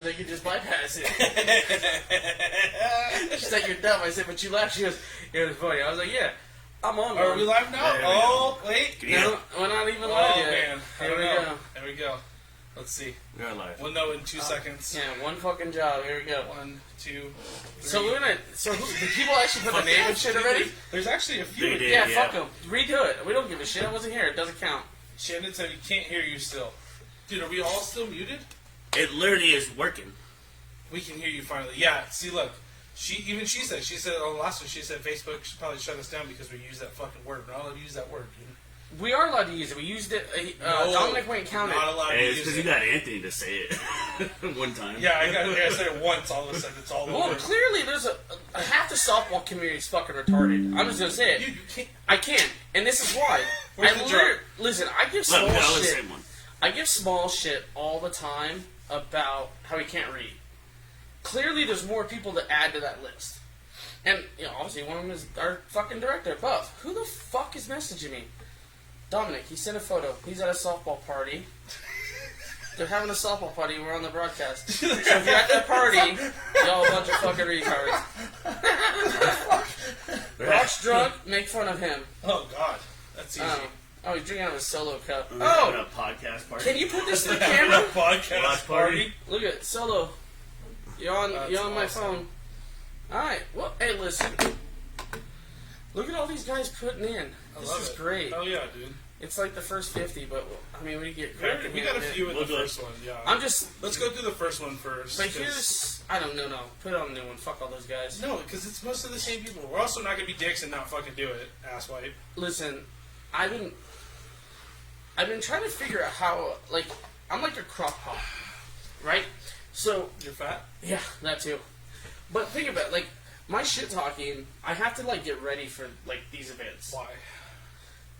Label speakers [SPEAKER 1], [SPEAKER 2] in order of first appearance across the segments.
[SPEAKER 1] They could just bypass it. She's like, you're dumb. I said, but you laughed. She goes, it was funny. I was like, yeah, I'm on.
[SPEAKER 2] Are we live now? Wait.
[SPEAKER 1] No, we're not even live yet.
[SPEAKER 2] Man.
[SPEAKER 1] Here we go.
[SPEAKER 2] There we go. Let's see.
[SPEAKER 3] We are live.
[SPEAKER 2] We'll know in 2 seconds.
[SPEAKER 1] Yeah, one fucking job. Here we go.
[SPEAKER 2] 1, 2, 3.
[SPEAKER 1] So we're gonna. So did people actually put the name and shit already?
[SPEAKER 2] There's actually a few.
[SPEAKER 3] They did.
[SPEAKER 1] Yeah,
[SPEAKER 3] Yeah.
[SPEAKER 1] fuck them. Redo it. We don't give a shit. I wasn't here. It doesn't count.
[SPEAKER 2] Shannon said he can't hear you still. Dude, are we all still muted?
[SPEAKER 3] It literally is working.
[SPEAKER 2] We can hear you finally. Yeah, see, look. She said on the last one, she said Facebook should probably shut us down because we use that fucking word. We're not allowed to use that word, dude.
[SPEAKER 1] We are allowed to use it. We used it.
[SPEAKER 2] No,
[SPEAKER 1] Dominic wouldn't count
[SPEAKER 2] not
[SPEAKER 1] it.
[SPEAKER 2] allowed
[SPEAKER 3] Hey,
[SPEAKER 2] to
[SPEAKER 3] it's
[SPEAKER 2] use
[SPEAKER 3] because
[SPEAKER 2] it.
[SPEAKER 3] you got Anthony to say it one time.
[SPEAKER 2] Yeah, I said it once. All of a sudden, it's all
[SPEAKER 1] Well,
[SPEAKER 2] over.
[SPEAKER 1] clearly there's a half the softball community is fucking retarded. I'm just gonna say it.
[SPEAKER 2] Dude, you can't.
[SPEAKER 1] I can't, and this is why.
[SPEAKER 2] Where's the jar?
[SPEAKER 1] Listen, I give
[SPEAKER 3] Look,
[SPEAKER 1] small
[SPEAKER 3] we got the
[SPEAKER 1] shit.
[SPEAKER 3] same one.
[SPEAKER 1] I give small shit all the time about how he can't read. Clearly, there's more people to add to that list. And, you know, obviously one of them is our fucking director, Buff. Who the fuck is messaging me? Dominic, he sent a photo. He's at a softball party. They're having a softball party. We're on the broadcast. So if you're at that party, y'all a bunch of fucking retards. Brock's drunk, make fun of him.
[SPEAKER 2] Oh, God. That's easy.
[SPEAKER 1] Oh, he's drinking out of a solo cup.
[SPEAKER 3] We're having
[SPEAKER 1] Oh,
[SPEAKER 3] a podcast party.
[SPEAKER 1] can you put this to the
[SPEAKER 2] Having a
[SPEAKER 1] camera?
[SPEAKER 2] podcast
[SPEAKER 3] Watch
[SPEAKER 2] party.
[SPEAKER 3] party.
[SPEAKER 1] Look at Solo. You're on.
[SPEAKER 2] That's
[SPEAKER 1] You're on my
[SPEAKER 2] awesome.
[SPEAKER 1] phone. All right. Well, hey, listen. Look at all these guys putting in.
[SPEAKER 2] I
[SPEAKER 1] This
[SPEAKER 2] love
[SPEAKER 1] is
[SPEAKER 2] it.
[SPEAKER 1] great.
[SPEAKER 2] Oh, yeah, dude.
[SPEAKER 1] It's like the first 50, but I mean, we get cracking.
[SPEAKER 2] We got a few in the
[SPEAKER 3] We'll do it.
[SPEAKER 2] first one, yeah.
[SPEAKER 1] I'm just.
[SPEAKER 2] Let's go through the first one first.
[SPEAKER 1] But
[SPEAKER 2] 'cause-
[SPEAKER 1] here's. I don't know. No, put on a new one. Fuck all those guys.
[SPEAKER 2] No, because it's most of the same people. We're also not going to be dicks and not fucking do it, asswipe.
[SPEAKER 1] Listen, I've been trying to figure out how. Like, I'm like a crock pot, right? So
[SPEAKER 2] You're fat?
[SPEAKER 1] yeah, that too. But think about it, like my shit talking. I have to like get ready for like these events.
[SPEAKER 2] Why?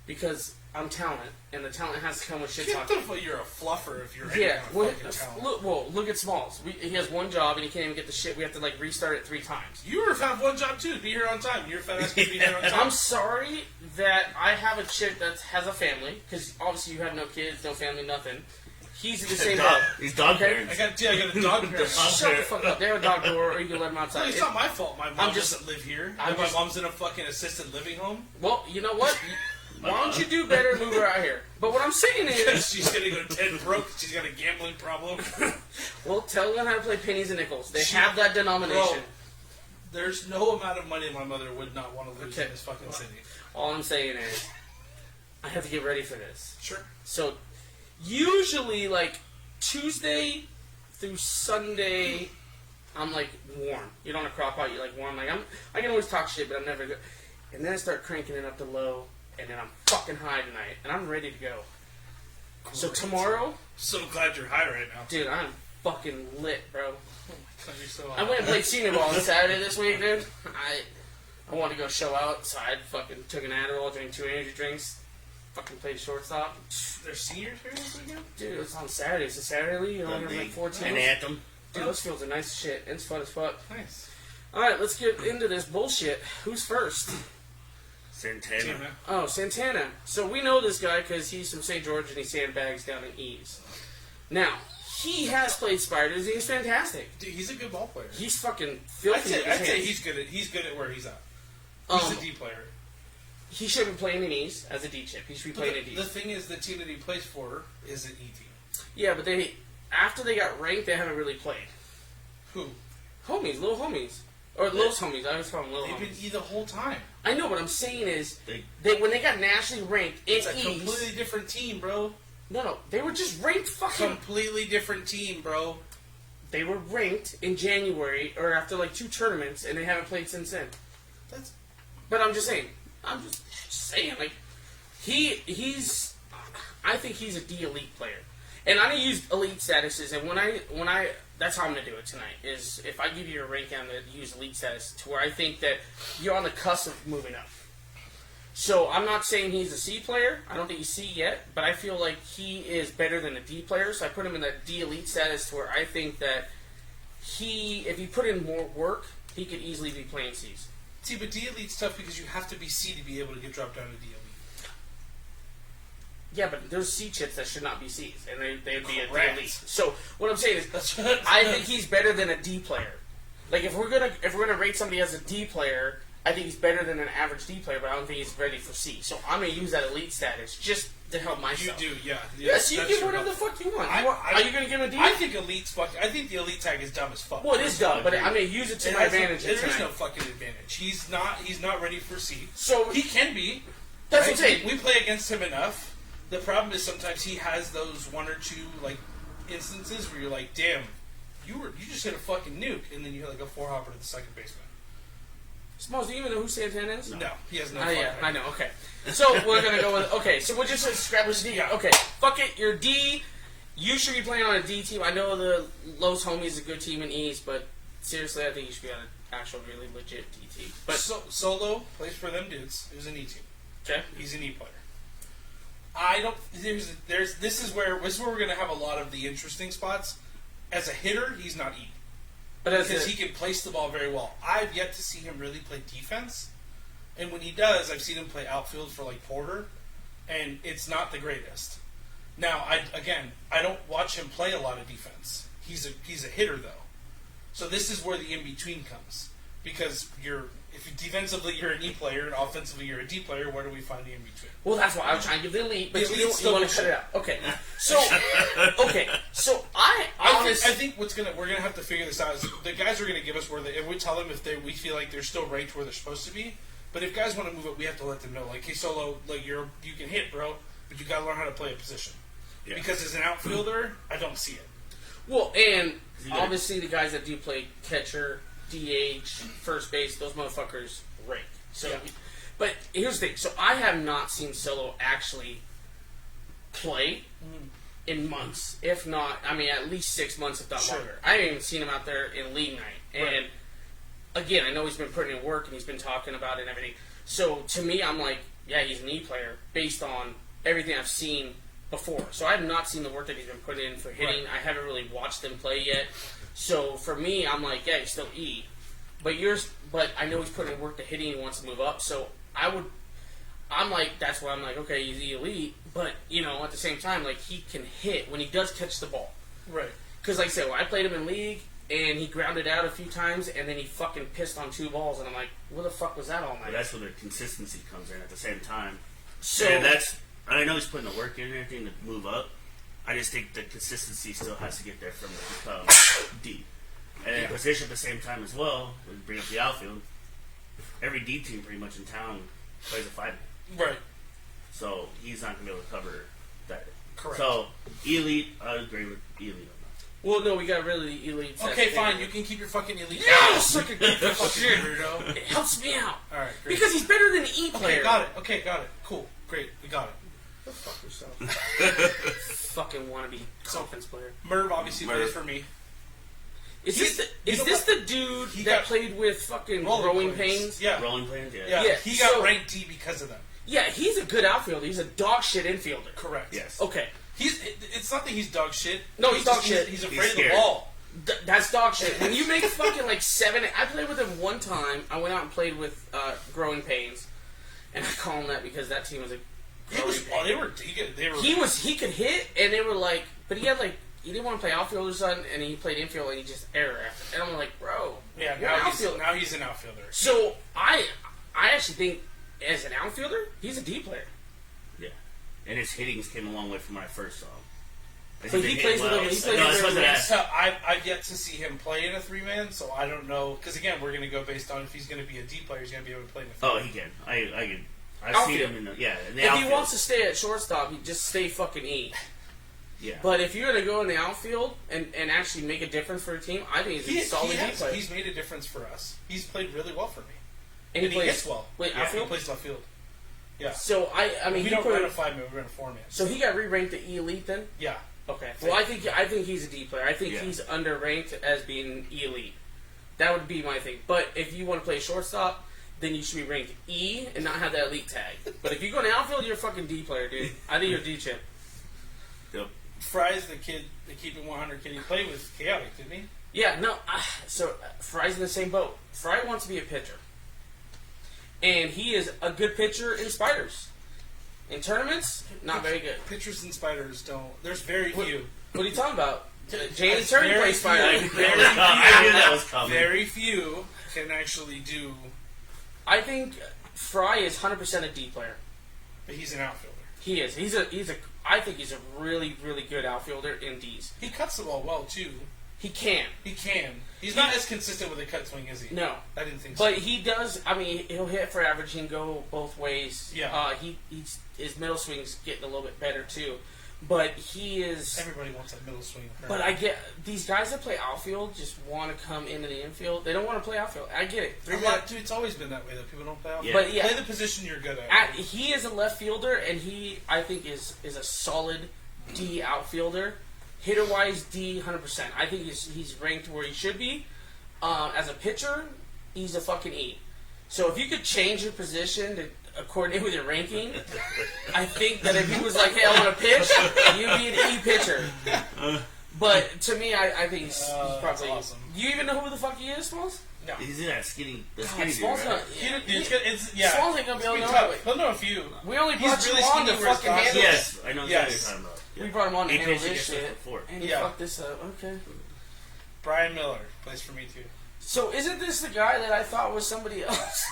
[SPEAKER 1] Because I'm talent, and the talent has to come with shit
[SPEAKER 2] Get
[SPEAKER 1] talking.
[SPEAKER 2] the fuck, you're a fluffer if you're
[SPEAKER 1] Yeah,
[SPEAKER 2] any
[SPEAKER 1] well,
[SPEAKER 2] kind of fucking talent.
[SPEAKER 1] look at Smalls. He has one job, and he can't even get the shit. We have to like restart it 3 times.
[SPEAKER 2] You were have one job too, be here on time. You're fat ass to be here on time.
[SPEAKER 1] I'm sorry that I have a chick that has a family, because obviously you have no kids, no family, nothing. He's the same
[SPEAKER 3] Dog.
[SPEAKER 1] boat.
[SPEAKER 3] He's dog
[SPEAKER 1] Okay.
[SPEAKER 3] parents.
[SPEAKER 2] I got a dog parent.
[SPEAKER 1] Shut the fuck up. They have a dog door, or you can let them
[SPEAKER 2] No,
[SPEAKER 1] outside.
[SPEAKER 2] it's not my fault. My mom
[SPEAKER 1] just-
[SPEAKER 2] doesn't live here.
[SPEAKER 1] I'm
[SPEAKER 2] My
[SPEAKER 1] just-
[SPEAKER 2] mom's in a fucking assisted living home.
[SPEAKER 1] Well, you know what? Why don't you do better and move her out here? But what I'm saying is,
[SPEAKER 2] She's gonna go 10 broke. She's got a gambling problem.
[SPEAKER 1] well, tell them how to play pennies and nickels. They
[SPEAKER 2] She-
[SPEAKER 1] have that denomination.
[SPEAKER 2] Bro, there's no amount of money my mother would not want to lose
[SPEAKER 1] Okay.
[SPEAKER 2] in this fucking city.
[SPEAKER 1] All I'm saying is, I have to get ready for this.
[SPEAKER 2] Sure.
[SPEAKER 1] So, usually, like, Tuesday through Sunday, I'm, like, warm. You don't want to crop out, you're, like, warm. Like, I can always talk shit, but I'm never good. And then I start cranking it up to low, and then I'm fucking high tonight, and I'm ready to go. So
[SPEAKER 2] Great.
[SPEAKER 1] tomorrow,
[SPEAKER 2] So glad you're high right now.
[SPEAKER 1] dude, I'm fucking lit, bro.
[SPEAKER 2] God, you're so
[SPEAKER 1] I went and played senior ball on Saturday this week, dude. I wanted to go show out, so I fucking took an Adderall, drank 2 energy drinks, fucking played shortstop.
[SPEAKER 2] There's seniors here this weekend?
[SPEAKER 1] Dude, it's on Saturday. It's a Saturday league. You know, we have like 14.
[SPEAKER 3] An anthem.
[SPEAKER 1] Dude, those fields are nice as shit. It's fun as fuck.
[SPEAKER 2] Nice.
[SPEAKER 1] Alright, let's get into this bullshit. Who's first?
[SPEAKER 3] Santana.
[SPEAKER 2] Tina.
[SPEAKER 1] Oh, Santana. So we know this guy because he's from St. George and he sandbags down in Eves. Now, he has played Spiders and he's fantastic.
[SPEAKER 2] Dude, he's a good ball player.
[SPEAKER 1] He's fucking
[SPEAKER 2] I'd
[SPEAKER 1] filthy.
[SPEAKER 2] say,
[SPEAKER 1] with his
[SPEAKER 2] I'd say
[SPEAKER 1] hands.
[SPEAKER 2] he's good at where he's at. He's a D player.
[SPEAKER 1] He should be playing in East as a D chip. He should be playing in D.
[SPEAKER 2] The thing is, the team that he plays for is an E team.
[SPEAKER 1] Yeah, but after they got ranked, they haven't really played.
[SPEAKER 2] Who?
[SPEAKER 1] Homies, little homies. Or Lil's homies. I always call them little
[SPEAKER 2] They've been
[SPEAKER 1] homies.
[SPEAKER 2] E the whole time.
[SPEAKER 1] I know, what I'm saying is,
[SPEAKER 3] They-
[SPEAKER 1] when they got nationally ranked in
[SPEAKER 2] It's a
[SPEAKER 1] East,
[SPEAKER 2] completely different team, bro.
[SPEAKER 1] no, they were just ranked fucking.
[SPEAKER 2] Completely different team, bro.
[SPEAKER 1] They were ranked in January or after like 2 tournaments, and they haven't played since then.
[SPEAKER 2] That's
[SPEAKER 1] But I'm just saying, like he's. I think he's a D elite player, and I use elite statuses. And when I that's how I'm gonna do it tonight. Is if I give you a rank, I'm gonna use elite status to where I think that you're on the cusp of moving up. So I'm not saying he's a C player. I don't think he's C yet, but I feel like he is better than a D player. So I put him in the D elite status to where I think that if he put in more work, he could easily be playing C's.
[SPEAKER 2] see, but D Elite's tough because you have to be C to be able to get dropped down to D Elite.
[SPEAKER 1] Yeah, but there's C chips that should not be C's, and they'd be a D
[SPEAKER 2] Correct.
[SPEAKER 1] elite. So what I'm saying is,
[SPEAKER 2] That's what
[SPEAKER 1] I think he's better than a D player. Like if we're gonna rate somebody as a D player, I think he's better than an average D player, but I don't think he's ready for C. So I'm gonna use that elite status just to help
[SPEAKER 2] you
[SPEAKER 1] myself.
[SPEAKER 2] do, yeah.
[SPEAKER 1] Yes, you
[SPEAKER 2] that's
[SPEAKER 1] give
[SPEAKER 2] your
[SPEAKER 1] whatever the
[SPEAKER 2] help.
[SPEAKER 1] fuck you want.
[SPEAKER 2] I-
[SPEAKER 1] Are you gonna give him a D?
[SPEAKER 2] I think elite's fuck. I think the elite tag is dumb as fuck.
[SPEAKER 1] Well, it is dumb, but I'm gonna use it to my advantage.
[SPEAKER 2] There is
[SPEAKER 1] tonight.
[SPEAKER 2] no fucking advantage. He's not ready for C.
[SPEAKER 1] So
[SPEAKER 2] He can be.
[SPEAKER 1] that's
[SPEAKER 2] right?
[SPEAKER 1] what I'm saying.
[SPEAKER 2] We play against him enough. The problem is sometimes he has those one or two like instances where you're like, damn, you just hit a fucking nuke, and then you hit like a 4-hopper to the second baseman.
[SPEAKER 1] Smalls, do you even know who Santana is?
[SPEAKER 2] No, he has no.
[SPEAKER 1] Oh,
[SPEAKER 2] fucking
[SPEAKER 1] yeah,
[SPEAKER 2] idea.
[SPEAKER 1] I know. Okay, so we're gonna go with so we'll just establish D.
[SPEAKER 2] Yeah.
[SPEAKER 1] Okay, fuck it, you're D. You should be playing on a D team. I know the Los Homies is a good team in East, but seriously, I think you should be on an actual, really legit D team. But
[SPEAKER 2] Solo plays for them dudes. It was an E team.
[SPEAKER 1] okay,
[SPEAKER 2] He's an E player. I don't. This is where we're gonna have a lot of the interesting spots. As a hitter, he's not E.
[SPEAKER 1] but as
[SPEAKER 2] Because
[SPEAKER 1] a,
[SPEAKER 2] he can place the ball very well. I've yet to see him really play defense, and when he does, I've seen him play outfield for like Porter, and it's not the greatest. Now, I don't watch him play a lot of defense. He's a hitter though, so this is where the in between comes because defensively you're an E player and offensively you're a D player. Where do we find the in between?
[SPEAKER 1] well, that's why I was trying to give the elite, but
[SPEAKER 2] The
[SPEAKER 1] you
[SPEAKER 2] elite's
[SPEAKER 1] want to
[SPEAKER 2] still
[SPEAKER 1] cut it out. Okay, so I
[SPEAKER 2] I think we're gonna have to figure this out. Is the guys are gonna give us if we tell them we feel like they're still ranked where they're supposed to be. But if guys want to move up, we have to let them know. Like, hey, Solo, like you can hit, bro, but you gotta learn how to play a position.
[SPEAKER 3] Yeah.
[SPEAKER 2] Because as an outfielder, I don't see it.
[SPEAKER 1] well, and
[SPEAKER 3] Yeah.
[SPEAKER 1] obviously the guys that do play catcher, DH, first base, those motherfuckers rank. So,
[SPEAKER 2] Yeah.
[SPEAKER 1] but here's the thing. So I have not seen Solo actually play in months, if not, I mean, at least 6 months, if not
[SPEAKER 2] Sure.
[SPEAKER 1] longer. I haven't even seen him out there in league night, and
[SPEAKER 2] Right.
[SPEAKER 1] again, I know he's been putting in work and he's been talking about it and everything. So to me, I'm like, yeah, he's an E player based on everything I've seen before. So I have not seen the work that he's been putting in for hitting.
[SPEAKER 2] Right.
[SPEAKER 1] I haven't really watched him play yet. So for me, I'm like, yeah, he's still E. But I know he's putting in work to hitting. He wants to move up. So I'm like, that's why I'm like, okay, he's the elite. But at the same time, like he can hit when he does catch the ball.
[SPEAKER 2] Right.
[SPEAKER 1] Because like I said, when I played him in league, and he grounded out a few times, and then he fucking pissed on 2 balls, and I'm like, where the fuck was that all
[SPEAKER 3] But
[SPEAKER 1] night?
[SPEAKER 3] that's where the consistency comes in at the same time.
[SPEAKER 1] So
[SPEAKER 3] And I know he's putting the work in and everything to move up. I just think the consistency still has to get there from to become D. And then position at the same time as well, we bring up the outfield. Every D team pretty much in town plays a 5.
[SPEAKER 2] Right.
[SPEAKER 3] So he's not going to be able to cover that.
[SPEAKER 2] Correct.
[SPEAKER 3] So elite, I agree with elite.
[SPEAKER 1] well, no, we got rid of the elite.
[SPEAKER 2] Okay, fine. You can keep your fucking elite.
[SPEAKER 1] Yes!
[SPEAKER 2] You can keep your fucking weirdo.
[SPEAKER 1] It helps me out
[SPEAKER 2] All right. Great.
[SPEAKER 1] because he's better than an E player.
[SPEAKER 2] Okay, got it. Okay, got it. Cool. Great. We got it.
[SPEAKER 1] Go fuck yourself. Fucking wannabe offense player.
[SPEAKER 2] Merv obviously
[SPEAKER 3] Merv.
[SPEAKER 2] plays for me.
[SPEAKER 1] Is
[SPEAKER 2] He's-
[SPEAKER 1] this the dude
[SPEAKER 2] he
[SPEAKER 1] that
[SPEAKER 2] got-
[SPEAKER 1] played with fucking
[SPEAKER 2] Roller
[SPEAKER 1] growing
[SPEAKER 2] plays.
[SPEAKER 1] pains?
[SPEAKER 2] Yeah.
[SPEAKER 3] Rolling plans, yeah.
[SPEAKER 2] Yeah.
[SPEAKER 1] Yeah,
[SPEAKER 2] He got
[SPEAKER 1] so-
[SPEAKER 2] ranked D because of them.
[SPEAKER 1] Yeah, he's a good outfielder. He's a dog shit infielder.
[SPEAKER 2] Correct.
[SPEAKER 3] Yes.
[SPEAKER 1] Okay.
[SPEAKER 2] It's not that he's dog shit.
[SPEAKER 1] No, he's dog
[SPEAKER 2] just-
[SPEAKER 1] shit.
[SPEAKER 2] He's
[SPEAKER 3] He's
[SPEAKER 2] afraid of the
[SPEAKER 3] scared.
[SPEAKER 2] ball.
[SPEAKER 1] That's dog shit. When you make fucking like 7, I played with him one time. I went out and played with Growing Pains, and I call him that because that team was a.
[SPEAKER 2] He was.
[SPEAKER 1] Growing
[SPEAKER 2] Oh,
[SPEAKER 1] Pains.
[SPEAKER 2] they were.
[SPEAKER 1] He could hit, and they were like, but he he didn't want to play outfield or something, and he played infield, and he just error after. And I'm like, bro,
[SPEAKER 2] Yeah.
[SPEAKER 1] you're an
[SPEAKER 2] Now
[SPEAKER 1] outfielder.
[SPEAKER 2] he's an outfielder.
[SPEAKER 1] So I actually think as an outfielder, he's a D player.
[SPEAKER 3] Yeah. And his hittings came a long way from when I first saw him.
[SPEAKER 1] But he plays with him- he plays
[SPEAKER 3] No,
[SPEAKER 1] with
[SPEAKER 3] that's
[SPEAKER 1] him
[SPEAKER 3] what
[SPEAKER 1] every
[SPEAKER 3] I
[SPEAKER 1] week.
[SPEAKER 3] asked.
[SPEAKER 2] So I've yet to see him play in a 3-man, so I don't know. Because again, we're going to go based on if he's going to be a D player, he's going to be able to play in a 3-man.
[SPEAKER 3] Oh, he can. I've
[SPEAKER 1] Outfield.
[SPEAKER 3] seen him in the in the
[SPEAKER 1] If
[SPEAKER 3] outfield.
[SPEAKER 1] he wants to stay at shortstop, he just stay fucking E.
[SPEAKER 3] Yeah.
[SPEAKER 1] But if you're gonna go in the outfield and actually make a difference for a team, I think he's a solid D player.
[SPEAKER 2] He's made a difference for us. He's played really well for me.
[SPEAKER 1] and
[SPEAKER 2] And he hits well.
[SPEAKER 1] Wait,
[SPEAKER 2] Yeah,
[SPEAKER 1] outfield.
[SPEAKER 2] he plays left field. Yeah.
[SPEAKER 1] So I mean,
[SPEAKER 2] We
[SPEAKER 1] he
[SPEAKER 2] don't
[SPEAKER 1] put,
[SPEAKER 2] run a 5-man, we run a 4-man.
[SPEAKER 1] so he got re-ranked to E elite then.
[SPEAKER 2] Yeah.
[SPEAKER 1] Okay. Well, I think he's a D player. I think
[SPEAKER 3] Yeah.
[SPEAKER 1] he's underranked as being E elite. That would be my thing. But if you want to play shortstop, then you should be ranked E and not have that elite tag. But if you go in the outfield, you're a fucking D player, dude. I think you're a D chip.
[SPEAKER 3] Yep.
[SPEAKER 2] Fry's the kid, the Keeping 100 kid he played with Chaotic, didn't he?
[SPEAKER 1] Yeah, no. So Fry's in the same boat. Fry wants to be a pitcher, and he is a good pitcher in spiders. In tournaments, not very good.
[SPEAKER 2] Pitchers and spiders don't. There's very few.
[SPEAKER 1] What are you talking about? Jane
[SPEAKER 2] That's
[SPEAKER 1] Turner
[SPEAKER 2] very
[SPEAKER 1] plays spider.
[SPEAKER 2] few.
[SPEAKER 3] I knew that was coming.
[SPEAKER 2] Very few can actually do.
[SPEAKER 1] I think Fry is 100% a D player.
[SPEAKER 2] But he's an outfielder.
[SPEAKER 1] He is. He's a. I think he's a really, really good outfielder in D's.
[SPEAKER 2] He cuts the ball well too.
[SPEAKER 1] He can.
[SPEAKER 2] He can. He's not as consistent with a cut swing, is he?
[SPEAKER 1] No.
[SPEAKER 2] I didn't think so.
[SPEAKER 1] But he does. I mean, he'll hit for average. He can go both ways.
[SPEAKER 2] Yeah.
[SPEAKER 1] His middle swing's getting a little bit better too. But he is.
[SPEAKER 2] Everybody wants that middle swing.
[SPEAKER 1] But I get these guys that play outfield just want to come into the infield. They don't want to play outfield. I get it.
[SPEAKER 2] Dude, it's always been that way that people don't play outfield.
[SPEAKER 1] But yeah,
[SPEAKER 2] play the position you're good at.
[SPEAKER 1] he is a left fielder, and I think is a solid D outfielder. Hitter wise, D 100%. I think he's ranked where he should be. As a pitcher, he's a fucking E. So if you could change your position to coordinate with your ranking, I think that if he was like, hey, I want to pitch, you'd be an E pitcher. But to me, I think he's probably
[SPEAKER 2] awesome.
[SPEAKER 1] Do you even know who the fuck he is, Smalls?
[SPEAKER 2] No.
[SPEAKER 3] He's in that skinny dude,
[SPEAKER 1] Smalls
[SPEAKER 3] right?
[SPEAKER 1] not.
[SPEAKER 2] Yeah.
[SPEAKER 1] Smalls ain't gonna be able to know.
[SPEAKER 2] tough. He'll know a few.
[SPEAKER 1] We only
[SPEAKER 2] He's
[SPEAKER 1] brought
[SPEAKER 2] really
[SPEAKER 1] you on to
[SPEAKER 2] skinny where
[SPEAKER 1] fucking
[SPEAKER 2] it's
[SPEAKER 1] handle
[SPEAKER 2] not-
[SPEAKER 1] this.
[SPEAKER 3] Yes, I know exactly
[SPEAKER 2] Yes.
[SPEAKER 3] what you're talking about.
[SPEAKER 1] We brought him on to
[SPEAKER 3] He
[SPEAKER 1] handle
[SPEAKER 3] pitched
[SPEAKER 1] this
[SPEAKER 3] against us
[SPEAKER 1] shit,
[SPEAKER 3] before.
[SPEAKER 1] and he
[SPEAKER 2] Yeah.
[SPEAKER 1] fucked this up. Okay.
[SPEAKER 2] Brian Miller plays for me too.
[SPEAKER 1] So isn't this the guy that I thought was somebody else?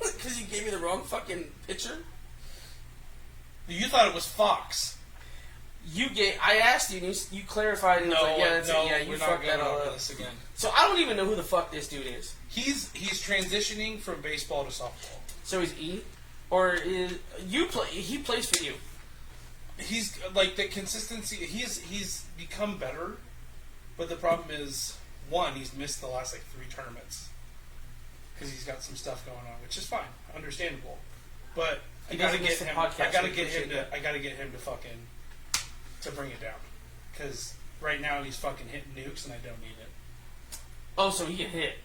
[SPEAKER 1] Because you gave me the wrong fucking picture.
[SPEAKER 2] You thought it was Fox.
[SPEAKER 1] I asked you, and you clarified, and you was like, yeah, that's it. Yeah, you
[SPEAKER 2] we're not
[SPEAKER 1] fucked
[SPEAKER 2] going
[SPEAKER 1] that all
[SPEAKER 2] over
[SPEAKER 1] up.
[SPEAKER 2] this again.
[SPEAKER 1] So I don't even know who the fuck this dude is.
[SPEAKER 2] He's transitioning from baseball to softball.
[SPEAKER 1] So he's E, or is you play? He plays for you.
[SPEAKER 2] He's like the consistency. He's become better, but the problem is one, he's missed the last like 3 tournaments because he's got some stuff going on, which is fine, understandable. But
[SPEAKER 1] He
[SPEAKER 2] I gotta
[SPEAKER 1] doesn't miss
[SPEAKER 2] get
[SPEAKER 1] the
[SPEAKER 2] him.
[SPEAKER 1] podcast,
[SPEAKER 2] I gotta
[SPEAKER 1] we
[SPEAKER 2] get him
[SPEAKER 1] appreciate
[SPEAKER 2] to.
[SPEAKER 1] that.
[SPEAKER 2] I gotta get him to fucking to bring it down because right now he's fucking hitting nukes and I don't need it.
[SPEAKER 1] Oh, so he can hit.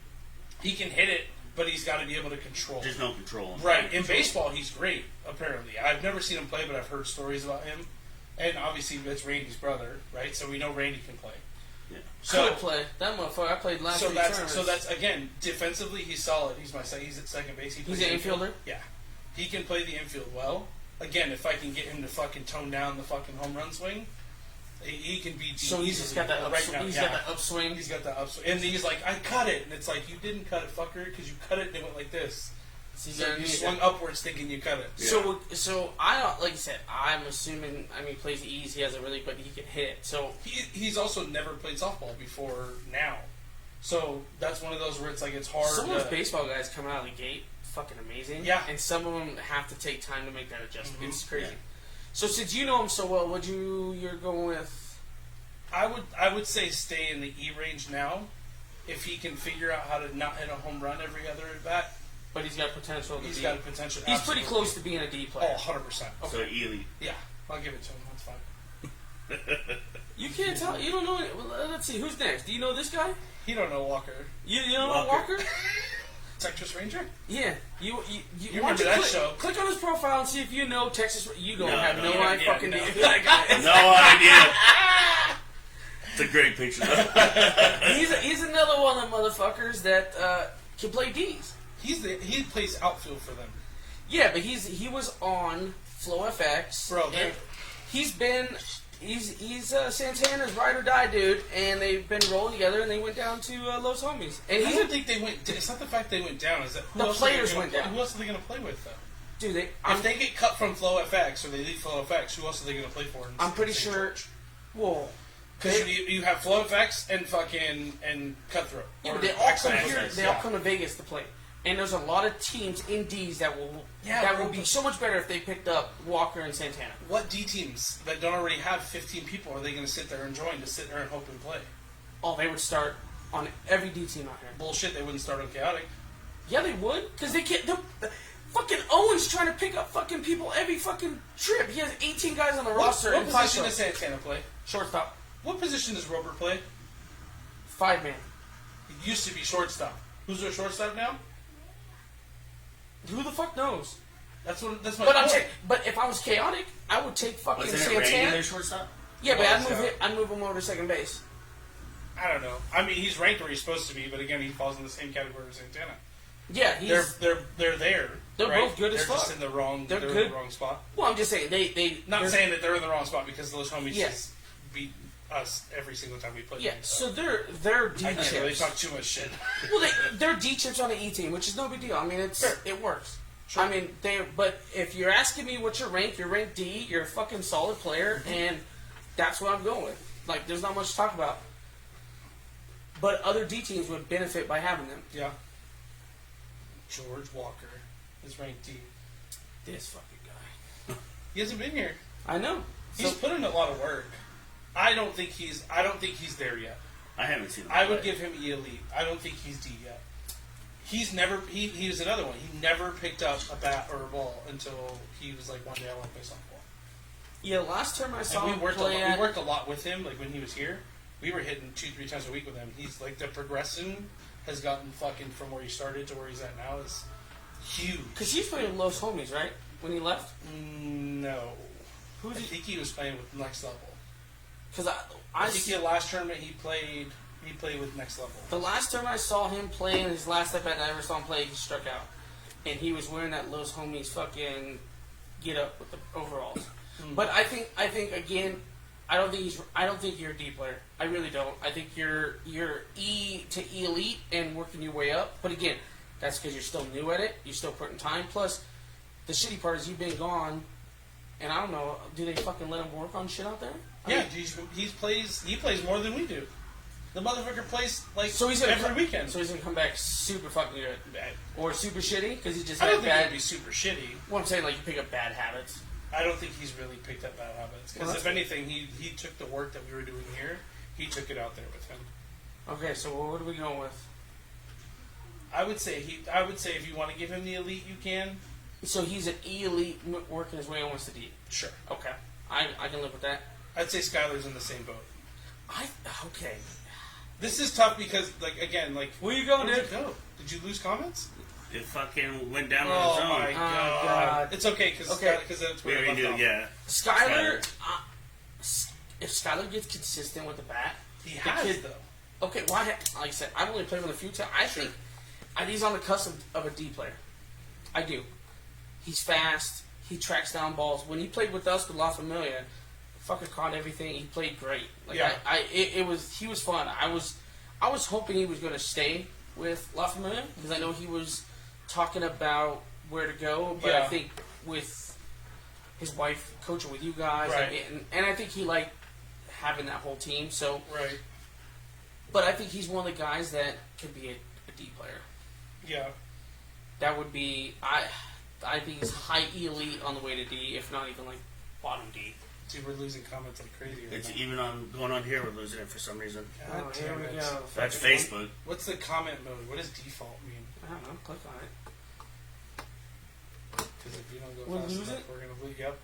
[SPEAKER 2] He can hit it, but he's got to be able to control.
[SPEAKER 3] There's no control.
[SPEAKER 2] Right. In baseball, he's great, apparently. I've never seen him play, but I've heard stories about him. And obviously, it's Randy's brother, right? So we know Randy can play.
[SPEAKER 3] Yeah.
[SPEAKER 2] So,
[SPEAKER 1] Could play that motherfucker. I played last
[SPEAKER 2] so
[SPEAKER 1] three
[SPEAKER 2] that's
[SPEAKER 1] tournaments.
[SPEAKER 2] so that's again defensively, he's solid. He's at second base. He
[SPEAKER 1] He's
[SPEAKER 2] plays
[SPEAKER 1] an
[SPEAKER 2] infield.
[SPEAKER 1] infielder?
[SPEAKER 2] Yeah, he can play the infield well. Again, if I can get him to fucking tone down the fucking home run swing, he can be.
[SPEAKER 1] So he's just got that upswing. He's got that upswing.
[SPEAKER 2] He's got the upswing, and he's like, I cut it, and it's like you didn't cut it, fucker, because you cut it and it went like this.
[SPEAKER 1] So
[SPEAKER 2] So you swung upwards thinking you cut it.
[SPEAKER 3] Yeah.
[SPEAKER 1] So I don't, like you said, I'm assuming. I mean, he plays the E's. He has a really, but he can hit. So
[SPEAKER 2] He's also never played softball before now, so that's one of those where it's like it's hard.
[SPEAKER 1] some of those
[SPEAKER 2] to,
[SPEAKER 1] baseball guys coming out of the gate, fucking amazing.
[SPEAKER 2] Yeah.
[SPEAKER 1] And some of them have to take time to make that adjustment.
[SPEAKER 2] Mhm.
[SPEAKER 1] It's crazy.
[SPEAKER 3] Yeah.
[SPEAKER 1] So since you know him so well, you're going with?
[SPEAKER 2] I would say stay in the E range now, if he can figure out how to not hit a home run every other at bat.
[SPEAKER 1] But he's got potential to
[SPEAKER 2] He's
[SPEAKER 1] be.
[SPEAKER 2] got a potential.
[SPEAKER 1] He's pretty
[SPEAKER 2] absolutely.
[SPEAKER 1] close to being a D
[SPEAKER 2] Oh,
[SPEAKER 1] player.
[SPEAKER 2] 100%.
[SPEAKER 3] So Ely.
[SPEAKER 2] Yeah, I'll give it to him. That's fine.
[SPEAKER 1] You can't tell. You don't know. Well, let's see. Who's next? Do you know this guy?
[SPEAKER 2] He don't know Walker.
[SPEAKER 1] You don't know
[SPEAKER 3] Walker.
[SPEAKER 1] Walker?
[SPEAKER 2] Texas Ranger?
[SPEAKER 1] Yeah. You
[SPEAKER 2] You
[SPEAKER 1] why
[SPEAKER 2] remember
[SPEAKER 1] don't you
[SPEAKER 2] that
[SPEAKER 1] click,
[SPEAKER 2] show?
[SPEAKER 1] Click on his profile and see if you know Texas. You don't
[SPEAKER 3] No,
[SPEAKER 1] have
[SPEAKER 3] no,
[SPEAKER 1] no,
[SPEAKER 3] no,
[SPEAKER 1] idea.
[SPEAKER 2] yeah,
[SPEAKER 1] Fucking
[SPEAKER 2] no.
[SPEAKER 1] idea.
[SPEAKER 3] No idea. It's a great picture.
[SPEAKER 1] He's another one of them motherfuckers that can play D's.
[SPEAKER 2] He plays outfield for them.
[SPEAKER 1] Yeah, but he was on Flow FX.
[SPEAKER 2] Bro,
[SPEAKER 1] and
[SPEAKER 2] they're-
[SPEAKER 1] he's Santana's ride or die dude, and they've been rolling together, and they went down to Los Homies. And
[SPEAKER 2] I
[SPEAKER 1] he's
[SPEAKER 2] don't think they went. It's not the fact they went down. Is that who
[SPEAKER 1] The
[SPEAKER 2] else are they
[SPEAKER 1] players
[SPEAKER 2] gonna
[SPEAKER 1] went
[SPEAKER 2] play-
[SPEAKER 1] down.
[SPEAKER 2] Who else are they going to play with though?
[SPEAKER 1] dude.
[SPEAKER 2] If they get cut from Flow FX or they leave Flow FX, who else are they going to play for?
[SPEAKER 1] I'm pretty sure. Whoa.
[SPEAKER 2] Because you have Flow FX and fucking and Cutthroat.
[SPEAKER 1] Yeah,
[SPEAKER 2] Or
[SPEAKER 1] but they all come
[SPEAKER 2] Accent
[SPEAKER 1] here.
[SPEAKER 2] FX,
[SPEAKER 1] They all come to Vegas to play, and there's a lot of teams in D's that will be so much better if they picked up Walker and Santana.
[SPEAKER 2] What D teams that don't already have 15 people are they going to sit there and join to sit there and hope and play?
[SPEAKER 1] Oh, they would start on every D team out here.
[SPEAKER 2] Bullshit. They wouldn't start on Chaotic.
[SPEAKER 1] Yeah, they would, because they can't. Fucking Owen's trying to pick up fucking people every fucking trip. He has 18 guys on the roster
[SPEAKER 2] What
[SPEAKER 1] and 5
[SPEAKER 2] position does
[SPEAKER 1] stars.
[SPEAKER 2] Santana play?
[SPEAKER 1] Shortstop,
[SPEAKER 2] What position does Robert play?
[SPEAKER 1] 5-man.
[SPEAKER 2] He used to be shortstop. Who's their shortstop now?
[SPEAKER 1] Who the fuck knows?
[SPEAKER 2] That's my
[SPEAKER 1] But
[SPEAKER 2] point.
[SPEAKER 1] but if I was chaotic, I would take fucking
[SPEAKER 3] Wasn't it Randy
[SPEAKER 1] Santana.
[SPEAKER 3] their shortstop?
[SPEAKER 1] Yeah, but
[SPEAKER 2] Well,
[SPEAKER 1] I'd move him over to second base.
[SPEAKER 2] I don't know. I mean, he's ranked where he's supposed to be, but again, he falls in the same category as Santana.
[SPEAKER 1] Yeah, he's.
[SPEAKER 2] They're there.
[SPEAKER 1] They're
[SPEAKER 2] right?
[SPEAKER 1] both good as
[SPEAKER 2] They're
[SPEAKER 1] fuck.
[SPEAKER 2] just in the wrong.
[SPEAKER 1] They're
[SPEAKER 2] in
[SPEAKER 1] good.
[SPEAKER 2] the wrong spot.
[SPEAKER 1] Well, I'm just saying they're-
[SPEAKER 2] Saying that they're in the wrong spot because those homies
[SPEAKER 1] Yeah.
[SPEAKER 2] just beat us every single time we play.
[SPEAKER 1] Yeah,
[SPEAKER 2] them,
[SPEAKER 1] so they're D
[SPEAKER 2] I can't really
[SPEAKER 1] chips.
[SPEAKER 2] talk too much shit.
[SPEAKER 1] Well, they're D chips on an E team, which is no big deal. I mean, it works.
[SPEAKER 2] Sure.
[SPEAKER 1] I mean, but if you're asking me what's your rank, you're ranked D. You're a fucking solid player, and that's what I'm going with. Like, there's not much to talk about. But other D teams would benefit by having them.
[SPEAKER 2] Yeah. George Walker is ranked D.
[SPEAKER 1] This fucking guy.
[SPEAKER 2] He hasn't been here.
[SPEAKER 1] I know.
[SPEAKER 2] He's
[SPEAKER 1] So,
[SPEAKER 2] put in a lot of work. I don't think he's there yet.
[SPEAKER 3] I haven't seen him
[SPEAKER 2] I would
[SPEAKER 3] play.
[SPEAKER 2] give him E elite. I don't think he's D yet. He's never. He was another one. He never picked up a bat or a ball until he was like, one day I want to play softball.
[SPEAKER 1] yeah, last term I saw
[SPEAKER 2] And
[SPEAKER 1] him
[SPEAKER 2] we worked
[SPEAKER 1] play
[SPEAKER 2] we worked a lot with him. Like when he was here, we were hitting 2-3 times a week with him. He's like the progression has gotten fucking from where he started to where he's at now is huge.
[SPEAKER 1] because he's playing with Los Homies, right? When he left,
[SPEAKER 2] No,
[SPEAKER 1] who's
[SPEAKER 2] I
[SPEAKER 1] he?
[SPEAKER 2] think he was playing with Next Level.
[SPEAKER 1] Because
[SPEAKER 2] I think the last tournament he played with Next Level.
[SPEAKER 1] the last time I saw him play, in his last at bat I ever saw him play, he struck out, and he was wearing that Los Homies fucking get up with the overalls. But I think again, I don't think you're a D player. I really don't. I think you're E to E elite and working your way up. But again, that's because you're still new at it. You're still putting time. Plus, the shitty part is you've been gone, and I don't know. Do they fucking let him work on shit out there? I
[SPEAKER 2] Yeah,
[SPEAKER 1] mean,
[SPEAKER 2] he plays more than we do. The motherfucker plays like
[SPEAKER 1] so he's gonna
[SPEAKER 2] every weekend.
[SPEAKER 1] So he's gonna come back super fucking good, or super shitty because he just
[SPEAKER 2] I
[SPEAKER 1] had
[SPEAKER 2] don't think
[SPEAKER 1] bad.
[SPEAKER 2] he'd be super shitty.
[SPEAKER 1] Well, I'm saying like you pick up bad habits.
[SPEAKER 2] I don't think he's really picked up bad habits. Because
[SPEAKER 1] Well,
[SPEAKER 2] if anything, he took the work that we were doing here, he took it out there with him.
[SPEAKER 1] Okay, so what are we going with?
[SPEAKER 2] I would say if you want to give him the elite, you can.
[SPEAKER 1] So he's an E elite working his way almost to D.
[SPEAKER 2] Sure.
[SPEAKER 1] Okay, I can live with that.
[SPEAKER 2] I'd say Skylar's in the same boat.
[SPEAKER 1] Okay.
[SPEAKER 2] This is tough because, like, again, like,
[SPEAKER 1] Where you going,
[SPEAKER 2] where'd
[SPEAKER 1] dude?
[SPEAKER 2] you go? Did you lose comments?
[SPEAKER 3] It fucking went down on
[SPEAKER 2] Oh
[SPEAKER 3] its own.
[SPEAKER 2] my god. It's okay because
[SPEAKER 1] Okay.
[SPEAKER 2] that's
[SPEAKER 3] We
[SPEAKER 2] where it
[SPEAKER 3] already
[SPEAKER 2] left
[SPEAKER 3] knew,
[SPEAKER 2] off.
[SPEAKER 3] yeah.
[SPEAKER 1] Skylar, if Skylar gets consistent with the bat,
[SPEAKER 2] He
[SPEAKER 1] the
[SPEAKER 2] has
[SPEAKER 1] kid-
[SPEAKER 2] though.
[SPEAKER 1] okay. Well, like I said, I've only played with him a few times. I think he's on the cusp of a D player. I do. He's fast. He tracks down balls. When he played with us with La Familia, fucking caught everything. He played great. Like
[SPEAKER 2] Yeah.
[SPEAKER 1] he was fun. I was hoping he was going to stay with La Familia because I know he was talking about where to go, but I
[SPEAKER 2] Yeah.
[SPEAKER 1] think with his wife coaching with you guys,
[SPEAKER 2] Right.
[SPEAKER 1] and I think he liked having that whole team. So,
[SPEAKER 2] Right.
[SPEAKER 1] but I think he's one of the guys that could be a D player.
[SPEAKER 2] Yeah.
[SPEAKER 1] That would be I think he's high elite on the way to D, if not even like bottom D.
[SPEAKER 2] Dude, we're losing comments like crazy right
[SPEAKER 3] It's
[SPEAKER 2] now.
[SPEAKER 3] even on going on here. We're losing it for some reason.
[SPEAKER 2] God
[SPEAKER 1] Oh, here
[SPEAKER 2] damn
[SPEAKER 1] we
[SPEAKER 2] it.
[SPEAKER 1] go.
[SPEAKER 3] That's
[SPEAKER 1] Fucking-
[SPEAKER 3] Facebook.
[SPEAKER 2] What's the comment mode? What does default mean?
[SPEAKER 1] I don't know. Click on it.
[SPEAKER 2] Because if you don't go
[SPEAKER 1] We'll
[SPEAKER 2] fast
[SPEAKER 1] lose
[SPEAKER 2] enough,
[SPEAKER 1] it?
[SPEAKER 2] we're going to lose. Yep.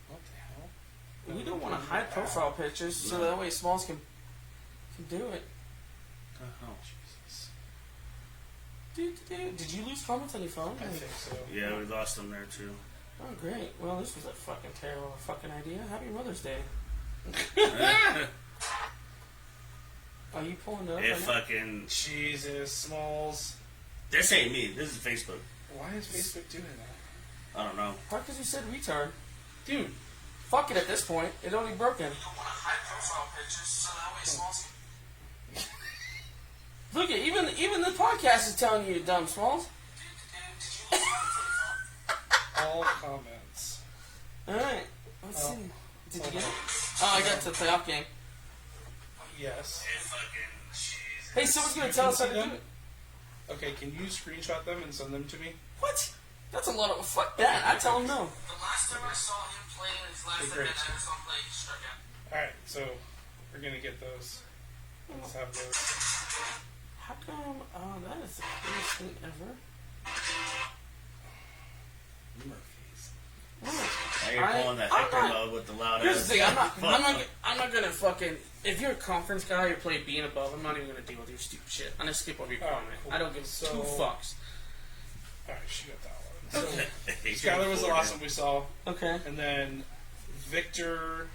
[SPEAKER 2] What the hell?
[SPEAKER 1] We don't want to hide profile pictures, so that way Smalls can do it.
[SPEAKER 3] Oh,
[SPEAKER 2] Jesus.
[SPEAKER 1] Did you lose comments on your phone?
[SPEAKER 2] I think so.
[SPEAKER 3] yeah, we lost them there too.
[SPEAKER 1] Oh, great. Well, this was a fucking terrible fucking idea. Happy Mother's Day. Are you pulling it up?
[SPEAKER 3] It
[SPEAKER 1] right now?
[SPEAKER 3] fucking.
[SPEAKER 2] Jesus, Smalls.
[SPEAKER 3] This ain't me. This is Facebook.
[SPEAKER 2] Why is Facebook doing that?
[SPEAKER 3] I don't know.
[SPEAKER 1] Probably because you said retard.
[SPEAKER 2] Dude,
[SPEAKER 1] Fuck it at this point. It only broken. Look at even the podcast is telling you dumb Smalls.
[SPEAKER 2] all comments.
[SPEAKER 1] Alright. Let's
[SPEAKER 2] Oh.
[SPEAKER 1] see. Did you get it? Oh, I got to the playoff game.
[SPEAKER 2] Yes.
[SPEAKER 1] Hey, someone's gonna
[SPEAKER 2] You
[SPEAKER 1] tell
[SPEAKER 2] can
[SPEAKER 1] us how
[SPEAKER 2] see
[SPEAKER 1] to
[SPEAKER 2] them?
[SPEAKER 1] do it.
[SPEAKER 2] Okay, can you screenshot them and send them to me?
[SPEAKER 1] What? That's a lot of fuck that. I tell him no.
[SPEAKER 4] The last time I saw him play in his last
[SPEAKER 2] Okay,
[SPEAKER 4] event,
[SPEAKER 2] great.
[SPEAKER 4] I ever saw him play, he struck out.
[SPEAKER 2] Alright, so we're gonna get those. Let's have those.
[SPEAKER 1] How come? Oh, that is the coolest thing ever.
[SPEAKER 2] Murphy's.
[SPEAKER 1] What?
[SPEAKER 3] Now you're pulling that
[SPEAKER 1] I'm
[SPEAKER 3] Hector
[SPEAKER 1] not-
[SPEAKER 3] mode with the loud
[SPEAKER 1] Here's the
[SPEAKER 3] ass.
[SPEAKER 1] thing. I'm not gonna fucking. If you're a conference guy or play B and above, I'm not even gonna deal with your stupid shit. I'm gonna skip over your
[SPEAKER 2] Alright,
[SPEAKER 1] comment.
[SPEAKER 2] cool.
[SPEAKER 1] I don't give
[SPEAKER 2] So-
[SPEAKER 1] two fucks.
[SPEAKER 2] Alright, she got that one. So
[SPEAKER 3] Hey,
[SPEAKER 2] Skylar was the
[SPEAKER 3] you're
[SPEAKER 2] last one we saw.
[SPEAKER 1] Okay.
[SPEAKER 2] And then Victor.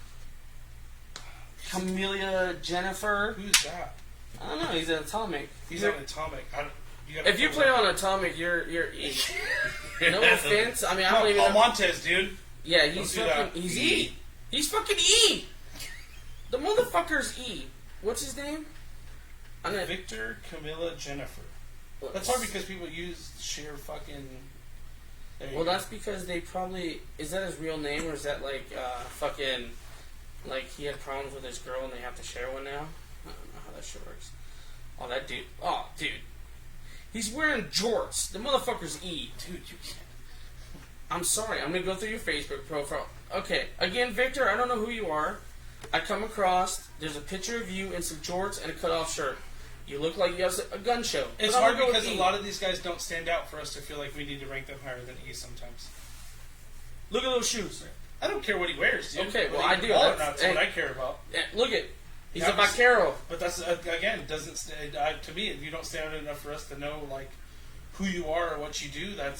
[SPEAKER 1] Camellia Jennifer.
[SPEAKER 2] Who's that?
[SPEAKER 1] I don't know. He's an Atomic.
[SPEAKER 2] He's on Atomic.
[SPEAKER 1] If you play on Atomic, you're E. No offense. I mean, I don't even know.
[SPEAKER 2] Montez, dude.
[SPEAKER 1] Yeah, he's
[SPEAKER 2] Don't do
[SPEAKER 1] fucking.
[SPEAKER 2] that.
[SPEAKER 1] He's E. He's fucking E. The motherfucker's E. What's his name? I'm gonna.
[SPEAKER 2] Victor Camilla Jennifer. That's hard because people use share fucking.
[SPEAKER 1] Well, that's because they probably. Is that his real name, or is that like fucking. Like he had problems with his girl and they have to share one now? I don't know how that shit works. Oh, that dude. Oh, dude. He's wearing jorts. The motherfucker's E.
[SPEAKER 2] Dude, you can't.
[SPEAKER 1] I'm sorry. I'm gonna go through your Facebook profile. Okay. Again, Victor, I don't know who you are. I come across. There's a picture of you in some jorts and a cutoff shirt. You look like you have a gun show.
[SPEAKER 2] It's
[SPEAKER 1] But I'm
[SPEAKER 2] hard
[SPEAKER 1] gonna go
[SPEAKER 2] because
[SPEAKER 1] with
[SPEAKER 2] a
[SPEAKER 1] E.
[SPEAKER 2] lot of these guys don't stand out for us to feel like we need to rank them higher than E sometimes.
[SPEAKER 1] Look at those shoes.
[SPEAKER 2] I don't care what he wears, dude.
[SPEAKER 1] Okay, well,
[SPEAKER 2] Whether
[SPEAKER 1] I
[SPEAKER 2] he
[SPEAKER 1] do.
[SPEAKER 2] can ball or
[SPEAKER 1] That's-
[SPEAKER 2] not, that's what
[SPEAKER 1] hey.
[SPEAKER 2] I care about.
[SPEAKER 1] Look at. He's
[SPEAKER 2] Yeah,
[SPEAKER 1] a vaquero.
[SPEAKER 2] But that's again doesn't to me. If you don't stand out enough for us to know like who you are or what you do,
[SPEAKER 1] Man,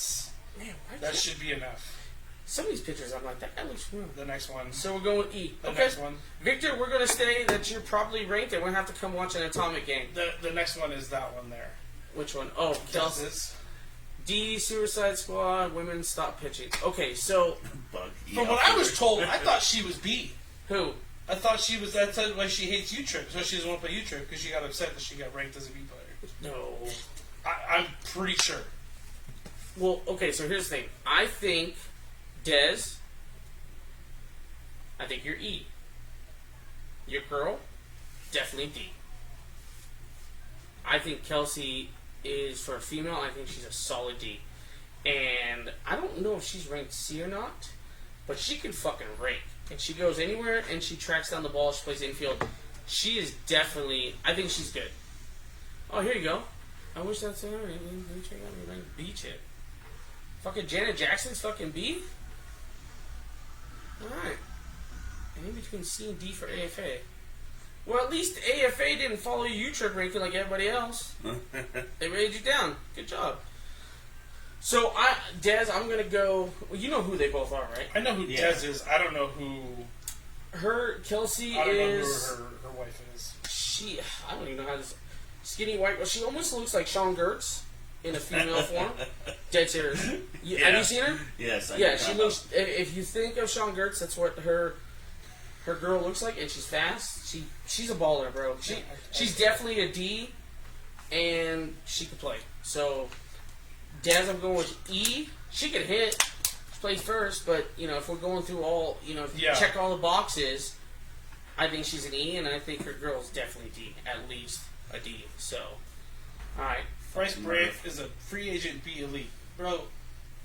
[SPEAKER 1] why
[SPEAKER 2] that
[SPEAKER 1] can't-
[SPEAKER 2] should be enough.
[SPEAKER 1] Some of these pictures, I'm like, that guy looks real.
[SPEAKER 2] The next one.
[SPEAKER 1] So we're going with E.
[SPEAKER 2] The
[SPEAKER 1] Okay.
[SPEAKER 2] next one.
[SPEAKER 1] Victor, we're going to say that you're probably ranked and we're going to have to come watch an Atomic game.
[SPEAKER 2] The next one is that one there.
[SPEAKER 1] Which one? Oh, Kelsey.
[SPEAKER 2] This.
[SPEAKER 1] D, Suicide Squad, Women Stop Pitching. Okay, so,
[SPEAKER 3] Bug.
[SPEAKER 2] From what I was told, I thought she was B.
[SPEAKER 1] who?
[SPEAKER 2] I thought she was. That's why she hates U-Trip. So she doesn't want to play U-Trip because she got upset that she got ranked as a B player.
[SPEAKER 1] No.
[SPEAKER 2] I'm pretty sure.
[SPEAKER 1] Well, okay, so here's the thing. I think Dez, I think you're E. Your girl, definitely D. I think Kelsey is, for a female, I think she's a solid D. And I don't know if she's ranked C or not, but she can fucking rake. And she goes anywhere and she tracks down the ball, she plays infield. She is definitely, I think she's good. Oh, here you go. I wish that's her. Let me check out my ranked B chip. Fucking Janet Jackson's fucking B? Alright. And in between C and D for AFA. Well, at least AFA didn't follow your U-Trip ranking like everybody else. They rated you down. Good job. So, Dez, I'm going to go... Well, you know who they both are, right?
[SPEAKER 2] I know who
[SPEAKER 3] Yeah.
[SPEAKER 2] Dez is. I don't know who.
[SPEAKER 1] Kelsey
[SPEAKER 2] I don't know
[SPEAKER 1] is...
[SPEAKER 2] who her wife is.
[SPEAKER 1] I don't even know how this... Skinny white... Well, she almost looks like Sean Gertz in a female form. Dead serious. Have you seen her?
[SPEAKER 3] Yes. I
[SPEAKER 1] Yeah,
[SPEAKER 3] know.
[SPEAKER 1] she looks... If you think of Sean Gertz, that's what her girl looks like, and she's fast. She's a baller, bro. She's definitely a D, and she can play. So, Daz, I'm going with E. She can hit. She plays first, but, if we're going through all, if you
[SPEAKER 2] Yeah.
[SPEAKER 1] check all the boxes, I think she's an E, and I think her girl's definitely D. At least a D. So, alright.
[SPEAKER 2] Bryce Brave is a free agent B elite, bro.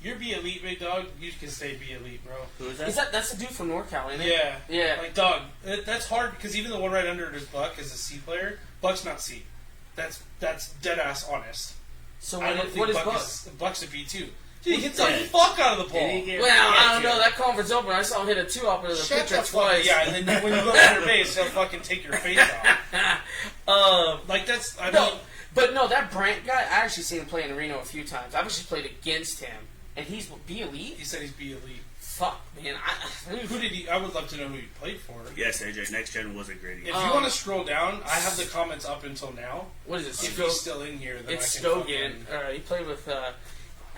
[SPEAKER 2] You're B elite, big dog. You can stay B elite, bro.
[SPEAKER 3] Who is that?
[SPEAKER 1] That's the dude from NorCal, isn't it?
[SPEAKER 2] Yeah,
[SPEAKER 1] Yeah.
[SPEAKER 2] Like dog, that's hard because even the one right under it is Buck is a C player. Buck's not C. That's dead ass honest.
[SPEAKER 1] So
[SPEAKER 2] I don't
[SPEAKER 1] what
[SPEAKER 2] think
[SPEAKER 1] is
[SPEAKER 2] Buck
[SPEAKER 1] Buck?
[SPEAKER 2] is Buck's a B too. Dude, he hits the
[SPEAKER 3] Yeah.
[SPEAKER 2] fuck out of the ball.
[SPEAKER 3] Did he get-
[SPEAKER 1] Well, I don't
[SPEAKER 3] yeah.
[SPEAKER 1] know. That conference open, I saw him hit a 2-up into the
[SPEAKER 2] Shut
[SPEAKER 1] pitcher
[SPEAKER 2] the fuck.
[SPEAKER 1] twice.
[SPEAKER 2] Yeah, and then when you go to third base, he'll fucking take your face off. Like that's I
[SPEAKER 1] No,
[SPEAKER 2] mean,
[SPEAKER 1] but no, that Brandt guy, I actually seen him play in Reno a few times. I've actually played against him, and he's B elite.
[SPEAKER 2] he said he's B elite.
[SPEAKER 1] Fuck, man.
[SPEAKER 2] Who did he? I would love to know who he played for.
[SPEAKER 3] Yes, AJ. Next gen wasn't great.
[SPEAKER 2] If
[SPEAKER 3] either.
[SPEAKER 2] you want to scroll down, I have the comments up until now.
[SPEAKER 1] What is it?
[SPEAKER 2] If he's still in here, then
[SPEAKER 1] It's
[SPEAKER 2] I can
[SPEAKER 1] Skogan.
[SPEAKER 2] fucking-
[SPEAKER 1] He played with.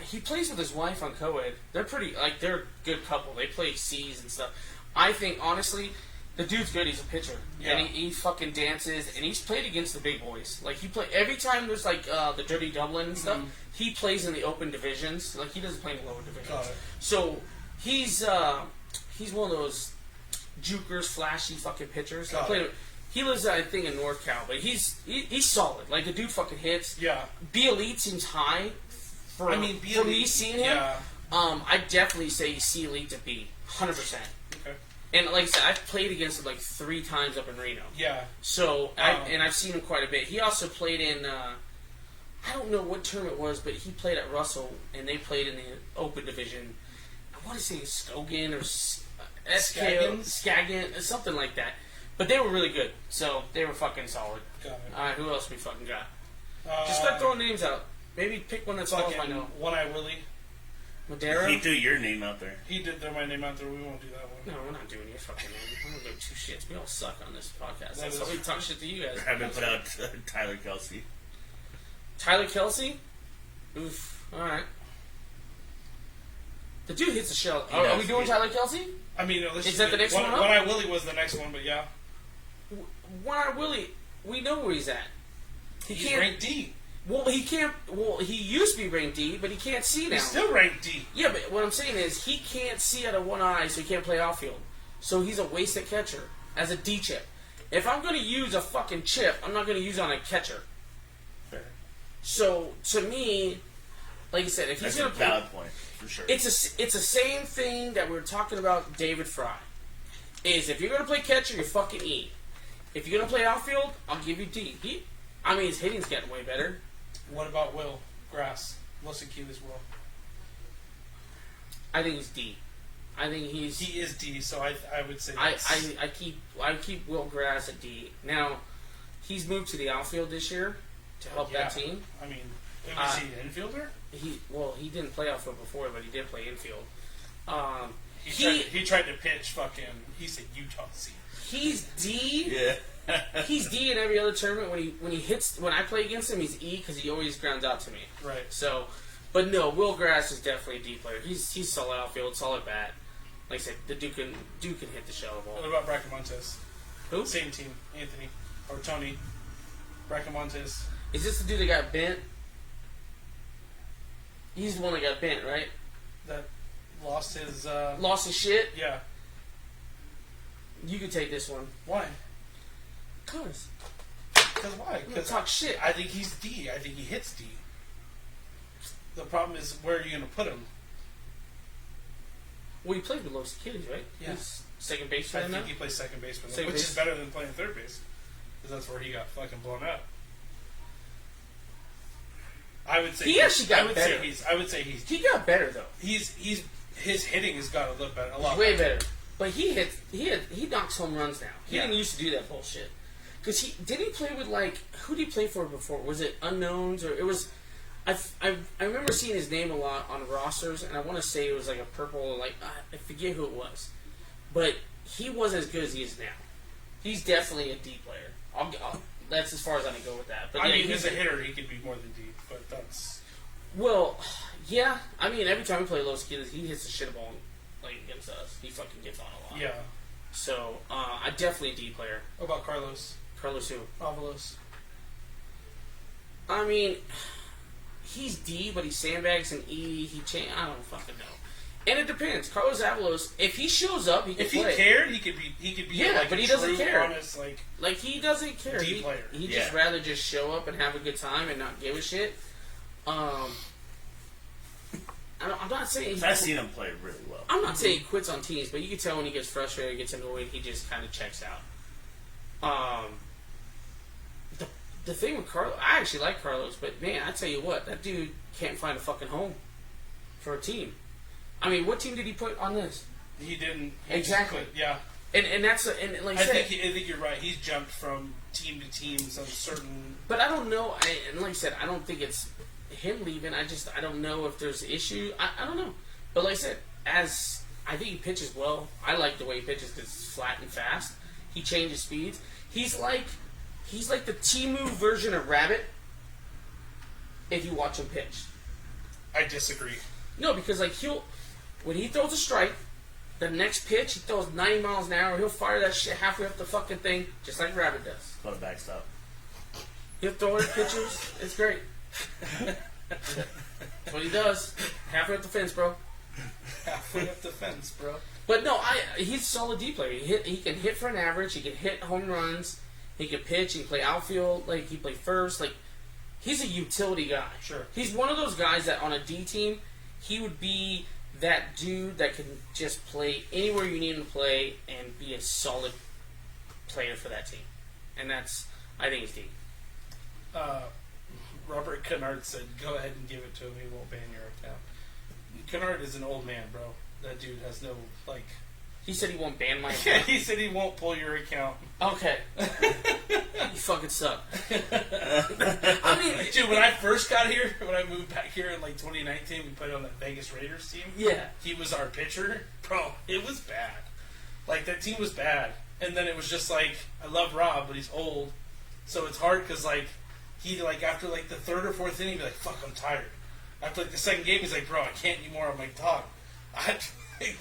[SPEAKER 1] He plays with his wife on co-ed. They're pretty. They're a good couple. They play C's and stuff. I think honestly, the dude's good. He's a pitcher,
[SPEAKER 2] Yeah.
[SPEAKER 1] and he fucking dances. And he's played against the big boys. Like he play every time there's like the Dirty Dublin and stuff. He plays in the open divisions. Like he doesn't play in the lower divisions.
[SPEAKER 2] Got it.
[SPEAKER 1] So he's one of those jukers, flashy fucking pitchers. I
[SPEAKER 2] Got
[SPEAKER 1] played
[SPEAKER 2] it.
[SPEAKER 1] him. He lives, I think, in North Cal, but he's solid. Like the dude fucking hits.
[SPEAKER 2] Yeah.
[SPEAKER 1] B elite seems high. For,
[SPEAKER 2] I mean, B
[SPEAKER 1] for me
[SPEAKER 2] elite-
[SPEAKER 1] seeing him,
[SPEAKER 2] Yeah.
[SPEAKER 1] I definitely say C elite to B, 100%.
[SPEAKER 2] Okay.
[SPEAKER 1] And like I said, I've played against him like 3 times up in Reno.
[SPEAKER 2] Yeah.
[SPEAKER 1] So I've seen him quite a bit. He also played in I don't know what term it was, but he played at Russell, and they played in the open division. I want to say Skogan or SKO, Skaggan, something like that. But they were really good, so they were fucking solid.
[SPEAKER 2] Got it.
[SPEAKER 1] All right, who else we fucking got? Just start throwing names out. Maybe pick one that's off
[SPEAKER 2] fucking
[SPEAKER 1] my know.
[SPEAKER 2] One Eye Willie.
[SPEAKER 1] Madera?
[SPEAKER 3] He threw your name out there.
[SPEAKER 2] He did throw my name out there. We won't do that one.
[SPEAKER 1] No, we're not doing it. your fucking name. I don't give two shits. We all suck on this podcast.
[SPEAKER 2] That
[SPEAKER 1] That's
[SPEAKER 2] is
[SPEAKER 1] why we talk shit to you guys.
[SPEAKER 3] I haven't put out Tyler Kelsey.
[SPEAKER 1] Tyler Kelsey? Oof. Alright. The dude hits the shell.
[SPEAKER 3] He
[SPEAKER 1] Are
[SPEAKER 3] does.
[SPEAKER 1] we doing Tyler Kelsey?
[SPEAKER 2] I mean, let's
[SPEAKER 1] Is that the next one up?
[SPEAKER 2] One Eye Willie was the next one, but yeah.
[SPEAKER 1] One Eye Willie, we know where he's at.
[SPEAKER 2] He's ranked D.
[SPEAKER 1] Well, he can't. Well, he used to be ranked D, but he can't see now.
[SPEAKER 2] He's still ranked D.
[SPEAKER 1] Yeah, but what I'm saying is he can't see out of one eye, so he can't play outfield. So he's a wasted catcher as a D chip. If I'm going to use a fucking chip, I'm not going to use it on a catcher.
[SPEAKER 3] Fair.
[SPEAKER 1] So to me, like I said, if he's
[SPEAKER 3] That's a
[SPEAKER 1] going to play,
[SPEAKER 3] valid point for sure.
[SPEAKER 1] it's the same thing that we were talking about David Fry. Is if you're going to play catcher, you're fucking E. If you're going to play outfield, I'll give you D. I mean, his hitting's getting way better.
[SPEAKER 2] What about Will Grass? Los Angeles Will.
[SPEAKER 1] I think he's D. I think he's.
[SPEAKER 2] He is D, so I would say
[SPEAKER 1] I
[SPEAKER 2] that's...
[SPEAKER 1] I keep Will Grass at D. Now, he's moved to the outfield this year to help that team.
[SPEAKER 2] I mean, was he an infielder?
[SPEAKER 1] He didn't play outfield before, but he did play infield.
[SPEAKER 2] He tried to pitch fucking. He's a Utah seed.
[SPEAKER 1] He's D.
[SPEAKER 3] yeah.
[SPEAKER 1] He's D in every other tournament. When he hits, when I play against him, he's E because he always grounds out to me.
[SPEAKER 2] Right.
[SPEAKER 1] So, but no, Will Grass is definitely a D player. He's solid outfield, solid bat. Like I said, the dude can hit the shell ball.
[SPEAKER 2] What about Bracamontes?
[SPEAKER 1] Who?
[SPEAKER 2] Same team, Anthony or Tony. Bracamontes.
[SPEAKER 1] Is this the dude that got bent? He's the one that got bent, right?
[SPEAKER 2] That lost his.
[SPEAKER 1] Lost his shit.
[SPEAKER 2] Yeah.
[SPEAKER 1] You could take this one.
[SPEAKER 2] Why?
[SPEAKER 1] Cause
[SPEAKER 2] Because why? Because
[SPEAKER 1] talk shit.
[SPEAKER 2] I think he's D. I think he hits D. The problem is where are you going to put him?
[SPEAKER 1] Well, he played with Los Kitties, right?
[SPEAKER 2] Yeah.
[SPEAKER 1] He's second base
[SPEAKER 2] I
[SPEAKER 1] for them now.
[SPEAKER 2] think he plays second base for them,
[SPEAKER 1] Second
[SPEAKER 2] which
[SPEAKER 1] base.
[SPEAKER 2] is better than playing third base, because that's where he got fucking blown up. I would say
[SPEAKER 1] He actually got better.
[SPEAKER 2] I would say he's
[SPEAKER 1] He got better though.
[SPEAKER 2] his hitting has got a little better, a lot
[SPEAKER 1] Way better. But he knocks home runs now. He
[SPEAKER 2] Yeah.
[SPEAKER 1] didn't used to do that bullshit. Because he play with like, who did he play for before? Was it unknowns or it was? I remember seeing his name a lot on rosters, and I want to say it was like a purple, like I forget who it was, but he wasn't as good as he is now. He's definitely a D player. That's as far as I can go with that. But
[SPEAKER 2] I
[SPEAKER 1] yeah,
[SPEAKER 2] mean, as a hitter, he could be more than D, but that's
[SPEAKER 1] well, yeah. I mean, every time we play Los Kids, he hits the shit ball like against us. He fucking gets on a lot.
[SPEAKER 2] yeah.
[SPEAKER 1] So I definitely a D player.
[SPEAKER 2] What about Carlos
[SPEAKER 1] Carlos who?
[SPEAKER 2] Avalos?
[SPEAKER 1] I mean, he's D, but he sandbags and E. I don't fucking know. And it depends. Carlos Avalos, if he shows up, he can
[SPEAKER 2] If
[SPEAKER 1] play.
[SPEAKER 2] he cared, he could be.
[SPEAKER 1] Yeah,
[SPEAKER 2] like
[SPEAKER 1] but
[SPEAKER 2] a
[SPEAKER 1] he doesn't
[SPEAKER 2] true,
[SPEAKER 1] care.
[SPEAKER 2] Honest, like
[SPEAKER 1] Like, he doesn't care.
[SPEAKER 2] D player.
[SPEAKER 1] He
[SPEAKER 3] Yeah.
[SPEAKER 1] just rather just show up and have a good time and not give a shit. I'm not saying...
[SPEAKER 3] I've seen him play really well.
[SPEAKER 1] I'm not saying he quits on teams, but you can tell when he gets frustrated, gets annoyed, he just kind of checks out. The thing with Carlos... I actually like Carlos, but man, I tell you what, that dude can't find a fucking home for a team. I mean, what team did he put on this?
[SPEAKER 2] he didn't
[SPEAKER 1] Exactly.
[SPEAKER 2] Yeah,
[SPEAKER 1] And that's... And like I
[SPEAKER 2] I
[SPEAKER 1] said...
[SPEAKER 2] think you're right. He's jumped from team to team on certain.
[SPEAKER 1] But I don't know, and like I said, I don't think it's him leaving. I don't know if there's issue. I don't know. But like I said, I think he pitches well. I like the way he pitches because it's flat and fast. He changes speeds. He's like the Timu version of Rabbit. If you watch him pitch,
[SPEAKER 2] I disagree.
[SPEAKER 1] no, because like when he throws a strike, the next pitch he throws 90 miles an hour. He'll fire that shit halfway up the fucking thing, just like Rabbit does.
[SPEAKER 3] Called a backstop.
[SPEAKER 1] He'll throw his pitches. It's great. That's what he does. Halfway up the fence, bro.
[SPEAKER 2] Halfway up the fence, bro.
[SPEAKER 1] But no, he's a solid D player. He can hit for an average. He can hit home runs. He can pitch. He can play outfield. Like, he play first. Like, he's a utility guy.
[SPEAKER 2] Sure.
[SPEAKER 1] He's one of those guys that on a D team, he would be that dude that can just play anywhere you need him to play and be a solid player for that team. And I think it's D.
[SPEAKER 2] Robert Kennard said, "Go ahead and give it to him. He won't ban your account." Kennard is an old man, bro. That dude has no like.
[SPEAKER 1] He said he won't ban my
[SPEAKER 2] Yeah,
[SPEAKER 1] account.
[SPEAKER 2] he said he won't pull your account.
[SPEAKER 1] Okay. You fucking suck. I mean,
[SPEAKER 2] Dude, when I first got here, when I moved back here in like 2019, we played on that Vegas Raiders team.
[SPEAKER 1] yeah.
[SPEAKER 2] He was our pitcher, bro. It was bad. Like, that team was bad. And then it was just like, I love Rob, but he's old. So it's hard because, like, he, like, after, like, the third or fourth inning, he'd be like, fuck, I'm tired. After, like, the second game, he's like, bro, I can't anymore. I'm like, dog,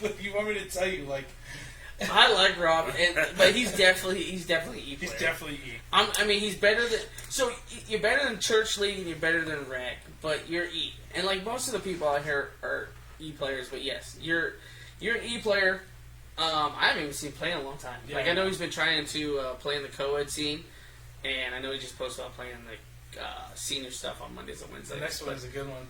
[SPEAKER 2] what do you want me to tell you? Like,
[SPEAKER 1] I like Rob, but he's definitely E player.
[SPEAKER 2] he's definitely E.
[SPEAKER 1] I mean, he's better than. So you're better than Church League and you're better than Rec, but you're E. And like most of the people out here are E players, but yes, you're an E player. I haven't even seen him play in a long time.
[SPEAKER 2] Yeah.
[SPEAKER 1] Like I know he's been trying to play in the co-ed scene, and I know he just posted about playing like senior stuff on Mondays and Wednesdays.
[SPEAKER 2] The next one is a good one.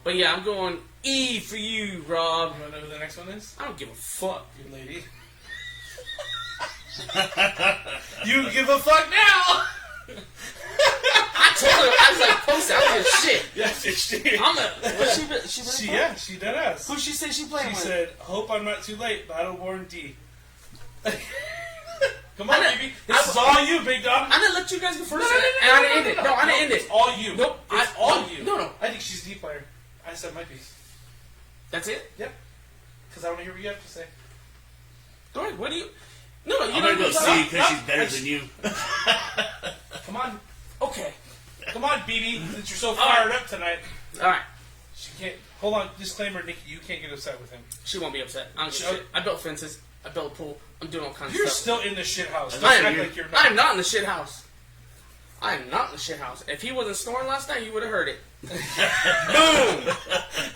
[SPEAKER 1] But yeah, I'm going E for you, Rob.
[SPEAKER 2] You want to know who the next one is?
[SPEAKER 1] I don't give a fuck.
[SPEAKER 2] Your lady. You give a fuck now!
[SPEAKER 1] I told her I was like, post out your shit.
[SPEAKER 2] Yes, she did. She did us.
[SPEAKER 1] Who she said she playing
[SPEAKER 2] She
[SPEAKER 1] with?
[SPEAKER 2] said, hope I'm not too late, Battleborn D. Come on,
[SPEAKER 1] I know-
[SPEAKER 2] baby. This is all you, big dog.
[SPEAKER 1] I didn't let you guys go first. And I didn't end it. No, I didn't end
[SPEAKER 2] It's
[SPEAKER 1] it.
[SPEAKER 2] all you.
[SPEAKER 1] Nope.
[SPEAKER 2] It's all you.
[SPEAKER 1] No.
[SPEAKER 2] I think she's a D player. I said my piece.
[SPEAKER 1] That's it?
[SPEAKER 2] Yep. Because I want to hear what you have to say.
[SPEAKER 1] Go ahead. What do you... No, you
[SPEAKER 3] I'm
[SPEAKER 1] don't
[SPEAKER 3] gonna go
[SPEAKER 1] go
[SPEAKER 3] C because she's better than you.
[SPEAKER 2] Come on.
[SPEAKER 1] Okay.
[SPEAKER 2] Come on, BB. Since you're so fired up tonight.
[SPEAKER 1] All right.
[SPEAKER 2] She can't... Hold on. Disclaimer, Nikki. You can't get upset with him.
[SPEAKER 1] She won't be upset. I don't give a shit. I built fences. I built a pool. I'm doing all kinds
[SPEAKER 2] You're
[SPEAKER 1] of stuff.
[SPEAKER 2] still in the shit house. Don't
[SPEAKER 1] I
[SPEAKER 2] act
[SPEAKER 1] am,
[SPEAKER 2] like you're not.
[SPEAKER 1] I am not in the shit house. I am not in the shit house. If he wasn't snoring last night, you would have heard it. Boom!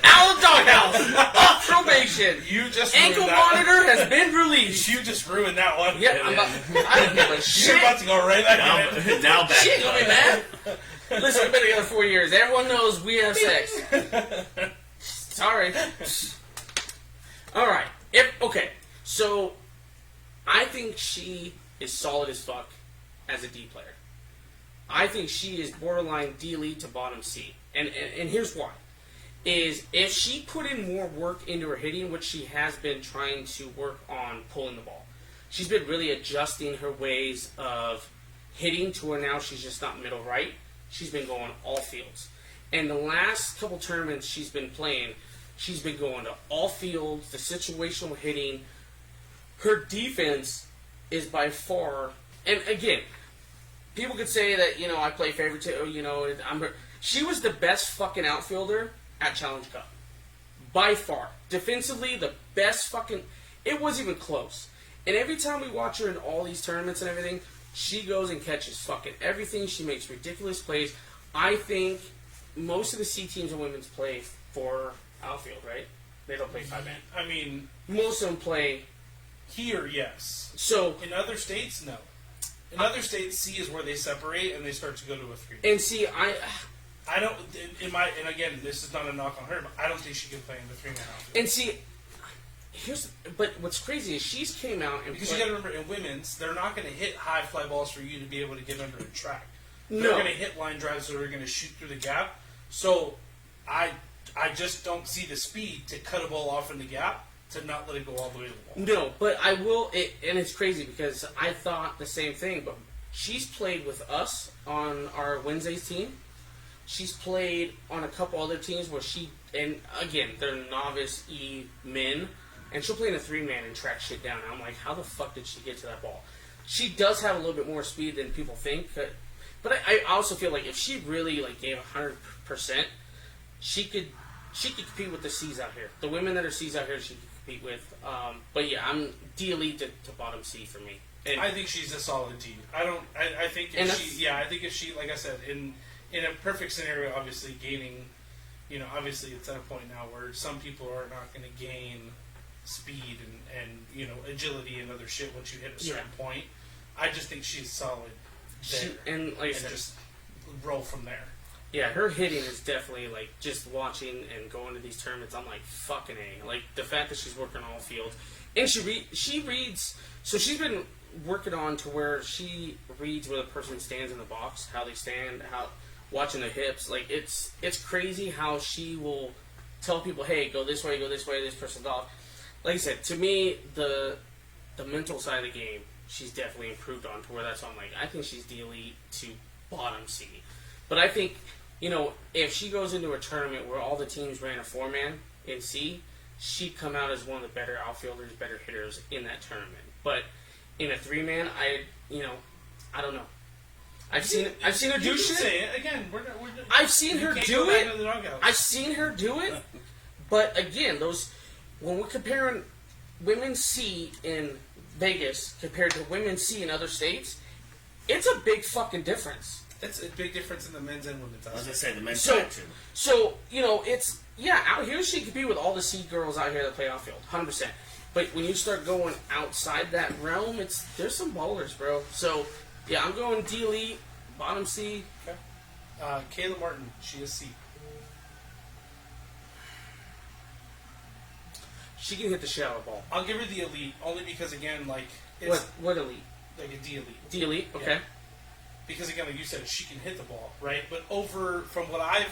[SPEAKER 1] Out of the doghouse. Off probation.
[SPEAKER 2] You just
[SPEAKER 1] Ankle
[SPEAKER 2] ruined that
[SPEAKER 1] monitor has been released.
[SPEAKER 2] You just ruined that one.
[SPEAKER 1] Yep, I don't give a shit.
[SPEAKER 2] You're about to go right back in it.
[SPEAKER 3] Now back.
[SPEAKER 1] She ain't gonna be mad. Listen, we've been together 4 years. Everyone knows we have sex. Sorry. Alright. Okay. So, I think she is solid as fuck as a D player. I think she is borderline D elite to bottom C. And here's why. Is if she put in more work into her hitting, which she has been trying to work on pulling the ball. She's been really adjusting her ways of hitting to where now she's just not middle right. She's been going all fields. And the last couple tournaments she's been playing, she's been going to all fields, the situational hitting. Her defense is by far, and again, people could say that, I play favoritism, she was the best fucking outfielder at Challenge Cup. By far. Defensively, the best fucking, it wasn't even close. And every time we watch her in all these tournaments and everything, she goes and catches fucking everything. She makes ridiculous plays. I think most of the C teams and women's play for outfield, right? They don't play 5-man.
[SPEAKER 2] I mean,
[SPEAKER 1] Most of them play.
[SPEAKER 2] here, yes.
[SPEAKER 1] So,
[SPEAKER 2] In other states, no. In other states, C is where they separate and they start to go to a 3.
[SPEAKER 1] and see,
[SPEAKER 2] I don't, and again, this is not a knock on her, but I don't think she can play in the 3-man outfield.
[SPEAKER 1] and see, but what's crazy is she's came out and
[SPEAKER 2] Because you gotta remember, in women's, they're not going to hit high fly balls for you to be able to get under a track. They're
[SPEAKER 1] No.
[SPEAKER 2] going to hit line drives that are going to shoot through the gap. So, I just don't see the speed to cut a ball off in the gap to not let it go all the way to the ball.
[SPEAKER 1] No, but I will, and it's crazy because I thought the same thing, but she's played with us on our Wednesdays team. She's played on a couple other teams where and again, they're novice E men, and she'll play in a 3-man and track shit down. And I'm like, how the fuck did she get to that ball? She does have a little bit more speed than people think, but I also feel like if she really gave 100%, she could compete with the C's out here. The women that are C's out here, she could compete with. But yeah, I'm D elite to bottom C for me. And
[SPEAKER 2] I think she's a solid D. I think if she, like I said, in a perfect scenario, obviously gaining, obviously it's at a point now where some people are not going to gain speed and agility and other shit once you hit a certain point. I just think she's solid there.
[SPEAKER 1] and like I
[SPEAKER 2] and
[SPEAKER 1] said,
[SPEAKER 2] just roll from there.
[SPEAKER 1] yeah, her hitting is definitely just watching and going to these tournaments. I'm like fucking A. Like the fact that she's working all fields and she reads. So she's been working on to where she reads where the person stands in the box, how they stand, how watching their hips. Like it's crazy how she will tell people, hey, go this way, this person's off. Like I said, to me, the mental side of the game, she's definitely improved on to where that's why I'm like, I think she's D elite to bottom C. But I think, if she goes into a tournament where all the teams ran a 4-man in C, she'd come out as one of the better outfielders, better hitters in that tournament. But in a 3-man, I don't know. I've seen her do
[SPEAKER 2] You can
[SPEAKER 1] shit.
[SPEAKER 2] say it again.
[SPEAKER 1] I've seen her
[SPEAKER 2] can't
[SPEAKER 1] do
[SPEAKER 2] go back
[SPEAKER 1] it.
[SPEAKER 2] to the dugout.
[SPEAKER 1] I've seen her do it. But again, when we're comparing women's C in Vegas compared to women's C in other states, it's a big fucking difference.
[SPEAKER 2] It's a big difference in the men's and women's.
[SPEAKER 3] I was gonna say the men's
[SPEAKER 1] So,
[SPEAKER 3] side too.
[SPEAKER 1] so it's out here she could be with all the C girls out here that play outfield, 100%. But when you start going outside that realm, there's some ballers, bro. So yeah, I'm going D Elite, bottom C.
[SPEAKER 2] Okay. Kayla Martin, she is C.
[SPEAKER 1] She can hit the shit out of the ball.
[SPEAKER 2] I'll give her the elite only because again, like it's
[SPEAKER 1] What elite?
[SPEAKER 2] like a D elite.
[SPEAKER 1] D Elite, okay.
[SPEAKER 2] Yeah. Because again, like you said, she can hit the ball, right? But from what I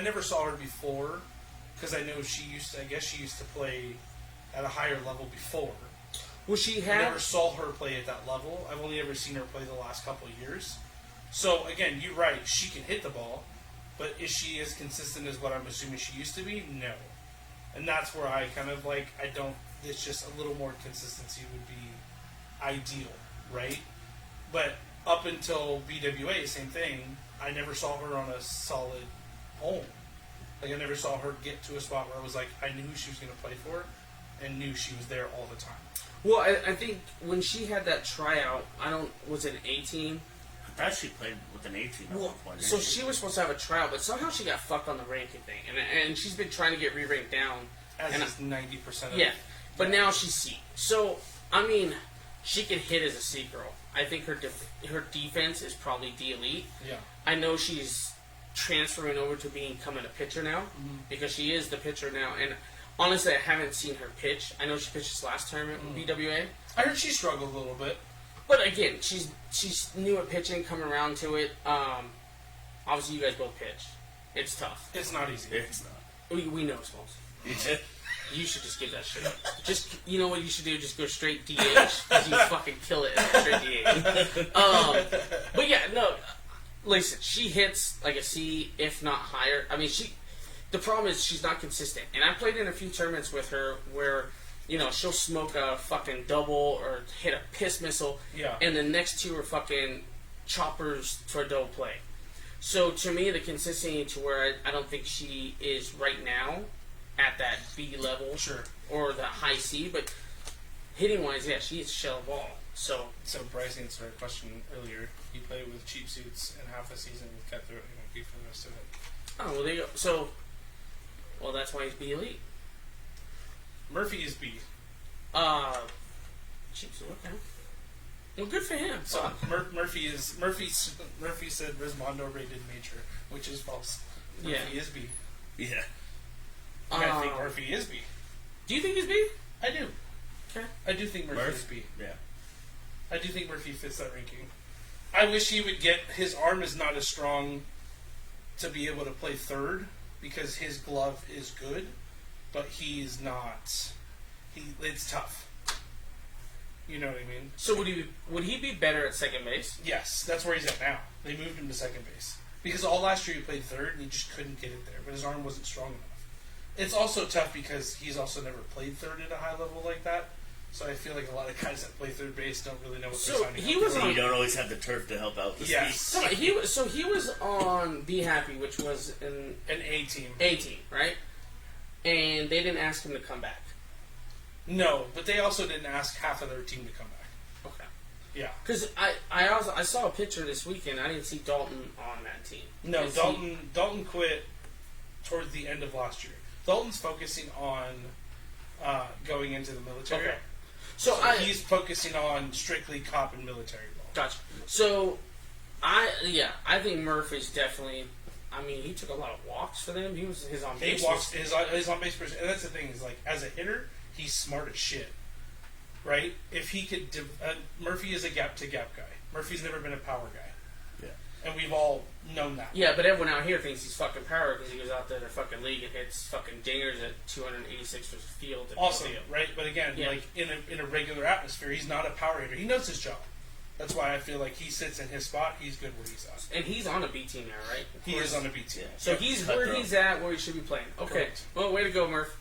[SPEAKER 2] never saw her before, because I know she used to play at a higher level before.
[SPEAKER 1] Well, she
[SPEAKER 2] I
[SPEAKER 1] had.
[SPEAKER 2] never saw her play at that level. I've only ever seen her play the last couple of years. So again, you're right. She can hit the ball, but is she as consistent as what I'm assuming she used to be? No. And that's where I kind of like I don't. It's just a little more consistency would be ideal, right? But up until BWA, same thing. I never saw her on a solid home. Like I never saw her get to a spot where I was like, I knew who she was going to play for, and knew she was there all the time.
[SPEAKER 1] Well, I think when she had that tryout, was it an 18?
[SPEAKER 3] I thought she played with an 18 at
[SPEAKER 1] Well,
[SPEAKER 3] one point.
[SPEAKER 1] so
[SPEAKER 3] didn't
[SPEAKER 1] she was supposed to have a tryout, but somehow she got fucked on the ranking thing, and she's been trying to get re-ranked down.
[SPEAKER 2] As
[SPEAKER 1] And
[SPEAKER 2] is 90% of
[SPEAKER 1] Yeah, but now she's C. So I mean, she can hit as a C girl. I think her defense is probably D Elite.
[SPEAKER 2] Yeah.
[SPEAKER 1] I know she's transferring over to becoming a pitcher now because she is the pitcher now. And honestly, I haven't seen her pitch. I know she pitched this last tournament with BWA,
[SPEAKER 2] I heard she struggled a little bit.
[SPEAKER 1] but again, she's new at pitching, coming around to it. Obviously, you guys both pitch. It's tough.
[SPEAKER 2] It's not easy.
[SPEAKER 3] It's not.
[SPEAKER 1] We know, Smalls.
[SPEAKER 3] Yeah.
[SPEAKER 1] You should just give that shit up. Just, you know what you should do? Just go straight DH, because you fucking kill it at straight DH. But yeah, no, listen, she hits like a C, if not higher. I mean, the problem is she's not consistent. And I played in a few tournaments with her where, she'll smoke a fucking double or hit a piss missile,
[SPEAKER 2] Yeah.
[SPEAKER 1] and the next two are fucking choppers for a double play. So to me, the consistency to where I don't think she is right now at that B level,
[SPEAKER 2] Sure.
[SPEAKER 1] or the high C, but hitting wise, yeah, she hits shell ball. So
[SPEAKER 2] So Bryce answered our question earlier. He played with cheap suits and half a season with cutthroat and be for the rest of it.
[SPEAKER 1] well, there you go. So that's why he's B Elite.
[SPEAKER 2] Murphy is B.
[SPEAKER 1] Cheap suit, okay. Well, good for him.
[SPEAKER 2] So Murphy said Rismondo rated major, which is false. Murphy
[SPEAKER 1] Yeah.
[SPEAKER 2] is B.
[SPEAKER 3] Yeah.
[SPEAKER 2] I think Murphy is B.
[SPEAKER 1] Do you think he's B?
[SPEAKER 2] I do.
[SPEAKER 1] Okay.
[SPEAKER 2] I do think Murphy
[SPEAKER 3] Murph?
[SPEAKER 2] is B.
[SPEAKER 3] Yeah.
[SPEAKER 2] I do think Murphy fits that ranking. I wish he would get his arm is not as strong to be able to play third because his glove is good, but he's not. It's tough. You know what I mean?
[SPEAKER 1] So would he be better at second base?
[SPEAKER 2] Yes, that's where he's at now. They moved him to second base because all last year he played third and he just couldn't get it there, but his arm wasn't strong enough. It's also tough because he's also never played third at a high level like that. So I feel like a lot of guys that play third base don't really know what
[SPEAKER 1] So
[SPEAKER 2] they're signing
[SPEAKER 1] he
[SPEAKER 2] up
[SPEAKER 1] was
[SPEAKER 2] for.
[SPEAKER 3] So you don't always have the turf to help out the
[SPEAKER 2] Yes.
[SPEAKER 3] speed.
[SPEAKER 1] So he was on Be Happy, which was an
[SPEAKER 2] An A team.
[SPEAKER 1] A team, right? And they didn't ask him to come back.
[SPEAKER 2] No, but they also didn't ask half of their team to come back.
[SPEAKER 1] Okay.
[SPEAKER 2] Yeah.
[SPEAKER 1] Because I saw a picture this weekend. I didn't see Dalton on that team.
[SPEAKER 2] No,
[SPEAKER 1] Is he-
[SPEAKER 2] Dalton quit towards the end of last year. Dalton's focusing on going into the military.
[SPEAKER 1] Okay.
[SPEAKER 2] So
[SPEAKER 1] So
[SPEAKER 2] he's focusing on strictly cop and military ball.
[SPEAKER 1] gotcha. So I think Murph is definitely. I mean, he took a lot of walks for them. He was his on
[SPEAKER 2] He
[SPEAKER 1] base.
[SPEAKER 2] walks his on base person, and that's the thing is like as a hitter, he's smart as shit, right? If he could, Murphy is a gap to gap guy. Murphy's never been a power guy,
[SPEAKER 3] Yeah.
[SPEAKER 2] and we've all known that.
[SPEAKER 1] Yeah, but everyone out here thinks he's fucking power because he goes out there to the fucking league and hits fucking dingers at 286 for the field. And
[SPEAKER 2] Awesome,
[SPEAKER 1] field.
[SPEAKER 2] right? But again,
[SPEAKER 1] Yeah.
[SPEAKER 2] like in a regular atmosphere, he's not a power hitter. He knows his job. That's why I feel like he sits in his spot. He's good where he's at.
[SPEAKER 1] And he's on a B team now, right? Of
[SPEAKER 2] He
[SPEAKER 1] course.
[SPEAKER 2] is on a B team.
[SPEAKER 3] Yeah.
[SPEAKER 1] So he's where he's at, where he should be playing. Okay.
[SPEAKER 2] Correct.
[SPEAKER 1] Well, way to go, Murph.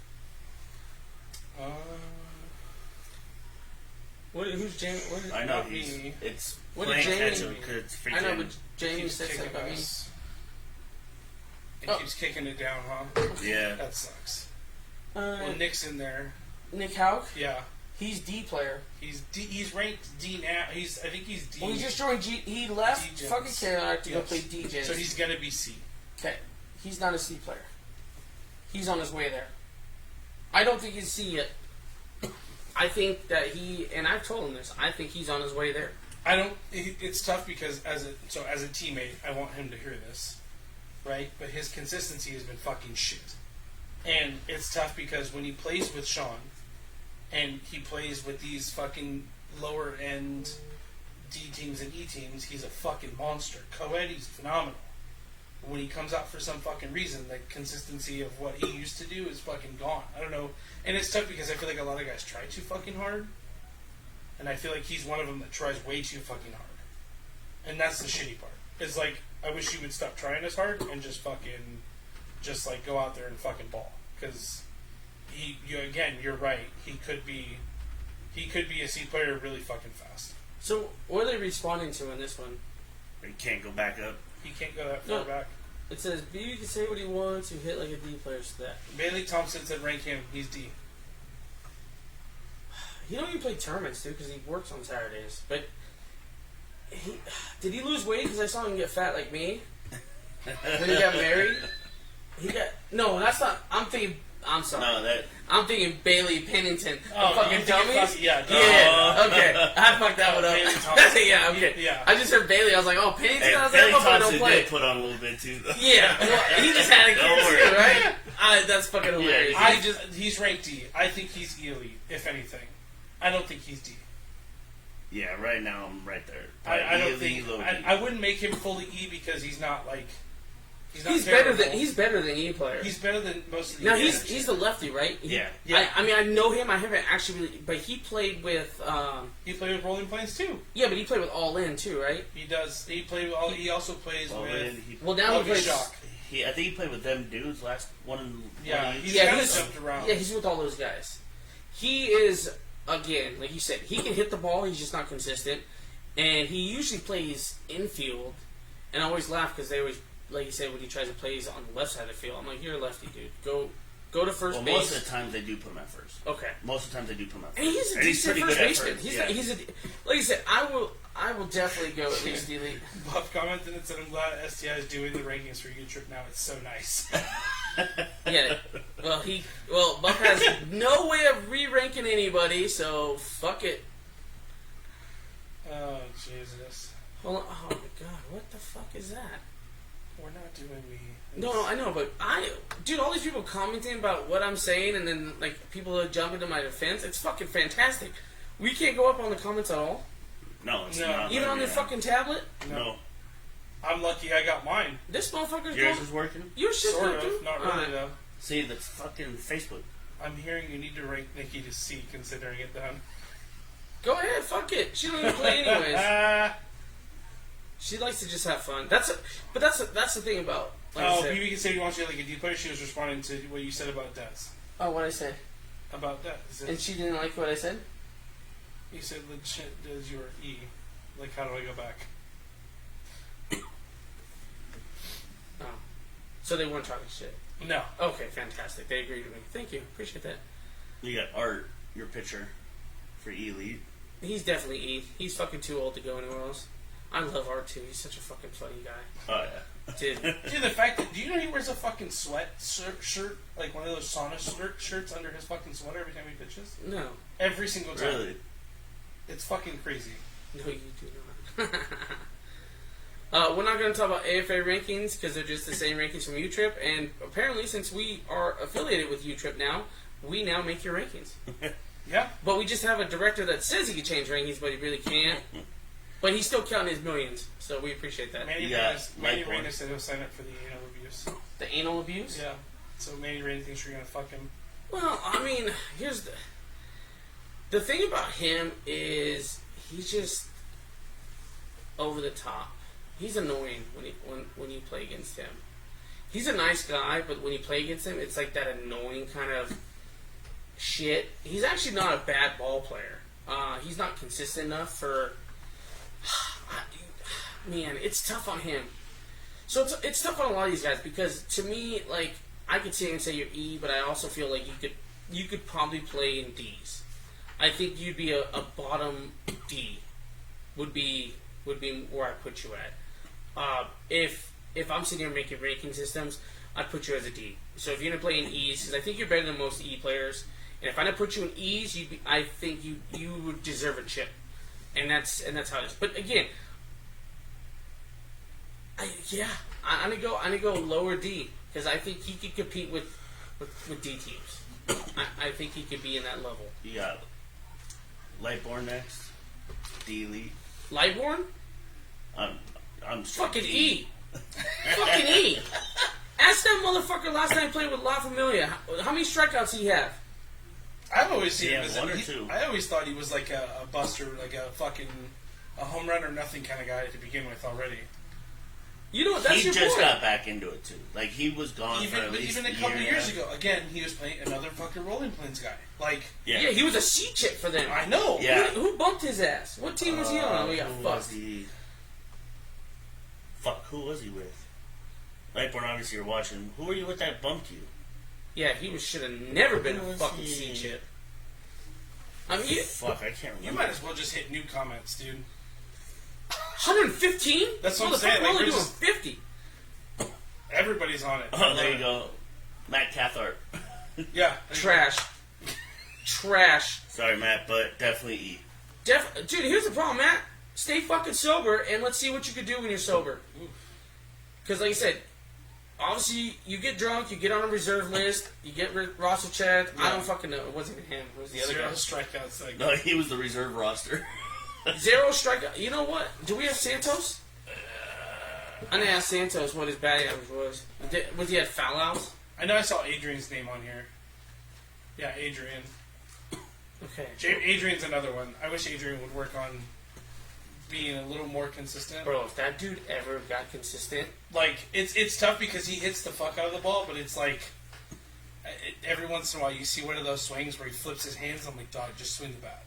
[SPEAKER 1] Who's Jamie?
[SPEAKER 3] I know
[SPEAKER 2] Not
[SPEAKER 3] he's.
[SPEAKER 2] me.
[SPEAKER 3] It's
[SPEAKER 1] What did
[SPEAKER 3] playing
[SPEAKER 1] Jamie-
[SPEAKER 3] catch up because it's freaking.
[SPEAKER 1] I know, but Jamie
[SPEAKER 2] keeps
[SPEAKER 1] said
[SPEAKER 2] kicking
[SPEAKER 1] something about me.
[SPEAKER 2] us. It
[SPEAKER 1] Oh.
[SPEAKER 2] keeps kicking it down, huh?
[SPEAKER 3] Yeah.
[SPEAKER 2] That sucks. Well, Nick's in there.
[SPEAKER 1] Nick Hauk,
[SPEAKER 2] Yeah.
[SPEAKER 1] he's D player.
[SPEAKER 2] He's D, he's ranked D now. I think he's D.
[SPEAKER 1] Well, he just joined G. He left
[SPEAKER 2] D-Gens.
[SPEAKER 1] fucking Carolina to go
[SPEAKER 2] Yes.
[SPEAKER 1] play DJs.
[SPEAKER 2] So he's gonna be C.
[SPEAKER 1] Okay, he's not a C player. He's on his way there. I don't think he's C yet. I think that and I've told him this, I think he's on his way there.
[SPEAKER 2] I don't. It's tough because as a teammate, I want him to hear this, right? But his consistency has been fucking shit, and it's tough because when he plays with Sean, and he plays with these fucking lower end D teams and E teams, he's a fucking monster. Co-ed, he's phenomenal. When he comes out for some fucking reason, the consistency of what he used to do is fucking gone. I don't know, and it's tough because I feel like a lot of guys try too fucking hard. And I feel like he's one of them that tries way too fucking hard. And that's the shitty part. It's like, I wish he would stop trying as hard and just like go out there and fucking ball. Because again, you're right. He could be a C player really fucking fast.
[SPEAKER 1] So, what are they responding to in this one?
[SPEAKER 3] He can't go back up.
[SPEAKER 2] He can't go that far
[SPEAKER 1] No.
[SPEAKER 2] back.
[SPEAKER 1] It says, BB can say what he wants, you hit like a D player to that.
[SPEAKER 2] Bailey Thompson said rank him. He's D.
[SPEAKER 1] He don't even play tournaments, too, because he works on Saturdays. But, did he lose weight because I saw him get fat like me? When he got married? No, that's not, I'm sorry.
[SPEAKER 3] No,
[SPEAKER 1] I'm thinking Bailey Pennington.
[SPEAKER 2] Oh,
[SPEAKER 1] The fucking
[SPEAKER 2] you think
[SPEAKER 1] dummies?
[SPEAKER 2] fucking- yeah,
[SPEAKER 1] Yeah, okay. I fucked that one up.
[SPEAKER 2] Bailey Thompson.
[SPEAKER 1] Yeah, okay.
[SPEAKER 2] Yeah.
[SPEAKER 1] I just heard Bailey. I was like, oh, Pennington?
[SPEAKER 3] Hey,
[SPEAKER 1] I was like,
[SPEAKER 3] Billy
[SPEAKER 1] I hope I
[SPEAKER 3] Thompson
[SPEAKER 1] don't play.
[SPEAKER 3] did put on a little bit too, though.
[SPEAKER 1] Yeah, well, he just had a
[SPEAKER 3] Don't
[SPEAKER 1] kid
[SPEAKER 3] worry.
[SPEAKER 1] too, right? That's fucking hilarious.
[SPEAKER 2] He's ranked D. I think he's elite, if anything. I don't think he's D.
[SPEAKER 3] Yeah, right now I'm right there.
[SPEAKER 2] I don't
[SPEAKER 3] Really
[SPEAKER 2] think
[SPEAKER 3] low
[SPEAKER 2] I wouldn't make him fully E because he's not like he's not
[SPEAKER 1] He's
[SPEAKER 2] terrible.
[SPEAKER 1] better than E player.
[SPEAKER 2] He's better than most of the
[SPEAKER 1] Now
[SPEAKER 2] E
[SPEAKER 1] he's the lefty, right?
[SPEAKER 3] Yeah.
[SPEAKER 2] Yeah.
[SPEAKER 1] I mean, I know him. I haven't actually, really, but he played with.
[SPEAKER 2] He played with Rolling Plains too.
[SPEAKER 1] Yeah, but he played with All In too, right?
[SPEAKER 2] He does. He played with all. He also plays
[SPEAKER 3] Well,
[SPEAKER 2] with.
[SPEAKER 3] then he,
[SPEAKER 1] Well, now he
[SPEAKER 2] Lucky
[SPEAKER 1] plays.
[SPEAKER 2] Shock.
[SPEAKER 3] I think he played with them dudes last one.
[SPEAKER 2] Yeah,
[SPEAKER 3] one
[SPEAKER 2] he's
[SPEAKER 1] Yeah,
[SPEAKER 2] kind of
[SPEAKER 1] he's-
[SPEAKER 2] jumped around.
[SPEAKER 1] Yeah, he's with all those guys. He is again, like you said, he can hit the ball. He's just not consistent, and he usually plays infield. And I always laugh because they always, like you said, when he tries to play, he's on the left side of the field. I'm like, you're a lefty, dude. Go to first
[SPEAKER 3] Well,
[SPEAKER 1] base.
[SPEAKER 3] most of the time they do put him at first.
[SPEAKER 1] Okay.
[SPEAKER 3] Most of the time they do put him at first.
[SPEAKER 1] And he's a
[SPEAKER 3] And
[SPEAKER 1] decent
[SPEAKER 3] pretty
[SPEAKER 1] first
[SPEAKER 3] good at
[SPEAKER 1] baseman.
[SPEAKER 3] first,
[SPEAKER 1] He's
[SPEAKER 3] yeah.
[SPEAKER 1] he's a like you said. I will definitely go at least elite.
[SPEAKER 2] Buff commented and said, "I'm glad STI is doing the rankings for you trip now. It's so nice."
[SPEAKER 1] Yeah. Well, Buck has no way of re-ranking anybody, so fuck it.
[SPEAKER 2] Oh Jesus,
[SPEAKER 1] Hold on. Oh my god, what the fuck is that?
[SPEAKER 2] we're not doing me.
[SPEAKER 1] No, I know, but dude, all these people commenting about what I'm saying, and then like people that jump into my defense. It's fucking fantastic. We can't go up on the comments at all,
[SPEAKER 3] No, it's
[SPEAKER 2] No.
[SPEAKER 3] not.
[SPEAKER 1] even on the
[SPEAKER 3] yeah.
[SPEAKER 1] fucking tablet.
[SPEAKER 3] No.
[SPEAKER 2] I'm lucky I got mine.
[SPEAKER 1] This motherfucker's
[SPEAKER 3] Yours
[SPEAKER 1] going.
[SPEAKER 3] is working?
[SPEAKER 1] Your shit's
[SPEAKER 2] Sort
[SPEAKER 1] going
[SPEAKER 2] of,
[SPEAKER 1] through.
[SPEAKER 2] not really though.
[SPEAKER 3] See, that's fucking Facebook.
[SPEAKER 2] I'm hearing you need to rank Nikki to C, considering it done.
[SPEAKER 1] Go ahead, fuck it. She don't even play anyways. She likes to just have fun. That's the thing about. Like I
[SPEAKER 2] Oh,
[SPEAKER 1] said.
[SPEAKER 2] BB can say he wants you like a D player. She was responding to what you said about Des.
[SPEAKER 1] Oh, what I said,
[SPEAKER 2] About Des.
[SPEAKER 1] and she didn't like what I said.
[SPEAKER 2] You said legit Des, you were E. Like, how do I go back?
[SPEAKER 1] Oh, so they weren't talking shit.
[SPEAKER 2] No.
[SPEAKER 1] Okay, fantastic. They agreed with me. Thank you. Appreciate that.
[SPEAKER 3] You got Art, your picture, for Elite.
[SPEAKER 1] He's definitely E. He's fucking too old to go anywhere else. I love Art too. He's such a fucking funny guy.
[SPEAKER 3] Oh, yeah.
[SPEAKER 1] Dude.
[SPEAKER 2] Dude, the fact that, do you know he wears a fucking sweat shirt, like one of those sauna shirts under his fucking sweater every time he pitches?
[SPEAKER 1] No.
[SPEAKER 2] Every single time.
[SPEAKER 3] Really?
[SPEAKER 2] It's fucking crazy.
[SPEAKER 1] No, you do not. We're not going to talk about AFA rankings because they're just the same rankings from U-Trip. And apparently, since we are affiliated with U-Trip now, we now make your rankings.
[SPEAKER 2] Yeah.
[SPEAKER 1] But we just have a director that says he can change rankings, but he really can't. But he's still counting his millions, so we appreciate that.
[SPEAKER 2] Manny
[SPEAKER 3] Yeah,
[SPEAKER 2] Manny
[SPEAKER 3] Lightborn.
[SPEAKER 2] Reina said he'll sign up for the anal abuse.
[SPEAKER 1] The anal abuse?
[SPEAKER 2] Yeah. So Manny Reina thinks you're gonna fuck him.
[SPEAKER 1] Well, I mean, here's the thing about him is he's just over the top. He's annoying when you play against him. He's a nice guy, but when you play against him, it's like that annoying kind of shit. He's actually not a bad ball player. He's not consistent enough for. Man, it's tough on him. So it's tough on a lot of these guys because to me, like, I could sit here and say you're E, but I also feel like you could probably play in D's. I think you'd be a bottom D. Would be where I put you at. If I'm sitting here making ranking systems, I'd put you as a D. So if you're gonna play in E's, because I think you're better than most E players, and if I didn't put you in E's, I think you would deserve a chip, and that's how it is. But again, I'm gonna go lower D because I think he could compete with D teams. I think he could be in that level.
[SPEAKER 3] You got Lightborn next. D Elite.
[SPEAKER 1] Lightborn?
[SPEAKER 3] I'm
[SPEAKER 1] Fucking E. Fucking E. Ask that motherfucker last time he played with La Familia. How many strikeouts did he have?
[SPEAKER 2] I've always seen
[SPEAKER 3] Yeah,
[SPEAKER 2] him as
[SPEAKER 3] one or two.
[SPEAKER 2] I always thought he was like a buster, like a fucking a home run or nothing kind of guy to begin with already.
[SPEAKER 1] You know what? That's
[SPEAKER 3] He
[SPEAKER 1] your
[SPEAKER 3] just
[SPEAKER 1] boy.
[SPEAKER 3] got back into it too. Like he was gone for at least
[SPEAKER 2] Even a
[SPEAKER 3] a
[SPEAKER 2] couple
[SPEAKER 3] year
[SPEAKER 2] years
[SPEAKER 3] and
[SPEAKER 2] ago, again, he was playing another fucking Rolling Plains guy. Like,
[SPEAKER 3] Yeah.
[SPEAKER 1] Yeah, he was a C chip for them.
[SPEAKER 2] I know.
[SPEAKER 3] Yeah.
[SPEAKER 1] Who bumped his ass? What team was he on? We got
[SPEAKER 3] who was
[SPEAKER 1] fucked.
[SPEAKER 3] he? Fuck, who was he with? Lightborn, obviously you're watching. Who were you with that bumped you?
[SPEAKER 1] Yeah, he should have never been
[SPEAKER 3] Who
[SPEAKER 1] a
[SPEAKER 3] was
[SPEAKER 1] fucking
[SPEAKER 3] he?
[SPEAKER 1] C chip. I mean,
[SPEAKER 3] Fuck, I can't remember.
[SPEAKER 2] You might as well just hit new comments, dude.
[SPEAKER 1] 115?
[SPEAKER 2] That's what I'm saying,
[SPEAKER 1] We're
[SPEAKER 2] like,
[SPEAKER 1] only
[SPEAKER 2] we're
[SPEAKER 1] doing
[SPEAKER 2] just-
[SPEAKER 1] 50.
[SPEAKER 2] Everybody's on it.
[SPEAKER 3] Oh, there you go. Matt Cathart.
[SPEAKER 2] Yeah.
[SPEAKER 1] Trash. Trash.
[SPEAKER 3] Sorry, Matt, but definitely E.
[SPEAKER 1] Dude, here's the problem, Matt. Stay fucking sober, and let's see what you can do when you're sober. Because, like I said, obviously, you get drunk, you get on a reserve list, you get roster checked. I
[SPEAKER 2] Yeah.
[SPEAKER 1] don't fucking know. It wasn't even him. It was the other
[SPEAKER 2] Zero
[SPEAKER 1] guy.
[SPEAKER 2] strikeouts. Like,
[SPEAKER 3] No, he was the reserve roster.
[SPEAKER 1] Zero strikeout. You know what? Do we have Santos? I didn't ask Santos what his batting average was. Was he at foul outs?
[SPEAKER 2] I know I saw Adrian's name on here. Yeah, Adrian.
[SPEAKER 1] Okay.
[SPEAKER 2] Adrian's another one. I wish Adrian would work on being a little more consistent.
[SPEAKER 1] Bro, if that dude ever got consistent,
[SPEAKER 2] Like, it's tough because he hits the fuck out of the ball, but it's like every once in a while you see one of those swings where he flips his hands. I'm like, dog, just swing the bat.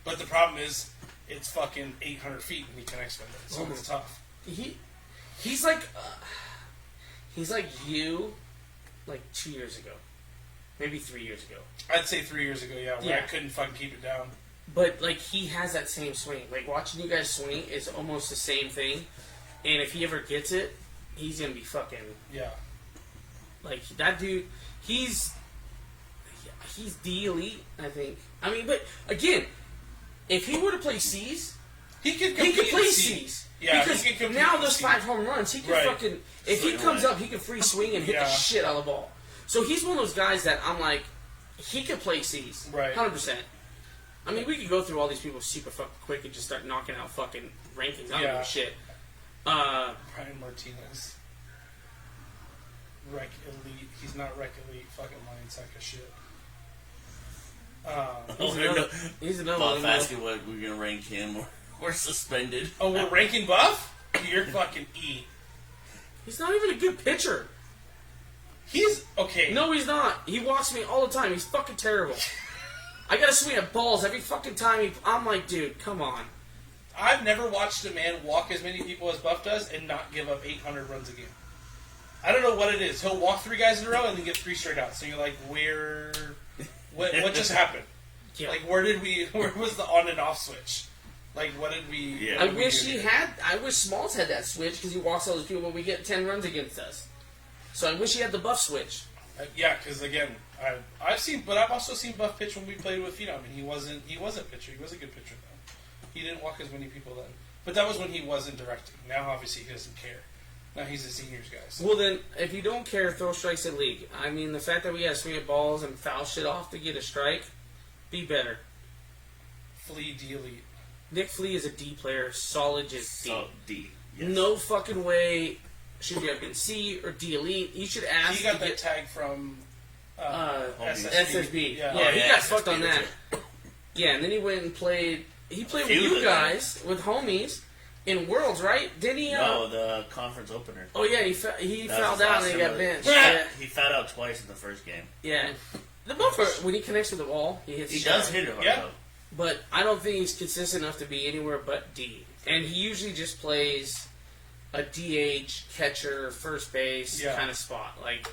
[SPEAKER 2] But the problem is, it's fucking 800 feet when he connects with it, so it's tough.
[SPEAKER 1] he's like you, like 2 years ago, maybe 3 years ago.
[SPEAKER 2] I'd say 3 years ago, yeah, where
[SPEAKER 1] Yeah.
[SPEAKER 2] I couldn't fucking keep it down.
[SPEAKER 1] But like he has that same swing. Like watching you guys swing is almost the same thing. And if he ever gets it, he's gonna be fucking
[SPEAKER 2] Yeah.
[SPEAKER 1] like that dude. He's D elite, I think. I mean, but again, if he were to play C's,
[SPEAKER 2] He could
[SPEAKER 1] he
[SPEAKER 2] compete
[SPEAKER 1] could play
[SPEAKER 2] in C.
[SPEAKER 1] C's.
[SPEAKER 2] Yeah,
[SPEAKER 1] because
[SPEAKER 2] he could compete
[SPEAKER 1] now
[SPEAKER 2] in
[SPEAKER 1] those
[SPEAKER 2] C.
[SPEAKER 1] 5 home runs, he could
[SPEAKER 2] Right.
[SPEAKER 1] fucking. If he
[SPEAKER 3] Swing
[SPEAKER 1] comes
[SPEAKER 3] away.
[SPEAKER 1] up, he can free swing and hit
[SPEAKER 2] Yeah.
[SPEAKER 1] the shit out of the ball. So he's one of those guys that I'm like, he could play C's,
[SPEAKER 2] Right.
[SPEAKER 1] 100%. I mean, we could go through all these people super fucking quick and just start knocking out fucking rankings. I don't give
[SPEAKER 2] Yeah.
[SPEAKER 1] a shit.
[SPEAKER 2] Brian Martinez. Rec Elite. He's not Rec Elite. Fucking lying sack of shit.
[SPEAKER 1] He's
[SPEAKER 3] Oh,
[SPEAKER 1] another,
[SPEAKER 3] no.
[SPEAKER 1] he's another
[SPEAKER 3] Bob
[SPEAKER 1] one.
[SPEAKER 3] asking what we're gonna rank him or suspended.
[SPEAKER 2] Oh, we're ranking Buff? You're fucking E.
[SPEAKER 1] He's not even a good pitcher.
[SPEAKER 2] He's okay.
[SPEAKER 1] No, he's not. He walks me all the time. He's fucking terrible. I gotta swing at balls every fucking time. I'm like, dude, come on.
[SPEAKER 2] I've never watched a man walk as many people as Buff does and not give up 800 runs a game. I don't know what it is. He'll walk 3 guys in a row and then get 3 strikeouts. So you're like, what just happened?
[SPEAKER 1] Yeah.
[SPEAKER 2] Like, where was the on and off switch? Like, what did we?
[SPEAKER 3] Yeah.
[SPEAKER 1] I
[SPEAKER 2] what did we
[SPEAKER 1] wish
[SPEAKER 2] do
[SPEAKER 1] he
[SPEAKER 2] here?
[SPEAKER 1] had. I wish Smalls had that switch because he walks all those people, but we get 10 runs against us. So I wish he had the buff switch.
[SPEAKER 2] Yeah, because again, I've also seen Buff pitch when we played with Phenom, and he wasn't pitcher. He was a good pitcher though. He didn't walk as many people then, but that was when he wasn't directing. Now obviously he doesn't care. Now he's a seniors guy. So.
[SPEAKER 1] Well, then, if you don't care, throw strikes at league. I mean, the fact that we got to swing at balls and foul shit off to get a strike, be better.
[SPEAKER 2] Flea D Elite.
[SPEAKER 1] Nick Flea is a D player, solid just D.
[SPEAKER 3] So D. Yes.
[SPEAKER 1] No fucking way should be up in C or D elite. You should ask
[SPEAKER 2] He got
[SPEAKER 1] to
[SPEAKER 2] that
[SPEAKER 1] get
[SPEAKER 2] tag from
[SPEAKER 1] SSB.
[SPEAKER 2] Yeah.
[SPEAKER 1] Yeah, he
[SPEAKER 3] yeah,
[SPEAKER 1] got
[SPEAKER 3] SSB,
[SPEAKER 1] fucked on that.
[SPEAKER 3] that's
[SPEAKER 1] Yeah, and then he went and played. He played with
[SPEAKER 3] Few
[SPEAKER 1] you
[SPEAKER 3] of them.
[SPEAKER 1] guys, with homies, in Worlds, right? Didn't he?
[SPEAKER 3] No, the conference opener.
[SPEAKER 1] Oh yeah, he
[SPEAKER 3] That was
[SPEAKER 1] fouled
[SPEAKER 3] his
[SPEAKER 1] out
[SPEAKER 3] last
[SPEAKER 1] and he
[SPEAKER 3] time
[SPEAKER 1] got
[SPEAKER 3] of-
[SPEAKER 1] benched.
[SPEAKER 3] Yeah.
[SPEAKER 1] Yeah,
[SPEAKER 3] He fouled out twice in the first game.
[SPEAKER 1] yeah. The buffer, when he connects with the ball, he hits.
[SPEAKER 3] He
[SPEAKER 1] shot.
[SPEAKER 3] does hit it hard,
[SPEAKER 2] Yeah.
[SPEAKER 3] though.
[SPEAKER 1] But I don't think he's consistent enough to be anywhere but D. And he usually just plays a DH, catcher, first base
[SPEAKER 2] Yeah.
[SPEAKER 1] kind of spot. Like,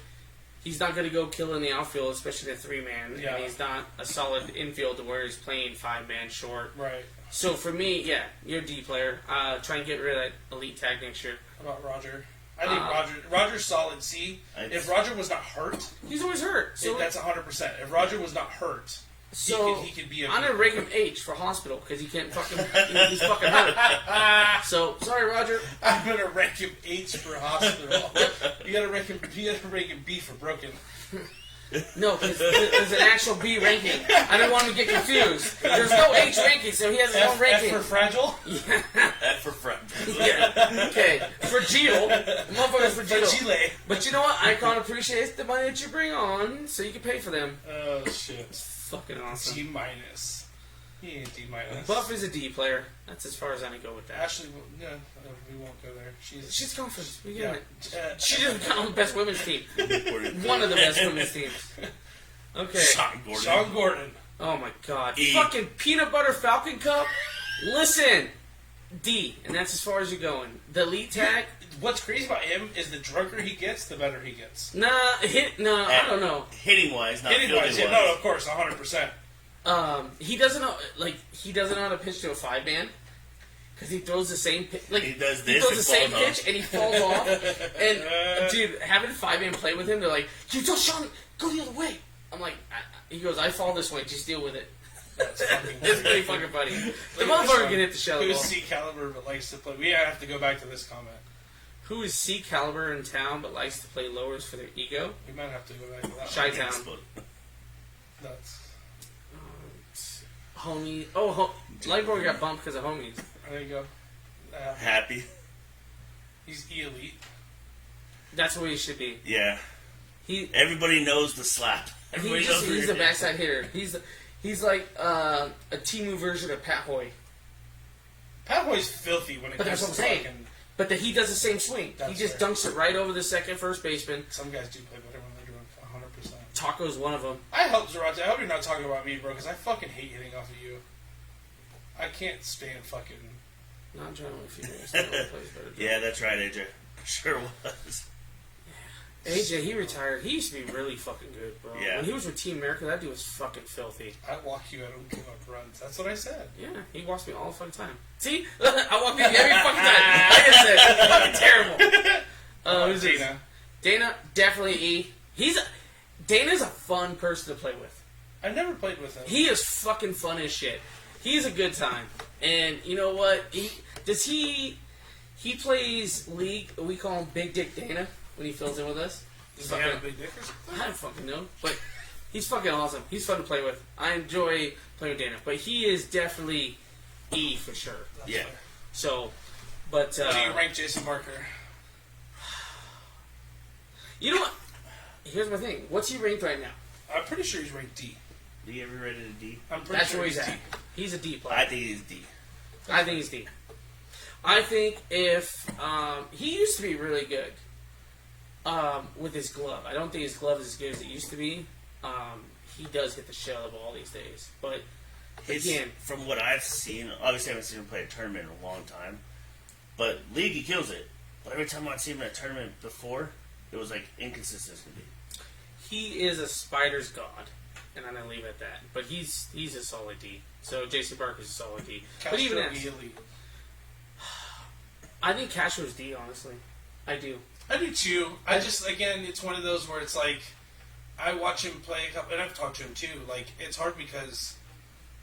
[SPEAKER 1] he's not going to go kill in the outfield, especially the 3-man.
[SPEAKER 2] Yeah.
[SPEAKER 1] And he's not a solid infield to where he's playing 5-man short.
[SPEAKER 2] Right.
[SPEAKER 1] So for me, yeah, you're a D player. Try and get rid of that elite tag next year.
[SPEAKER 2] How about Roger? I think Roger's solid C. If Roger was not hurt,
[SPEAKER 1] He's always hurt. So
[SPEAKER 2] that's 100%. If Roger was not hurt,
[SPEAKER 1] So
[SPEAKER 2] he could be a
[SPEAKER 1] I'm gonna rank him H for hospital because he can't fucking he's fucking hurt. So sorry, Roger.
[SPEAKER 2] I'm gonna rank him H for hospital. You gotta rank him B for broken.
[SPEAKER 1] No, because there's an actual B ranking. I don't want him to get confused. There's no H ranking, so he has his own
[SPEAKER 2] F
[SPEAKER 1] ranking.
[SPEAKER 2] for fragile.
[SPEAKER 3] That for front.
[SPEAKER 1] Yeah. Okay. For Gio, motherfuckers for
[SPEAKER 2] For
[SPEAKER 1] Gio.
[SPEAKER 2] Chile.
[SPEAKER 1] But you know what? Icon appreciates the money that you bring on, so you can pay for them.
[SPEAKER 2] Oh shit.
[SPEAKER 1] Fucking awesome.
[SPEAKER 2] D minus. He ain't D minus.
[SPEAKER 1] Buff is a D player. That's as far as I can go with that.
[SPEAKER 2] Ashley, yeah, we won't go there.
[SPEAKER 1] She's confident. We
[SPEAKER 2] yeah.
[SPEAKER 1] get it. She doesn't count on the best women's team. One
[SPEAKER 3] One
[SPEAKER 1] of the best women's teams. Okay.
[SPEAKER 3] Sean Gordon.
[SPEAKER 2] Sean Gordon.
[SPEAKER 1] Oh my god.
[SPEAKER 3] E.
[SPEAKER 1] Fucking peanut butter Falcon Cup? Listen. D. And that's as far as you're going. The elite tag?
[SPEAKER 2] What's crazy about him is the drunker he gets, the better he gets.
[SPEAKER 1] Nah, I don't know.
[SPEAKER 3] Hitting wise, not
[SPEAKER 2] Hitting
[SPEAKER 3] fielding
[SPEAKER 2] wise,
[SPEAKER 3] wise.
[SPEAKER 2] yeah, no, of course, 100%.
[SPEAKER 1] He doesn't know, he doesn't know how to pitch to a 5-man. Because he throws the same pitch. Like,
[SPEAKER 3] He does
[SPEAKER 1] he
[SPEAKER 3] this
[SPEAKER 1] throws
[SPEAKER 3] and
[SPEAKER 1] the same
[SPEAKER 3] falls
[SPEAKER 1] pitch
[SPEAKER 3] off.
[SPEAKER 1] and he falls off. And, dude, having 5-man play with him, they're like, you tell Sean, go the other way. I'm like, he goes, I fall this way, just deal with it.
[SPEAKER 2] That's fucking
[SPEAKER 1] It's pretty fucking funny. The motherfucker can hit the shell
[SPEAKER 2] Who's
[SPEAKER 1] ball.
[SPEAKER 2] C caliber but likes to play? We have to go back to this comment.
[SPEAKER 1] Who is C caliber in town but likes to play lowers for their ego?
[SPEAKER 2] We might have to go back to that.
[SPEAKER 1] Chi-town.
[SPEAKER 2] That's,
[SPEAKER 1] Homie. Lightborg got bumped because of homies.
[SPEAKER 2] there you go.
[SPEAKER 3] Happy.
[SPEAKER 2] He's E elite.
[SPEAKER 1] That's where he should be.
[SPEAKER 3] Yeah.
[SPEAKER 1] He
[SPEAKER 3] Everybody knows the slap. Everybody knows where
[SPEAKER 1] he's
[SPEAKER 3] you're
[SPEAKER 1] the backside hitter. He's like a Timu version of Pat Hoy.
[SPEAKER 2] Pat Hoy's filthy when it
[SPEAKER 1] But
[SPEAKER 2] comes
[SPEAKER 1] that's
[SPEAKER 2] to
[SPEAKER 1] what I'm saying.
[SPEAKER 2] fucking.
[SPEAKER 1] But he does the same swing. He
[SPEAKER 2] That's
[SPEAKER 1] just
[SPEAKER 2] fair.
[SPEAKER 1] dunks it right over the second first baseman.
[SPEAKER 2] Some guys do play better when they're doing 100%.
[SPEAKER 1] Taco's one of them.
[SPEAKER 2] I hope, Zarate, I hope you're not talking about me, bro, because I fucking hate hitting off of you. I can't stand fucking.
[SPEAKER 1] Not generally females. Plays better.
[SPEAKER 3] Yeah, that's right, AJ. Sure was.
[SPEAKER 1] AJ, he retired. He used to be really fucking good, bro.
[SPEAKER 3] Yeah.
[SPEAKER 1] When he was with Team America, that dude was fucking filthy.
[SPEAKER 2] I walk you, I don't give up runs. That's what I said.
[SPEAKER 1] Yeah, he walks me all the fucking time. See? I walk people every fucking time. Like I said, fucking terrible. Who's this?
[SPEAKER 2] Dana.
[SPEAKER 1] Dana, definitely E. Dana's a fun person to play with.
[SPEAKER 2] I never played with him.
[SPEAKER 1] He is fucking fun as shit. He's a good time. And you know what? He plays League, we call him Big Dick Dana when he fills in with us.
[SPEAKER 2] Does he have a big dick or something?
[SPEAKER 1] I don't fucking know, but he's fucking awesome. He's fun to play with. I enjoy playing with Dana, but he is definitely E for sure.
[SPEAKER 2] That's
[SPEAKER 3] Yeah.
[SPEAKER 2] fair.
[SPEAKER 1] So, but
[SPEAKER 2] Do you rank Jason Barker?
[SPEAKER 1] you know what? Here's my thing. What's he ranked right now?
[SPEAKER 2] I'm pretty sure he's ranked D.
[SPEAKER 3] Do you ever rated a D?
[SPEAKER 2] I'm pretty
[SPEAKER 1] That's
[SPEAKER 2] sure
[SPEAKER 1] where he's
[SPEAKER 2] D.
[SPEAKER 1] at. He's a D player.
[SPEAKER 3] I think he's D.
[SPEAKER 1] I think he's D. I think if he used to be really good with his glove. I don't think his glove is as good as it used to be. He does hit the shell of the ball these days, but again,
[SPEAKER 3] From what I've seen, obviously I haven't seen him play a tournament in a long time, but League he kills it. But every time I've seen him in a tournament before, it was like inconsistent as can be.
[SPEAKER 1] he is a spider's god, and I'm gonna leave it at that. But he's a solid D. So Jason Barker's a solid D. But even
[SPEAKER 2] Castro
[SPEAKER 1] as,
[SPEAKER 2] E elite.
[SPEAKER 1] I think Castro's D. Honestly, I do.
[SPEAKER 2] I do too. I just, again, it's one of those where it's like, I watch him play a couple, and I've talked to him too. Like, it's hard because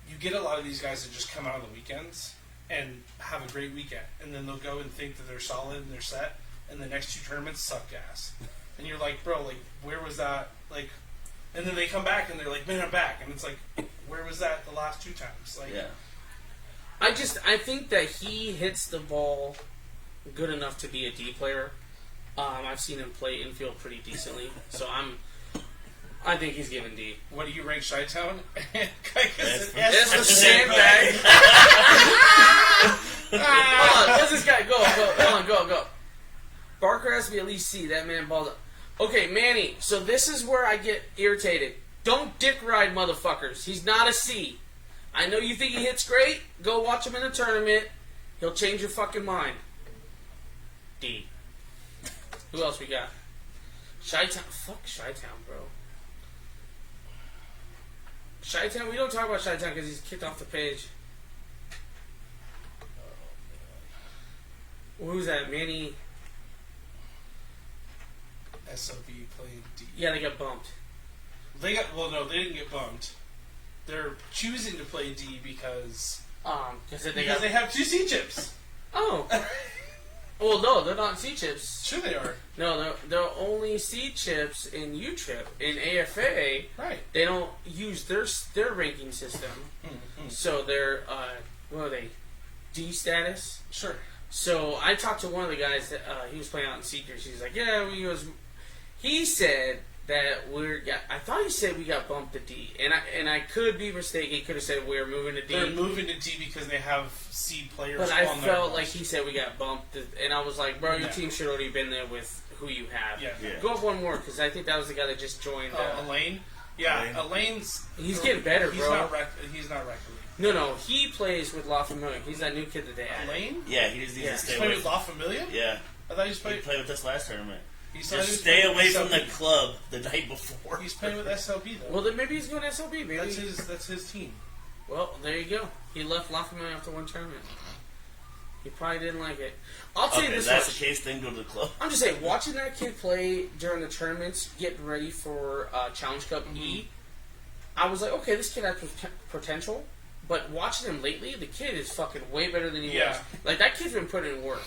[SPEAKER 2] you get a lot of these guys that just come out on the weekends and have a great weekend, and then they'll go and think that they're solid and they're set, and the next two tournaments suck ass. And you're like, bro, like, where was that? Like, and then they come back and they're like, man, I'm back, and it's like, where was that the last two times? Like,
[SPEAKER 3] Yeah.
[SPEAKER 1] I think that he hits the ball good enough to be a D player. I've seen him play infield pretty decently, so I think he's given D.
[SPEAKER 2] what do you rank Chi-Town?
[SPEAKER 1] That's the sandbag. Hold on, what's this guy? Go. Barker has to be at least C. That man balled up. Okay, Manny. So this is where I get irritated. Don't dick ride motherfuckers. He's not a C. I know you think he hits great. Go watch him in a tournament. He'll change your fucking mind. D. Who else we got? Chi-Town. Fuck Chi-Town, bro. Chi-Town, we don't talk about Chi-Town because he's kicked off the page. Who's that? Manny?
[SPEAKER 2] SOB played D.
[SPEAKER 1] Yeah, they got bumped.
[SPEAKER 2] They didn't get bumped. They're choosing to play D because
[SPEAKER 1] They got...
[SPEAKER 2] they have 2 C chips.
[SPEAKER 1] Oh. Well, no, they're not C chips.
[SPEAKER 2] Sure they are.
[SPEAKER 1] No, they're only C chips in U-Trip. In AFA,
[SPEAKER 2] Right.
[SPEAKER 1] they don't use their ranking system. So they're, what are they? D status?
[SPEAKER 2] Sure.
[SPEAKER 1] So I talked to one of the guys that he was playing out in Seekers. He's like, yeah, he said that I thought he said we got bumped to D, and I could be mistaken. He could have said we're moving to D.
[SPEAKER 2] They're moving to D because they have C players.
[SPEAKER 1] But I
[SPEAKER 2] on their
[SPEAKER 1] felt like
[SPEAKER 2] roster.
[SPEAKER 1] he said we got bumped, and I was like, bro, your
[SPEAKER 2] Yeah.
[SPEAKER 1] team should already been there with who you have.
[SPEAKER 2] Yeah.
[SPEAKER 3] Yeah.
[SPEAKER 1] Go up one more, because I think that was the guy that just joined.
[SPEAKER 2] Elaine. Yeah, Elaine's.
[SPEAKER 1] He's getting better,
[SPEAKER 2] he's
[SPEAKER 1] bro.
[SPEAKER 2] He's not Record League.
[SPEAKER 1] No, he plays with La Familia. He's that new kid that they added.
[SPEAKER 2] Elaine?
[SPEAKER 3] Yeah, he just needs
[SPEAKER 1] Yeah.
[SPEAKER 3] to
[SPEAKER 2] He's
[SPEAKER 3] stay
[SPEAKER 2] playing
[SPEAKER 3] away.
[SPEAKER 2] with La Familia?
[SPEAKER 3] Yeah,
[SPEAKER 2] I thought he was
[SPEAKER 3] he
[SPEAKER 2] playing.
[SPEAKER 3] played with us last tournament.
[SPEAKER 2] He's
[SPEAKER 3] Just stay away from the club the night before.
[SPEAKER 2] He's playing with SLB though.
[SPEAKER 1] Well, then maybe he's going to SLB, maybe.
[SPEAKER 2] That's his team.
[SPEAKER 1] Well, there you go. He left La Familia after one tournament. He probably didn't like it. I'll tell you
[SPEAKER 3] Okay,
[SPEAKER 1] this
[SPEAKER 3] that's
[SPEAKER 1] much.
[SPEAKER 3] the case. Then go to the club.
[SPEAKER 1] I'm just saying, watching that kid play during the tournaments, getting ready for Challenge Cup E, I was like, okay, this kid has potential. But watching him lately, the kid is fucking way better than he
[SPEAKER 2] Yeah.
[SPEAKER 1] was. Like, that kid's been putting in work.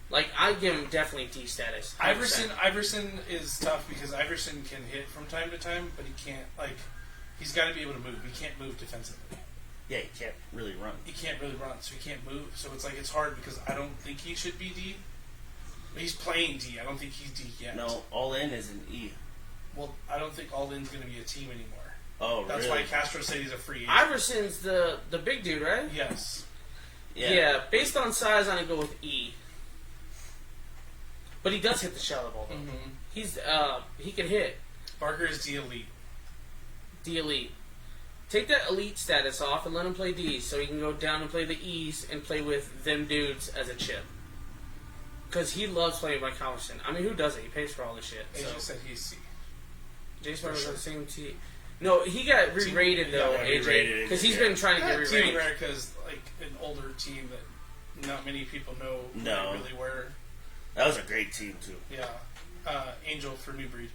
[SPEAKER 1] Like, I give him definitely D status. 100%.
[SPEAKER 2] Iverson is tough because Iverson can hit from time to time, but he can't he's got to be able to move. He can't move defensively.
[SPEAKER 3] Yeah, he can't really run.
[SPEAKER 2] He can't really run, so he can't move. So it's hard because I don't think he should be D. He's playing D. I don't think he's D yet.
[SPEAKER 3] No, all in is an E.
[SPEAKER 2] Well, I don't think All In's going to be a team anymore.
[SPEAKER 3] Oh,
[SPEAKER 2] That's
[SPEAKER 3] really?
[SPEAKER 2] why Castro said he's a free agent.
[SPEAKER 1] Iverson's the big dude, right?
[SPEAKER 2] Yes.
[SPEAKER 1] Yeah. Based on size, I'm going to go with E. But he does hit the shell of the ball, though.
[SPEAKER 2] Mm-hmm.
[SPEAKER 1] He's, he can hit.
[SPEAKER 2] Barker is D elite.
[SPEAKER 1] D elite. Take that elite status off and let him play D, so he can go down and play the E's and play with them dudes as a chip. Because he loves playing with Mike Halverson. I mean, who doesn't? He pays for all this shit.
[SPEAKER 2] AJ
[SPEAKER 1] So.
[SPEAKER 2] said he's C.
[SPEAKER 1] Jason was
[SPEAKER 2] sure.
[SPEAKER 1] on the same team. No, he got re-rated though,
[SPEAKER 3] Yeah,
[SPEAKER 1] AJ,
[SPEAKER 3] re-rated,
[SPEAKER 1] because he's
[SPEAKER 3] yeah.
[SPEAKER 1] been trying to get
[SPEAKER 2] Team
[SPEAKER 1] re-rated.
[SPEAKER 2] America is like an older team that not many people know who
[SPEAKER 3] No.
[SPEAKER 2] they really were.
[SPEAKER 3] That was a great team too.
[SPEAKER 2] Yeah. Angel for New Breed.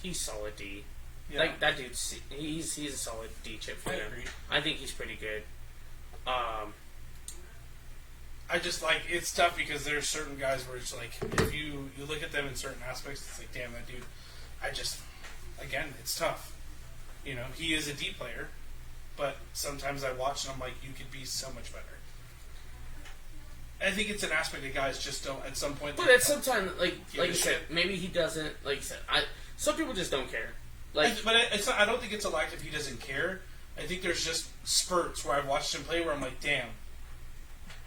[SPEAKER 1] He's solid D.
[SPEAKER 2] Yeah.
[SPEAKER 1] Like that dude's he's a solid D chip for
[SPEAKER 2] I
[SPEAKER 1] him.
[SPEAKER 2] agree.
[SPEAKER 1] I think he's pretty good.
[SPEAKER 2] I just it's tough because there's certain guys where it's like if you look at them in certain aspects, it's like damn that dude. Again, it's tough. You know, he is a D player, but sometimes I watch and I'm like, you could be so much better. I think it's an aspect that guys just don't at some point.
[SPEAKER 1] But at some time, like
[SPEAKER 2] Give
[SPEAKER 1] you
[SPEAKER 2] a
[SPEAKER 1] said,
[SPEAKER 2] shit.
[SPEAKER 1] maybe he doesn't. Like you said, some people just don't care.
[SPEAKER 2] I don't think it's a lack of he doesn't care. I think there's just spurts where I've watched him play where I'm like, damn.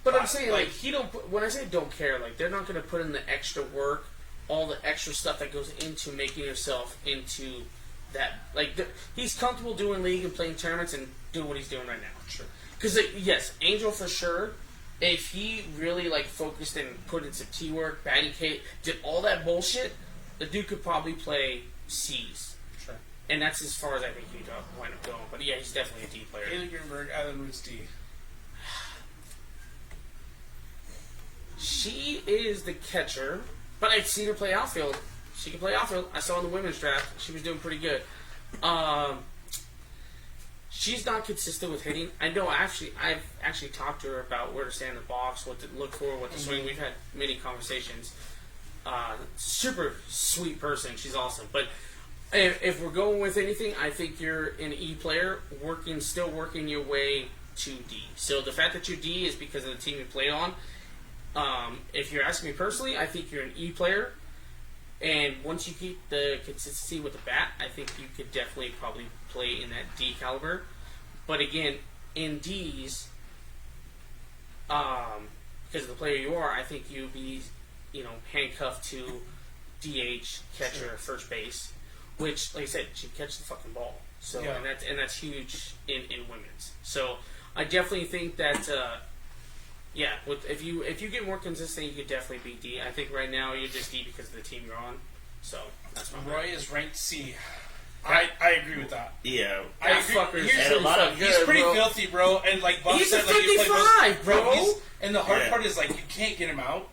[SPEAKER 1] But I'm saying, like, he don't. When I say don't care, like, they're not going to put in the extra work, all the extra stuff that goes into making yourself into that. Like, he's comfortable doing league and playing tournaments and doing what he's doing right now.
[SPEAKER 2] Sure.
[SPEAKER 1] Because, yes, Angel for sure. If he really like focused and put in some T work, batting cage, did all that bullshit, the dude could probably play C's.
[SPEAKER 2] Sure.
[SPEAKER 1] And that's as far as I think he'd wind up going. But yeah, he's definitely a D player.
[SPEAKER 2] Haley Greenberg, Island Roots D.
[SPEAKER 1] She is the catcher, but I've seen her play outfield. She can play outfield. I saw in the women's draft. She was doing pretty good. She's not consistent with hitting. I know I've actually talked to her about where to stand in the box, what to look for, what to swing. We've had many conversations. Super sweet person. She's awesome. But if we're going with anything, I think you're an E player, still working your way to D. So the fact that you're D is because of the team you played on. If you're asking me personally, I think you're an E player. And once you keep the consistency with the bat, I think you could definitely probably play in that D caliber. But again, in D's, because of the player you are, I think you'd be, handcuffed to DH, catcher, first base. which, like I said, she catches the fucking ball. So
[SPEAKER 2] Yeah.
[SPEAKER 1] and that's huge in women's. So I definitely think that if you get more consistent, you could definitely be D. I think right now you're just D because of the team you're on. So that's my
[SPEAKER 2] Roy is ranked C. I agree with that.
[SPEAKER 3] Yeah.
[SPEAKER 2] I
[SPEAKER 1] That
[SPEAKER 2] agree.
[SPEAKER 1] fucker's
[SPEAKER 2] Here's-
[SPEAKER 3] And a lot of
[SPEAKER 1] fucking
[SPEAKER 2] He's
[SPEAKER 1] good,
[SPEAKER 2] pretty
[SPEAKER 1] bro.
[SPEAKER 2] filthy, bro. And like Buff
[SPEAKER 1] He's
[SPEAKER 2] said,
[SPEAKER 1] a
[SPEAKER 2] like you play
[SPEAKER 1] 55, bro.
[SPEAKER 2] And the hard
[SPEAKER 3] Yeah.
[SPEAKER 2] part is like you can't get him out.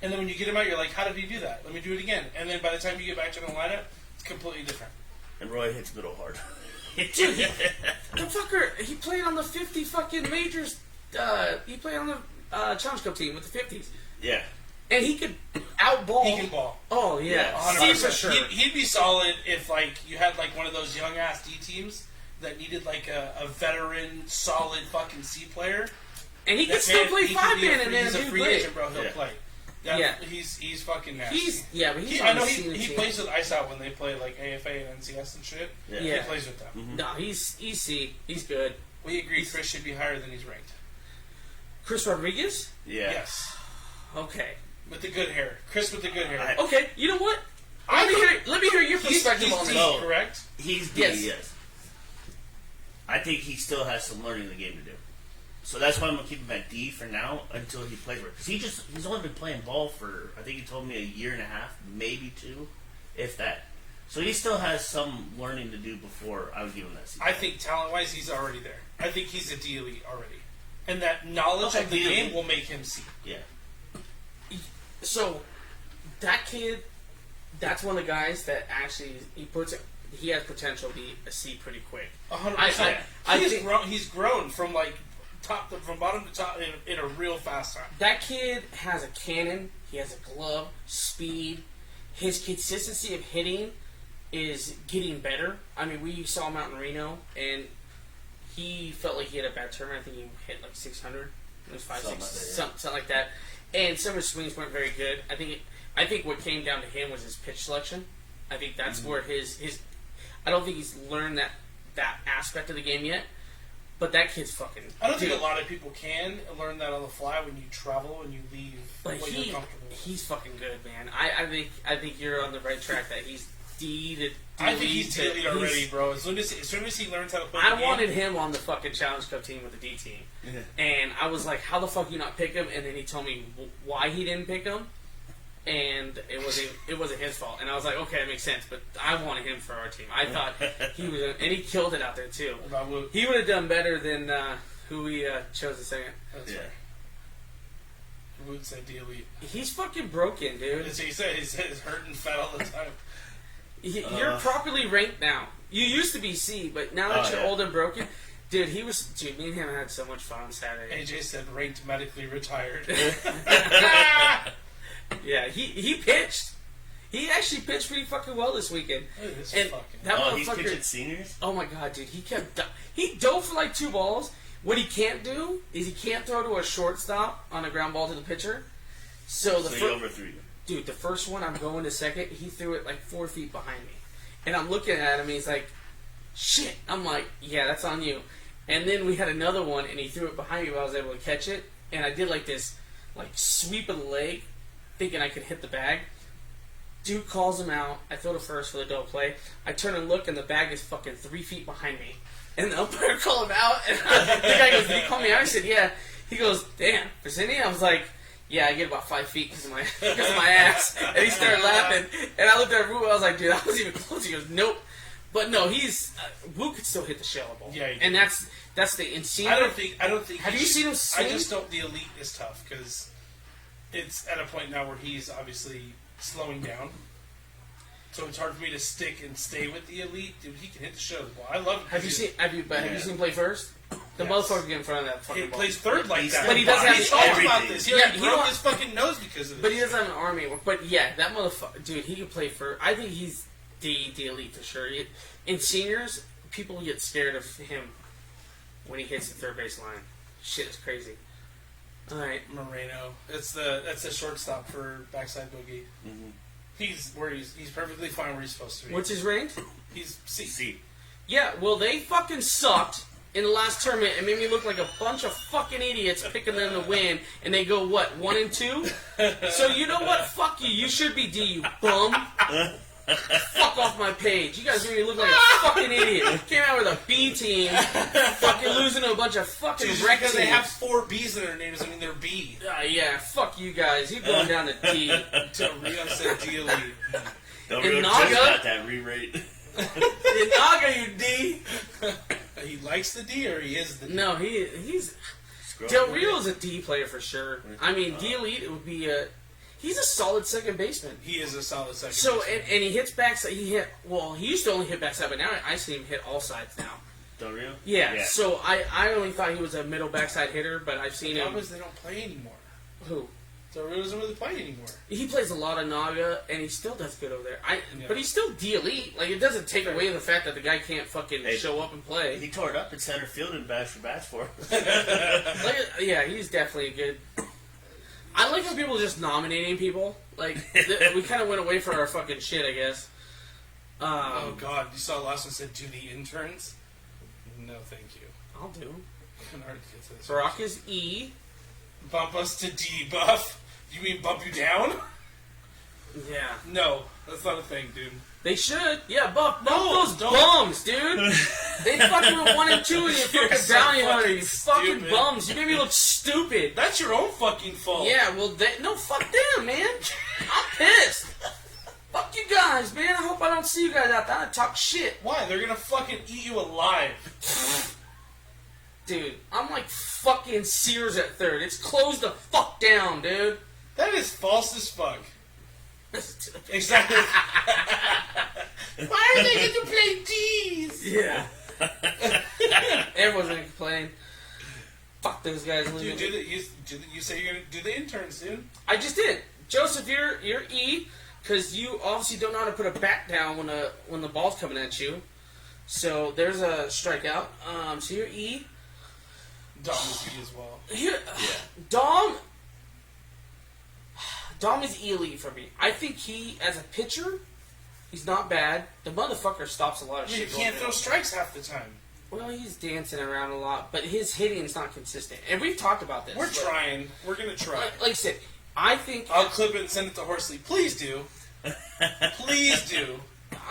[SPEAKER 2] And then when you get him out, you're like, how did he do that? Let me do it again. And then by the time you get back to the lineup, it's completely different.
[SPEAKER 3] And Roy hits middle hard.
[SPEAKER 1] Dude, the fucker, he played on the 50 fucking majors. He played on the Challenge Cup team with the 50s.
[SPEAKER 3] Yeah.
[SPEAKER 1] And he could outball.
[SPEAKER 2] He can ball.
[SPEAKER 1] Oh, yeah.
[SPEAKER 3] Yeah,
[SPEAKER 1] See
[SPEAKER 2] 100%.
[SPEAKER 1] for sure.
[SPEAKER 2] He'd be solid if like you had like one of those young ass D teams that needed like a veteran, solid fucking C player.
[SPEAKER 1] And he could
[SPEAKER 2] That
[SPEAKER 1] still
[SPEAKER 2] man-
[SPEAKER 1] play
[SPEAKER 2] he could be a
[SPEAKER 1] 5-man and
[SPEAKER 2] free-
[SPEAKER 1] then
[SPEAKER 2] he's a
[SPEAKER 1] do
[SPEAKER 2] free
[SPEAKER 1] great.
[SPEAKER 2] agent, bro. He'll
[SPEAKER 3] Yeah.
[SPEAKER 2] play.
[SPEAKER 1] Yeah.
[SPEAKER 2] He's fucking nasty.
[SPEAKER 1] But he's
[SPEAKER 2] I
[SPEAKER 1] on
[SPEAKER 2] know
[SPEAKER 1] the
[SPEAKER 2] he
[SPEAKER 1] senior team.
[SPEAKER 2] plays with Ice Out when they play like AFA and NCS and shit.
[SPEAKER 3] Yeah.
[SPEAKER 1] Yeah.
[SPEAKER 2] He plays with them.
[SPEAKER 1] No, he's C. He's good.
[SPEAKER 2] We agree Chris should be higher than he's ranked.
[SPEAKER 1] Chris Rodriguez?
[SPEAKER 3] Yeah.
[SPEAKER 2] Yes.
[SPEAKER 1] Okay.
[SPEAKER 2] With the good hair. Chris with the good hair.
[SPEAKER 1] Okay, you know what?
[SPEAKER 2] I
[SPEAKER 1] Let me hear your
[SPEAKER 2] He's
[SPEAKER 1] perspective on
[SPEAKER 2] D,
[SPEAKER 1] this.
[SPEAKER 3] No.
[SPEAKER 2] correct?
[SPEAKER 3] He's D,
[SPEAKER 1] Yes.
[SPEAKER 3] yes. I think he still has some learning in the game to do. So that's why I'm going to keep him at D for now until he plays for it. Because he's only been playing ball for, I think he told me, a year and a half, maybe 2, if that. So he still has some learning to do before I would give him that C.
[SPEAKER 2] I think talent-wise, he's already there. I think he's a D elite already. And that knowledge
[SPEAKER 3] Okay,
[SPEAKER 2] of the
[SPEAKER 3] D elite.
[SPEAKER 2] game will make him C.
[SPEAKER 3] Yeah.
[SPEAKER 1] So, that kid, that's one of the guys that actually, he has potential to be a C pretty quick.
[SPEAKER 2] 100%.
[SPEAKER 1] I
[SPEAKER 2] He's
[SPEAKER 1] think-
[SPEAKER 2] grown. He's grown from like from bottom to top in a real fast time.
[SPEAKER 1] That kid has a cannon. He has a glove, speed. His consistency of hitting is getting better. I mean, we saw him out in Reno, and he felt like he had a bad tournament. I think he hit like 600. It was 5,
[SPEAKER 3] Something
[SPEAKER 1] 6,
[SPEAKER 3] like that, yeah.
[SPEAKER 1] something like that. And some of his swings weren't very good. I think what came down to him was his pitch selection. I think that's where his. I don't think he's learned that aspect of the game yet. But that kid's fucking.
[SPEAKER 2] I don't
[SPEAKER 1] dude,
[SPEAKER 2] think a lot of people can learn that on the fly when you travel and you leave
[SPEAKER 1] But
[SPEAKER 2] what you're comfortable with.
[SPEAKER 1] he's fucking good, man. I think you're on the right track. That he's D to.
[SPEAKER 2] I think he's
[SPEAKER 1] to-
[SPEAKER 2] D elite already, bro. As soon as he learns how to play the
[SPEAKER 1] I
[SPEAKER 2] game,
[SPEAKER 1] wanted him on the fucking Challenge Cup team with the D team, and I was like, "How the fuck you not pick him?" And then he told me why he didn't pick him, and it wasn't his fault. And I was like, "Okay, that makes sense." But I wanted him for our team. I thought he was, and he killed it out there too.
[SPEAKER 2] about Woot.
[SPEAKER 1] He would have done better than who we chose the second.
[SPEAKER 2] That's
[SPEAKER 3] Yeah.
[SPEAKER 2] right. Woot said D elite.
[SPEAKER 1] He's fucking broken, dude.
[SPEAKER 2] As he said, he's hurting fat all the time.
[SPEAKER 1] You're properly ranked now. You used to be C, but now that
[SPEAKER 3] Oh,
[SPEAKER 1] you're
[SPEAKER 3] yeah.
[SPEAKER 1] old and broken, dude, me and him had so much fun on Saturday.
[SPEAKER 2] AJ said ranked medically retired.
[SPEAKER 1] Yeah, he pitched. He actually pitched pretty fucking well this weekend.
[SPEAKER 2] Look at this
[SPEAKER 1] And
[SPEAKER 2] fucking.
[SPEAKER 1] that
[SPEAKER 3] Oh, he's
[SPEAKER 1] motherfucker.
[SPEAKER 3] pitching seniors?
[SPEAKER 1] Oh my god, dude, he dove for like 2 balls. What he can't do is he can't throw to a shortstop on a ground ball to the pitcher. So the
[SPEAKER 3] So he
[SPEAKER 1] first.
[SPEAKER 3] overthrew you.
[SPEAKER 1] Dude, the first one I'm going to second, he threw it like 4 feet behind me. And I'm looking at him, and he's like, shit. I'm like, yeah, that's on you. And then we had another one, and he threw it behind me, but I was able to catch it. And I did like this, like, sweep of the leg, thinking I could hit the bag. Dude calls him out. I throw to first for the double play. I turn and look, and the bag is fucking 3 feet behind me. And the umpire called him out, and the guy goes, did he call me out? I said, yeah. He goes, damn, Vicini? I was like, yeah, I get about 5 feet because of my ass. And he started laughing. And I looked at Wu. I was like, dude, I was even close. He goes, nope. But no, Wu could still hit the shellable.
[SPEAKER 2] Yeah, he
[SPEAKER 1] and that's the insane.
[SPEAKER 2] I don't think.
[SPEAKER 1] Have
[SPEAKER 2] he
[SPEAKER 1] you
[SPEAKER 2] should-
[SPEAKER 1] seen him swing?
[SPEAKER 2] I just don't. The elite is tough because it's at a point now where he's obviously slowing down. So it's hard for me to stick and stay with the elite. Dude, he can hit the show. Well, I love.
[SPEAKER 1] Have you seen him play first? The
[SPEAKER 2] Yes.
[SPEAKER 1] motherfucker get in front of that fucking
[SPEAKER 2] He
[SPEAKER 1] ball.
[SPEAKER 2] plays third like
[SPEAKER 3] He's
[SPEAKER 2] that.
[SPEAKER 1] But he doesn't have
[SPEAKER 2] He's
[SPEAKER 1] the
[SPEAKER 2] talked
[SPEAKER 1] arm.
[SPEAKER 2] about this. He
[SPEAKER 1] Yeah,
[SPEAKER 2] already
[SPEAKER 1] he
[SPEAKER 2] broke
[SPEAKER 1] don't-
[SPEAKER 2] his fucking nose because of this.
[SPEAKER 1] But he doesn't have an arm anymore. But yeah, that motherfucker, dude, he can play for. I think he's the elite for sure. In seniors, people get scared of him when he hits the third base line. Shit is crazy. All right,
[SPEAKER 2] Moreno. That's the shortstop for backside boogie.
[SPEAKER 3] Mm-hmm.
[SPEAKER 2] He's perfectly fine where he's supposed to be.
[SPEAKER 1] what's his range?
[SPEAKER 2] He's C.
[SPEAKER 3] C.
[SPEAKER 1] Yeah, well, they fucking sucked in the last tournament and made me look like a bunch of fucking idiots picking them to win, and they go, what, 1 and 2? So you know what? Fuck you. You should be D, you bum. Fuck off my page. You guys make me look like a fucking idiot. Came out with a B team, fucking losing to a bunch of fucking
[SPEAKER 2] Dude, just
[SPEAKER 1] wreck
[SPEAKER 2] because
[SPEAKER 1] teams.
[SPEAKER 2] they have 4 B's in their names, I mean they're B.
[SPEAKER 1] Yeah, fuck you guys. He's going down to D.
[SPEAKER 2] Until Rio said D elite.
[SPEAKER 3] Del
[SPEAKER 1] In
[SPEAKER 3] Rio
[SPEAKER 1] Naga?
[SPEAKER 3] just got that re-rate.
[SPEAKER 1] In Naga, you D.
[SPEAKER 2] He likes the D or he is the D?
[SPEAKER 1] No, he's
[SPEAKER 3] Scroll
[SPEAKER 1] Del
[SPEAKER 3] over.
[SPEAKER 1] Rio is a D player for sure. I mean, D elite it would be a. He's a solid second baseman.
[SPEAKER 2] He is a solid second.
[SPEAKER 1] So
[SPEAKER 2] baseman.
[SPEAKER 1] and he hits backside. He used to only hit backside, but now I see him hit all sides now.
[SPEAKER 3] Del Rio?
[SPEAKER 1] Yeah. So I only thought he was a middle backside hitter, but I've seen
[SPEAKER 2] The
[SPEAKER 1] him.
[SPEAKER 2] problem is they don't play anymore.
[SPEAKER 1] Who?
[SPEAKER 2] So Rio doesn't really play anymore.
[SPEAKER 1] He plays a lot of Naga, and he still does good over there.
[SPEAKER 2] Yeah.
[SPEAKER 1] But he's still D elite. Like it doesn't take away the fact that the guy can't fucking
[SPEAKER 3] Hey.
[SPEAKER 1] show up and play.
[SPEAKER 3] He tore it up in center field and bash for bats for him.
[SPEAKER 1] Yeah, he's definitely good. I like how people are just nominating people. Like we kind of went away from our fucking shit, I guess.
[SPEAKER 2] Oh God! You saw the last one said do the interns. No, thank you.
[SPEAKER 1] I'll do.
[SPEAKER 2] In order to get to this,
[SPEAKER 1] Barack is E.
[SPEAKER 2] bump us to D buff. You mean bump you down?
[SPEAKER 1] Yeah.
[SPEAKER 2] No, that's not a thing, dude.
[SPEAKER 1] They should. Yeah, bump those
[SPEAKER 2] don't.
[SPEAKER 1] bums, dude. They fucking went 1 and 2 and you
[SPEAKER 2] You're
[SPEAKER 1] fucking
[SPEAKER 2] so
[SPEAKER 1] bounty hunter.
[SPEAKER 2] fucking
[SPEAKER 1] You fucking
[SPEAKER 2] stupid.
[SPEAKER 1] bums. You made me look stupid.
[SPEAKER 2] That's your own fucking fault.
[SPEAKER 1] Yeah, well, no, fuck them, man. I'm pissed. Fuck you guys, man. I hope I don't see you guys out there. I talk shit.
[SPEAKER 2] Why? They're gonna fucking eat you alive.
[SPEAKER 1] Dude, I'm like fucking Sears at third. It's closed the fuck down, dude.
[SPEAKER 2] That is false as fuck. Exactly. Why are they going to play D's?
[SPEAKER 1] Yeah. Everyone's gonna complain. Fuck those guys.
[SPEAKER 2] Dude, you say you're gonna do the interns, dude.
[SPEAKER 1] I just did. Joseph, you're E, because you obviously don't know how to put a bat down when the ball's coming at you. So there's a strikeout. So you're E.
[SPEAKER 2] Dom is B as well.
[SPEAKER 1] Here, Dom is E elite for me. I think he, as a pitcher, he's not bad. The motherfucker stops a lot of
[SPEAKER 2] I mean, you
[SPEAKER 1] shit.
[SPEAKER 2] can't
[SPEAKER 1] going
[SPEAKER 2] throw
[SPEAKER 1] on.
[SPEAKER 2] strikes half the time.
[SPEAKER 1] Well, he's dancing around a lot, but his hitting's not consistent. And we've talked about this.
[SPEAKER 2] We're
[SPEAKER 1] but-
[SPEAKER 2] trying. We're gonna try.
[SPEAKER 1] Like I said, I think
[SPEAKER 2] I'll clip it and send it to Horsley. Please do. Please do.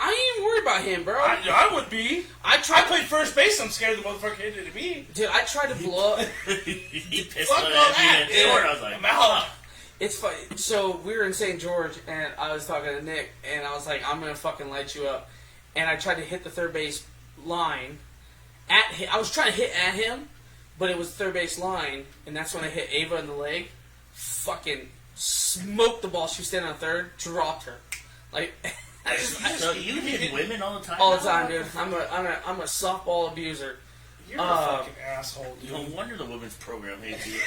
[SPEAKER 1] I ain't even worried about him, bro.
[SPEAKER 2] I would be.
[SPEAKER 1] I
[SPEAKER 2] I
[SPEAKER 1] tried.
[SPEAKER 2] played first base. I'm scared the motherfucker hit it to me.
[SPEAKER 1] Dude, I tried to blow up.
[SPEAKER 3] He pissed
[SPEAKER 2] Fuck
[SPEAKER 3] on
[SPEAKER 2] all
[SPEAKER 3] that
[SPEAKER 2] that,
[SPEAKER 3] and
[SPEAKER 2] dude.
[SPEAKER 3] scored. I was like,
[SPEAKER 2] I'm out.
[SPEAKER 1] It's funny. So we were in St. George, and I was talking to Nick, and I was like, "I'm gonna fucking light you up." And I tried to hit the third base line at him. I was trying to hit at him, but it was third base line, and that's when I hit Ava in the leg. Fucking smoked the ball. She was standing on third, dropped her, like
[SPEAKER 3] So you hit women all the time?
[SPEAKER 1] all the time, dude. I'm a softball abuser.
[SPEAKER 2] You're a fucking asshole, dude.
[SPEAKER 3] No wonder the women's program hates you.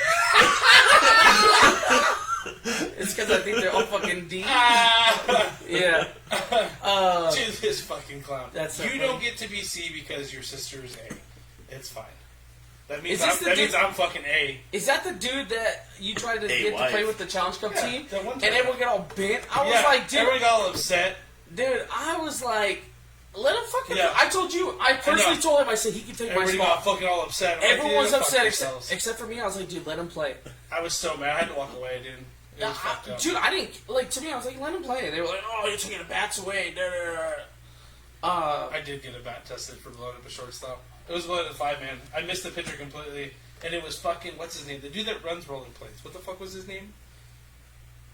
[SPEAKER 1] It's because I think they're all fucking D.
[SPEAKER 2] Ah!
[SPEAKER 1] Yeah.
[SPEAKER 2] Dude, this fucking clown.
[SPEAKER 1] That's so
[SPEAKER 2] you
[SPEAKER 1] funny.
[SPEAKER 2] don't get to be C because your sister is A. It's fine. That means
[SPEAKER 1] Is this the dude-
[SPEAKER 2] I'm fucking A.
[SPEAKER 1] Is that the dude that you tried to get to
[SPEAKER 3] wife.
[SPEAKER 1] play with the Challenge Cup
[SPEAKER 2] Yeah,
[SPEAKER 1] team?
[SPEAKER 2] that one
[SPEAKER 1] And
[SPEAKER 2] time.
[SPEAKER 1] everyone got all bent? I was
[SPEAKER 2] Yeah,
[SPEAKER 1] like, dude,
[SPEAKER 2] everyone got all upset.
[SPEAKER 1] I was like, let him fucking.
[SPEAKER 2] Yeah.
[SPEAKER 1] I told you, I personally
[SPEAKER 2] know.
[SPEAKER 1] told him, I said, he can take my
[SPEAKER 2] Everybody
[SPEAKER 1] spot.
[SPEAKER 2] got fucking all upset. I'm like,
[SPEAKER 1] Everyone was
[SPEAKER 2] dude, fuck
[SPEAKER 1] upset
[SPEAKER 2] yourselves.
[SPEAKER 1] except for me. I was like, dude, let him play.
[SPEAKER 2] I was so mad. I had to walk away, dude. It was fucked up.
[SPEAKER 1] Dude, I didn't, like, to me, I was like, let him play. They were like, oh, you're taking the bats away. Da, da, da.
[SPEAKER 2] I did get a bat tested for blowing up a shortstop. It was loaded 5-man. I missed the pitcher completely, and it was fucking what's his name? The dude that runs rolling plates. What the fuck was his name?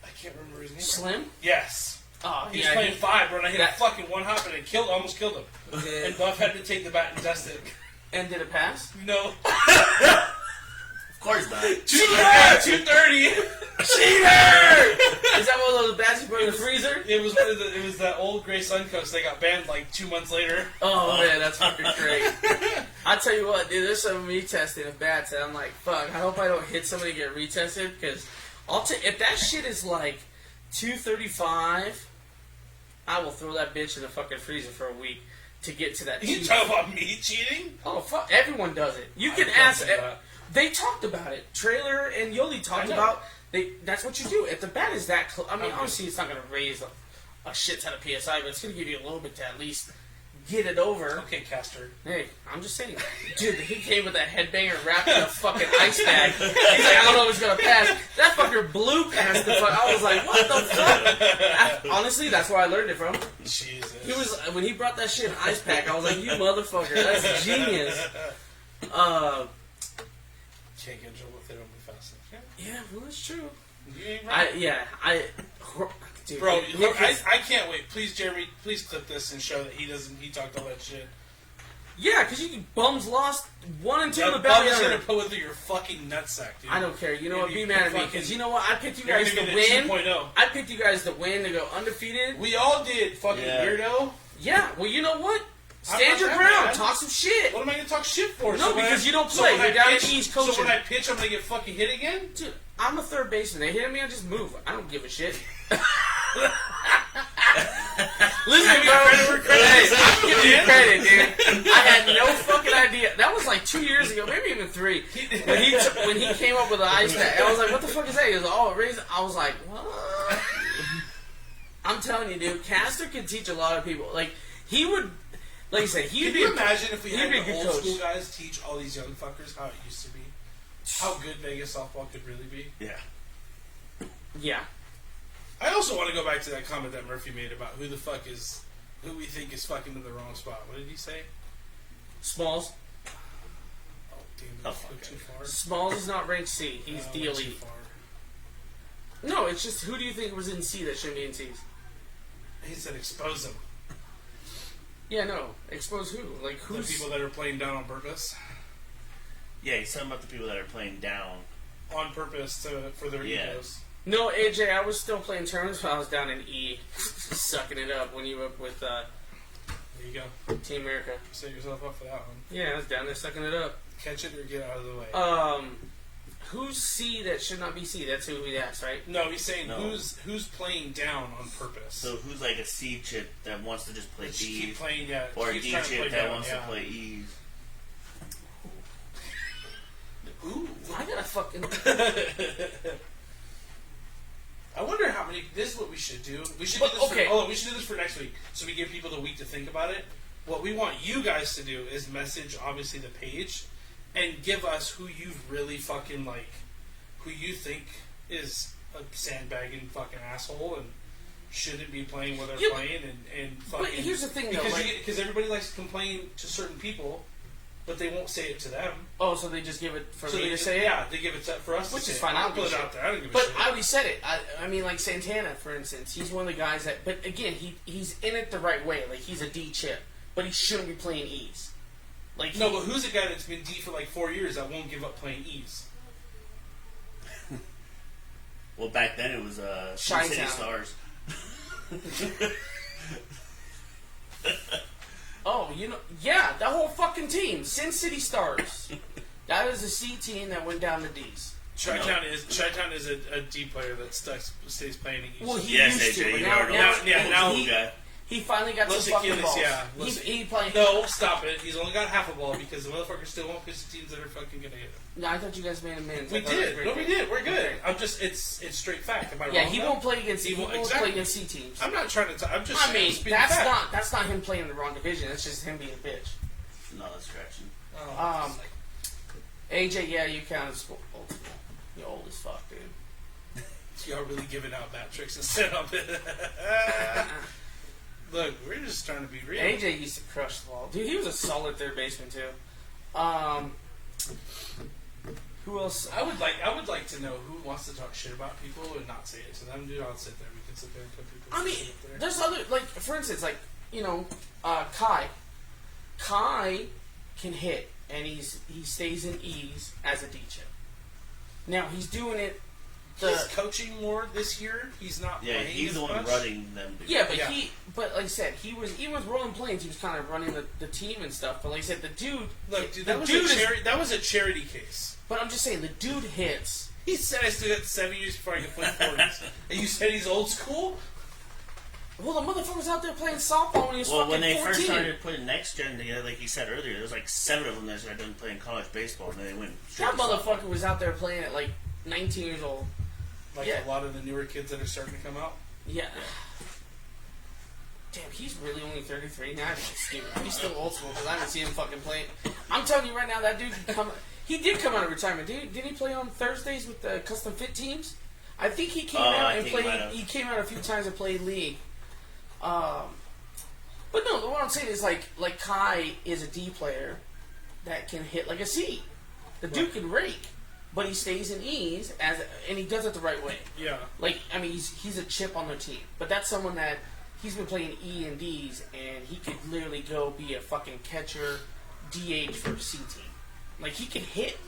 [SPEAKER 2] I can't remember his name.
[SPEAKER 1] Slim?
[SPEAKER 2] Yes.
[SPEAKER 1] Oh,
[SPEAKER 2] He was playing 5, bro, and I hit
[SPEAKER 1] that-
[SPEAKER 2] a fucking one hop and it almost killed him. And Buff had to take the bat and test it.
[SPEAKER 1] And did it pass?
[SPEAKER 2] No.
[SPEAKER 3] Of course not.
[SPEAKER 2] 230.
[SPEAKER 1] Cheater! Is that one of those bats you put in the freezer?
[SPEAKER 2] It was that old Gray Suncoast. They got banned like 2 months later.
[SPEAKER 1] Oh man, that's fucking great. I tell you what, dude, there's some retesting of bats, and I'm like, fuck. I hope I don't hit somebody and get retested because if that shit is like 235, I will throw that bitch in the fucking freezer for a week to get to that.
[SPEAKER 2] You talking about me cheating?
[SPEAKER 1] Oh fuck, everyone does it. You can
[SPEAKER 2] I
[SPEAKER 1] ask.
[SPEAKER 2] don't do that.
[SPEAKER 1] They talked about it. Trailer and Yoli talked
[SPEAKER 2] I know.
[SPEAKER 1] about. That's what you do. If the bat is that close, I mean,
[SPEAKER 2] Okay.
[SPEAKER 1] obviously it's not going to raise a shit ton of psi, but it's going to give you a little bit to at least get it over.
[SPEAKER 2] Okay, Castor.
[SPEAKER 1] Hey, I'm just saying, dude. He came with a headbanger wrapped in a fucking ice bag. He's like, I don't know if it's gonna pass. That fucker blew past the fuck. I was like, what the fuck? honestly, that's where I learned it from.
[SPEAKER 2] Jesus.
[SPEAKER 1] He was when he brought that shit in ice pack. I was like, you motherfucker, that's genius.
[SPEAKER 2] Can't get in trouble if they don't move fast enough.
[SPEAKER 1] Yeah, well, that's true.
[SPEAKER 2] You ain't right.
[SPEAKER 1] Dude,
[SPEAKER 2] Bro,
[SPEAKER 1] Nick
[SPEAKER 2] look,
[SPEAKER 1] has-
[SPEAKER 2] I can't wait. Please, Jeremy, please clip this and show that he talked all that shit.
[SPEAKER 1] yeah, because you bums lost 1 and 2 in the
[SPEAKER 2] I'm
[SPEAKER 1] belly.
[SPEAKER 2] just gonna put with your fucking nutsack, dude.
[SPEAKER 1] I don't care. You know what? Be
[SPEAKER 2] You
[SPEAKER 1] mad at me
[SPEAKER 2] fucking-
[SPEAKER 1] because you know what? I picked you
[SPEAKER 2] You're
[SPEAKER 1] guys to
[SPEAKER 2] gonna get a
[SPEAKER 1] win.
[SPEAKER 2] 2.0.
[SPEAKER 1] I picked you guys to win to go undefeated.
[SPEAKER 2] We all did, fucking
[SPEAKER 3] Yeah.
[SPEAKER 2] weirdo.
[SPEAKER 1] Yeah. Well, you know what?
[SPEAKER 2] I'm
[SPEAKER 1] Stand
[SPEAKER 2] not
[SPEAKER 1] your
[SPEAKER 2] that
[SPEAKER 1] ground.
[SPEAKER 2] bad.
[SPEAKER 1] Talk some shit.
[SPEAKER 2] What am I gonna talk shit for?
[SPEAKER 1] No,
[SPEAKER 2] when
[SPEAKER 1] because
[SPEAKER 2] I-
[SPEAKER 1] you don't
[SPEAKER 2] so
[SPEAKER 1] play.
[SPEAKER 2] when
[SPEAKER 1] You're
[SPEAKER 2] I
[SPEAKER 1] down at
[SPEAKER 2] pitch-
[SPEAKER 1] East
[SPEAKER 2] So
[SPEAKER 1] coaching.
[SPEAKER 2] when I pitch, I'm gonna get fucking hit again?
[SPEAKER 1] Dude, I'm a third baseman. They hit me, I just move. I don't give a shit. Listen, bro. Hey, I'm giving you credit, dude. I had no fucking idea. That was like 2 years ago, maybe even 3. When he came up with the ice pack, I was like, "What the fuck is that?" He goes, "Oh, raisin." I was like, "What?" I'm telling you, dude. Castor can teach a lot of people. Like he would, like I said, he'd
[SPEAKER 2] Can
[SPEAKER 1] be.
[SPEAKER 2] you imagine if we
[SPEAKER 1] he'd
[SPEAKER 2] had
[SPEAKER 1] be a
[SPEAKER 2] the
[SPEAKER 1] good
[SPEAKER 2] old
[SPEAKER 1] coach.
[SPEAKER 2] school guys teach all these young fuckers how it used to be? How good Vegas softball could really be?
[SPEAKER 3] Yeah.
[SPEAKER 1] Yeah.
[SPEAKER 2] I also want to go back to that comment that Murphy made about who we think is fucking in the wrong spot. What did he say?
[SPEAKER 1] Smalls.
[SPEAKER 2] Oh, damn,
[SPEAKER 3] Oh,
[SPEAKER 2] that's
[SPEAKER 3] okay.
[SPEAKER 2] too far.
[SPEAKER 1] Smalls is not ranked C. He's
[SPEAKER 2] Oh,
[SPEAKER 1] D
[SPEAKER 2] went too
[SPEAKER 1] elite.
[SPEAKER 2] far.
[SPEAKER 1] No, it's just who do you think was in C that shouldn't be in C's?
[SPEAKER 2] He said expose them.
[SPEAKER 1] Yeah, no. Expose who? Like
[SPEAKER 2] The
[SPEAKER 1] who's
[SPEAKER 2] people that are playing down on purpose.
[SPEAKER 3] Yeah, he's talking about the people that are playing down.
[SPEAKER 2] On purpose for their
[SPEAKER 3] Yeah.
[SPEAKER 2] egos.
[SPEAKER 1] No, AJ, I was still playing tournaments, but I was down in E, sucking it up when you were up with
[SPEAKER 2] There you go.
[SPEAKER 1] Team America.
[SPEAKER 2] Set yourself up for that one.
[SPEAKER 1] Yeah, I was down there sucking it up.
[SPEAKER 2] Catch it or get out of the way.
[SPEAKER 1] Who's C that should not be C? That's who we asked, right?
[SPEAKER 2] No, he's saying
[SPEAKER 3] No.
[SPEAKER 2] who's playing down on purpose.
[SPEAKER 3] So who's like a C chip that wants to just play
[SPEAKER 2] Let's keep
[SPEAKER 3] D's,
[SPEAKER 2] playing, yeah.
[SPEAKER 3] or a
[SPEAKER 2] keeps
[SPEAKER 3] D
[SPEAKER 2] trying to
[SPEAKER 3] chip
[SPEAKER 2] play
[SPEAKER 3] that
[SPEAKER 2] down,
[SPEAKER 3] wants
[SPEAKER 2] yeah.
[SPEAKER 3] to play E's?
[SPEAKER 2] Ooh.
[SPEAKER 1] I gotta fucking.
[SPEAKER 2] I wonder how many. This is what we should do. We should
[SPEAKER 1] But,
[SPEAKER 2] do this.
[SPEAKER 1] okay.
[SPEAKER 2] We should do this for next week, so we give people the week to think about it. What we want you guys to do is message, obviously, the page, and give us who you really fucking like, who you think is a sandbagging fucking asshole and shouldn't be playing where they're
[SPEAKER 1] Yeah,
[SPEAKER 2] playing and fucking.
[SPEAKER 1] But here's the thing, though.
[SPEAKER 2] because
[SPEAKER 1] Like,
[SPEAKER 2] because everybody likes to complain to certain people, but they won't say it to them.
[SPEAKER 1] oh, so they just give it for
[SPEAKER 2] So
[SPEAKER 1] me
[SPEAKER 2] they
[SPEAKER 1] to
[SPEAKER 2] just,
[SPEAKER 1] say it?
[SPEAKER 2] yeah, they give it for us,
[SPEAKER 1] Which
[SPEAKER 2] to
[SPEAKER 1] is
[SPEAKER 2] say
[SPEAKER 1] fine,
[SPEAKER 2] it.
[SPEAKER 1] I
[SPEAKER 2] I'll
[SPEAKER 1] don't
[SPEAKER 2] put
[SPEAKER 1] give
[SPEAKER 2] it
[SPEAKER 1] a
[SPEAKER 2] out there. I don't give a
[SPEAKER 1] But
[SPEAKER 2] shit.
[SPEAKER 1] I already said it. I mean, like Santana, for instance, he's one of the guys that. But again, he's in it the right way. Like he's a D chip, but he shouldn't be playing E's. Like
[SPEAKER 2] No, but who's a guy that's been D for like 4 years that won't give up playing E's?
[SPEAKER 3] Well, back then it was Sin City
[SPEAKER 1] Chi-Town.
[SPEAKER 3] Stars.
[SPEAKER 1] Oh, you know, yeah, that whole fucking team, Sin City Stars. That is a C team that went down to D's.
[SPEAKER 2] Chi-Town is a D player that stays playing in E's.
[SPEAKER 1] Well, he
[SPEAKER 3] Yes,
[SPEAKER 1] used to,
[SPEAKER 3] AJ,
[SPEAKER 1] but
[SPEAKER 3] you
[SPEAKER 1] now,
[SPEAKER 3] already
[SPEAKER 1] now,
[SPEAKER 3] know.
[SPEAKER 2] now
[SPEAKER 1] he,
[SPEAKER 3] guy.
[SPEAKER 1] he finally got
[SPEAKER 2] Los
[SPEAKER 1] some fucking
[SPEAKER 2] Achilles,
[SPEAKER 1] balls.
[SPEAKER 2] yeah.
[SPEAKER 1] He played.
[SPEAKER 2] No, stop it. He's only got half a ball because the motherfucker still won't pitch the teams that are fucking gonna hit him.
[SPEAKER 1] No, I thought you guys made him in.
[SPEAKER 2] We did. No, we did. We're good. I'm just, it's straight fact. Am I
[SPEAKER 1] Yeah,
[SPEAKER 2] wrong?
[SPEAKER 1] he
[SPEAKER 2] though?
[SPEAKER 1] won't play against. He won't
[SPEAKER 2] exactly.
[SPEAKER 1] play against C teams.
[SPEAKER 2] I'm not trying to. I'm just.
[SPEAKER 1] I mean,
[SPEAKER 2] speaking
[SPEAKER 1] that's
[SPEAKER 2] fact.
[SPEAKER 1] not him playing in the wrong division. That's just him being a bitch.
[SPEAKER 3] No, that's scratching.
[SPEAKER 2] Oh,
[SPEAKER 1] AJ, yeah, you count as old. You're old as fuck, dude.
[SPEAKER 2] y'all really giving out bad tricks and setup. Look, we're just trying to be real.
[SPEAKER 1] AJ used to crush the ball, dude. He was a solid third baseman too. Who else?
[SPEAKER 2] I would like to know who wants to talk shit about people and not say it to them, dude. I'll sit there. We can sit there and put people.
[SPEAKER 1] I mean,
[SPEAKER 2] up there.
[SPEAKER 1] there's other, like, for instance, like, you know, Kai. Kai can hit, and he stays in E's as a D chip. Now he's doing it.
[SPEAKER 2] He's coaching more this year. He's not.
[SPEAKER 3] Yeah,
[SPEAKER 2] playing
[SPEAKER 3] he's
[SPEAKER 2] as
[SPEAKER 3] the one
[SPEAKER 2] much.
[SPEAKER 3] running them. Dude.
[SPEAKER 1] Yeah, but
[SPEAKER 2] Yeah.
[SPEAKER 1] but like I said, even with Rolling Plains, he was kind of running the team and stuff. But like I said, the dude,
[SPEAKER 2] Look, dude,
[SPEAKER 1] the
[SPEAKER 2] that was
[SPEAKER 1] dude
[SPEAKER 2] a
[SPEAKER 1] is-
[SPEAKER 2] charity. That was a charity case.
[SPEAKER 1] But I'm just saying, the dude hits.
[SPEAKER 2] He said I still got 7 years before I could play 40s. And you said he's old school?
[SPEAKER 1] Well, the motherfucker was out there playing softball when he was
[SPEAKER 3] Well,
[SPEAKER 1] fucking
[SPEAKER 3] when they
[SPEAKER 1] 14.
[SPEAKER 3] first started putting next gen together, like you said earlier, there was like 7 of them that started done playing college baseball, and then they went. straight
[SPEAKER 1] That
[SPEAKER 3] to softball.
[SPEAKER 1] motherfucker was out there playing at like 19 years old.
[SPEAKER 2] Like
[SPEAKER 1] Yeah.
[SPEAKER 2] a lot of the newer kids that are starting to come out.
[SPEAKER 1] Yeah. Damn, he's really only 33 now. He's still old school because I haven't seen him fucking play. I'm telling you right now, that dude can come. He did come out of retirement. Didn't he play on Thursdays with the custom fit teams? I think he came out
[SPEAKER 3] I
[SPEAKER 1] and
[SPEAKER 3] think he
[SPEAKER 1] played.
[SPEAKER 3] might have.
[SPEAKER 1] He came out a few times and played league. But no, what I'm saying is like Kai is a D player that can hit like a C. The dude can rake, but he stays in E's and he does it the right way.
[SPEAKER 2] Yeah.
[SPEAKER 1] Like, I mean, he's a chip on their team, but that's someone that he's been playing E and D's, and he could literally go be a fucking catcher, DH for a C team. Like, he can hit.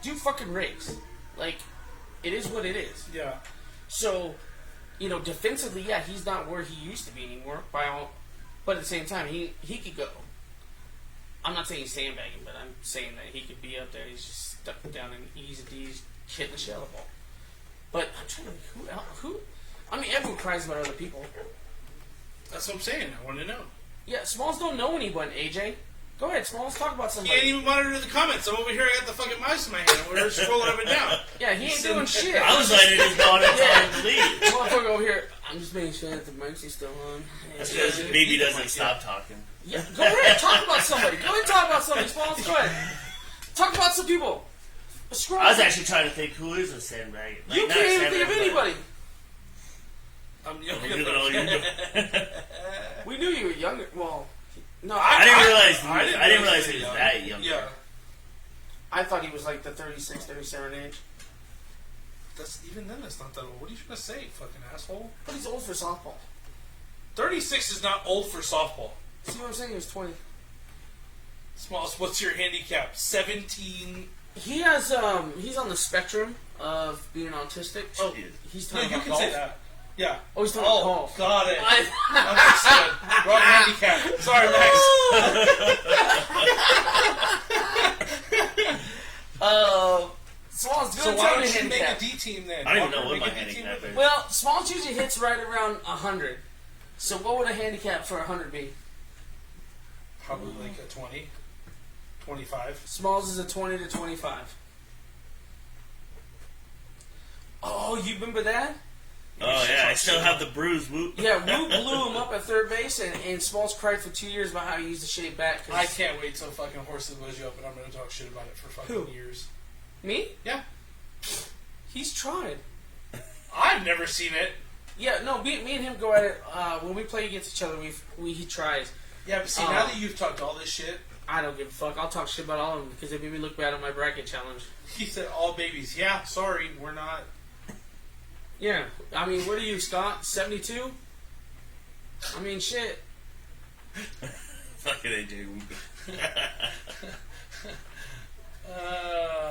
[SPEAKER 1] Dude fucking rakes. Like, it is what it is.
[SPEAKER 2] Yeah.
[SPEAKER 1] So, defensively, yeah, he's not where he used to be anymore. But at the same time, he could go. I'm not saying he's sandbagging, but I'm saying that he could be up there. He's just stuck down in E's and D's, hitting the shell ball. But I'm trying to think, who else? I mean, everyone cries about other people.
[SPEAKER 2] That's what I'm saying. I want to know.
[SPEAKER 1] Yeah, Smalls don't know anyone, AJ. Go ahead, Smalls, talk about
[SPEAKER 2] He
[SPEAKER 1] somebody.
[SPEAKER 2] ain't even monitor the comments. I'm over here. I got the fucking mouse in my hand. We're scrolling up and down.
[SPEAKER 1] Yeah, he ain't doing shit.
[SPEAKER 3] I was letting it go on and telling him to leave.
[SPEAKER 1] Motherfucker over here, I'm just making sure that the mics is still on.
[SPEAKER 3] That's because baby doesn't stop talking.
[SPEAKER 1] Yeah, go ahead, talk about somebody. Go ahead and talk about somebody, Smalls. Go ahead. Talk about some people. Scroll.
[SPEAKER 3] I was actually trying to think who is a sandbag. Like,
[SPEAKER 1] You
[SPEAKER 3] not
[SPEAKER 1] can't
[SPEAKER 3] a
[SPEAKER 1] even think of
[SPEAKER 3] sandbag, but-
[SPEAKER 1] anybody.
[SPEAKER 2] I'm
[SPEAKER 3] Look at all you do.
[SPEAKER 1] We knew you were younger. Well, no,
[SPEAKER 3] I didn't realize.
[SPEAKER 2] I didn't realize
[SPEAKER 3] he
[SPEAKER 2] he
[SPEAKER 3] was
[SPEAKER 2] was
[SPEAKER 3] that young.
[SPEAKER 2] Yeah.
[SPEAKER 1] I thought he was like the 36, 37 age.
[SPEAKER 2] Even then, that's not that old. What are you trying to say, fucking asshole?
[SPEAKER 1] But he's old for softball.
[SPEAKER 2] 36 is not old for softball.
[SPEAKER 1] See what I'm saying? He was 20.
[SPEAKER 2] Smalls, what's your handicap? 17.
[SPEAKER 1] He has, he's on the spectrum of being autistic.
[SPEAKER 2] Oh,
[SPEAKER 1] He's
[SPEAKER 2] no,
[SPEAKER 1] talking
[SPEAKER 2] you
[SPEAKER 1] about
[SPEAKER 2] can
[SPEAKER 1] golf.
[SPEAKER 2] say that. Yeah.
[SPEAKER 1] Oh, he's talking about
[SPEAKER 2] Oh,
[SPEAKER 1] golf.
[SPEAKER 2] got it.
[SPEAKER 1] I-
[SPEAKER 2] Understood. Wrong handicap. Sorry, Max.
[SPEAKER 1] Smalls,
[SPEAKER 2] So
[SPEAKER 1] good
[SPEAKER 2] why
[SPEAKER 1] tell me
[SPEAKER 2] don't you make
[SPEAKER 1] handicap.
[SPEAKER 2] a D team then?
[SPEAKER 3] I don't even know
[SPEAKER 2] Walker,
[SPEAKER 3] what my
[SPEAKER 2] make a D team
[SPEAKER 3] handicap
[SPEAKER 2] with
[SPEAKER 3] is.
[SPEAKER 2] it.
[SPEAKER 1] Well, Smalls usually hits right around 100. So what would a handicap for 100 be?
[SPEAKER 2] Probably like a 20. 25.
[SPEAKER 1] Smalls is a 20 to 25. Oh, you remember that?
[SPEAKER 3] Oh yeah, I still have the bruise. Whoop.
[SPEAKER 1] Yeah, Wu blew him up at third base, and Smalls cried for 2 years about how he used the shitty bat. 'cause-
[SPEAKER 2] I can't wait till fucking Horses blows you up and I'm going to talk shit about it for fucking
[SPEAKER 1] Who?
[SPEAKER 2] years.
[SPEAKER 1] Me?
[SPEAKER 2] Yeah.
[SPEAKER 1] He's tried.
[SPEAKER 2] I've never seen it.
[SPEAKER 1] Yeah, no, me and him go at it when we play against each other. He tries.
[SPEAKER 2] Yeah, but see, now that you've talked all this shit,
[SPEAKER 1] I don't give a fuck. I'll talk shit about all of them because they made me look bad on my bracket challenge.
[SPEAKER 2] he said all babies. Yeah, sorry, we're not.
[SPEAKER 1] Yeah, I mean, what are you, Scott? 72? I mean, shit.
[SPEAKER 3] Fucking AJ.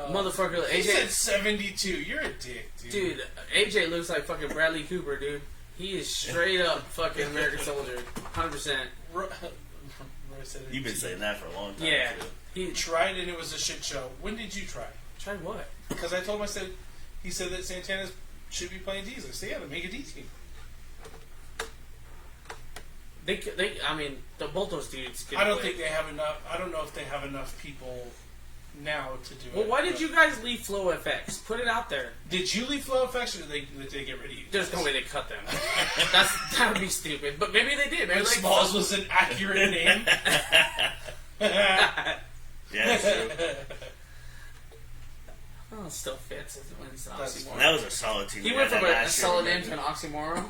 [SPEAKER 1] Motherfucker,
[SPEAKER 2] He said
[SPEAKER 1] AJ.
[SPEAKER 2] 72. You're a dick, dude.
[SPEAKER 1] Dude, AJ looks like fucking Bradley Cooper, dude. He is straight up fucking American Soldier. 100%.
[SPEAKER 3] You've been saying that for a long time.
[SPEAKER 1] Yeah.
[SPEAKER 3] Too.
[SPEAKER 1] He
[SPEAKER 2] Tried and it was a shit show. When did you try?
[SPEAKER 1] tried what?
[SPEAKER 2] Because I told him, he said that Santana should be playing D's. I said, yeah, then make a D team.
[SPEAKER 1] I mean, both those dudes. Can
[SPEAKER 2] I don't
[SPEAKER 1] play.
[SPEAKER 2] think they have enough. I don't know if they have enough people now to do it.
[SPEAKER 1] Well, why did
[SPEAKER 2] but-
[SPEAKER 1] you guys leave Flow FX? Put it out there.
[SPEAKER 2] Did you leave Flow Effects or did they get rid of you?
[SPEAKER 1] There's no way they cut them. That would be stupid. But maybe they did. Maybe
[SPEAKER 2] But
[SPEAKER 1] like
[SPEAKER 2] Smalls was an accurate name.
[SPEAKER 3] Yeah, that's true.
[SPEAKER 1] Oh, it still fits. When it's an
[SPEAKER 2] That's
[SPEAKER 1] oxymoron.
[SPEAKER 3] And that was a solid team.
[SPEAKER 1] He
[SPEAKER 3] We
[SPEAKER 1] went
[SPEAKER 3] had
[SPEAKER 1] from
[SPEAKER 3] that
[SPEAKER 1] a
[SPEAKER 3] last year,
[SPEAKER 1] solid name
[SPEAKER 3] remember?
[SPEAKER 1] to an oxymoron.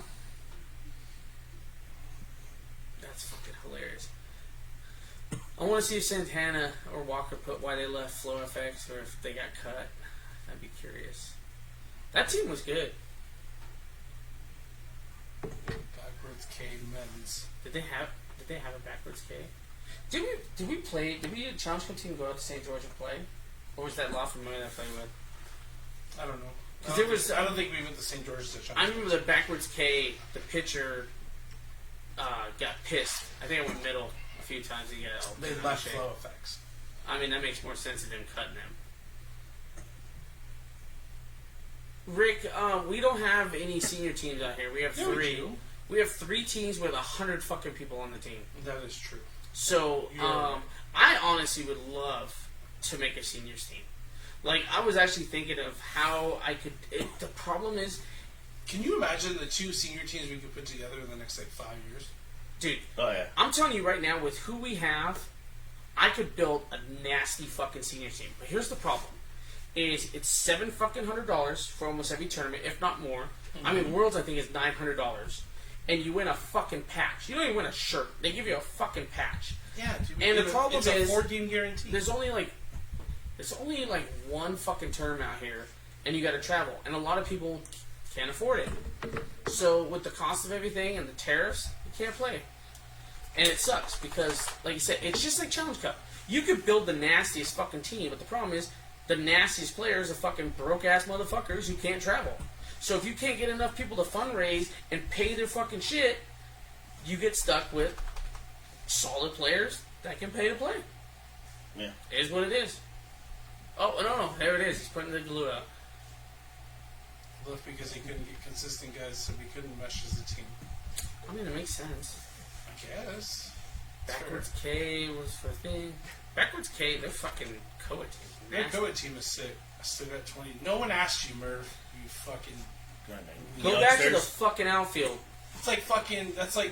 [SPEAKER 1] That's fucking hilarious. I want to see if Santana or Walker put why they left Flow FX or if they got cut. I'd be curious. That team was good.
[SPEAKER 2] Backwards K men's.
[SPEAKER 1] Did they have a backwards K? Did we Challenge Cup team go out to St. George and play? Or was that Law from Money that I played with?
[SPEAKER 2] I don't know.
[SPEAKER 1] 'Cause there was-
[SPEAKER 2] I don't think we went to St. George's to
[SPEAKER 1] I remember the backwards K, the pitcher got pissed. I think I went middle a few times. He got
[SPEAKER 2] They left Flow Effects.
[SPEAKER 1] I mean, that makes more sense than them cutting them. Rick, we don't have any senior teams out here. We have
[SPEAKER 2] Yeah, we
[SPEAKER 1] three.
[SPEAKER 2] do.
[SPEAKER 1] We have 3 teams with 100 fucking people on the team.
[SPEAKER 2] That is true.
[SPEAKER 1] So,
[SPEAKER 2] Yeah.
[SPEAKER 1] I honestly would love to make a seniors team. Like, I was actually thinking of how I could. The problem is,
[SPEAKER 2] Can you imagine the 2 senior teams we could put together in the next 5 years?
[SPEAKER 1] dude,
[SPEAKER 3] Oh yeah.
[SPEAKER 1] I'm telling you right now, with who we have, I could build a nasty fucking senior team. But here's the problem: is it's $700 for almost every tournament, if not more. I mean, Worlds I think is $900, and you win a fucking patch. You don't even win a shirt. They give you a fucking patch.
[SPEAKER 2] Yeah, dude.
[SPEAKER 1] And the problem
[SPEAKER 2] it's
[SPEAKER 1] is,
[SPEAKER 2] a 4-game guarantee.
[SPEAKER 1] There's only like one fucking term out here, and you got to travel, and a lot of people can't afford it. So with the cost of everything and the tariffs, you can't play, and it sucks because, like you said, it's just like Challenge Cup. You could build the nastiest fucking team, but the problem is the nastiest players are fucking broke ass motherfuckers who can't travel. So if you can't get enough people to fundraise and pay their fucking shit, you get stuck with solid players that can pay to play.
[SPEAKER 3] Yeah.
[SPEAKER 1] It is what it is. Oh, no, there it is. He's putting the glue out.
[SPEAKER 2] Left because he couldn't get consistent guys, so we couldn't mesh as a team.
[SPEAKER 1] I mean, it makes sense.
[SPEAKER 2] I guess.
[SPEAKER 1] Backwards K was for a thing. Backwards K, they're fucking Koa team.
[SPEAKER 2] Their Koa team is sick. I still got 20. No one asked you, Merv. You fucking...
[SPEAKER 1] Go back to the fucking outfield.
[SPEAKER 2] It's like fucking... That's like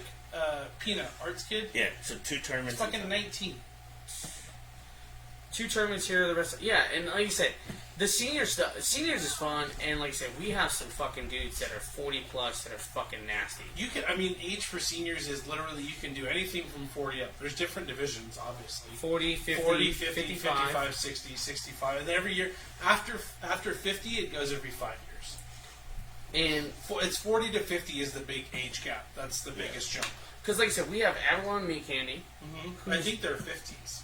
[SPEAKER 2] Peanut, Arts Kid.
[SPEAKER 3] Yeah, so 2 tournaments.
[SPEAKER 2] It's fucking 19.
[SPEAKER 1] 2 tournaments here, the rest... Yeah, and like you said, the seniors is fun, and like I said, we have some fucking dudes that are 40 plus that are fucking nasty.
[SPEAKER 2] You can... I mean, age for seniors is literally... You can do anything from 40 up. There's different divisions, obviously.
[SPEAKER 1] 40, 50,
[SPEAKER 2] 40, 50,
[SPEAKER 1] 55.
[SPEAKER 2] 55, 60, 65. And then every year... After 50, it goes every 5 years.
[SPEAKER 1] And
[SPEAKER 2] it's 40 to 50 is the big age gap. That's the biggest jump.
[SPEAKER 1] because, like I said, we have Avalon and Meat Candy.
[SPEAKER 2] Mm-hmm. I think they're 50s.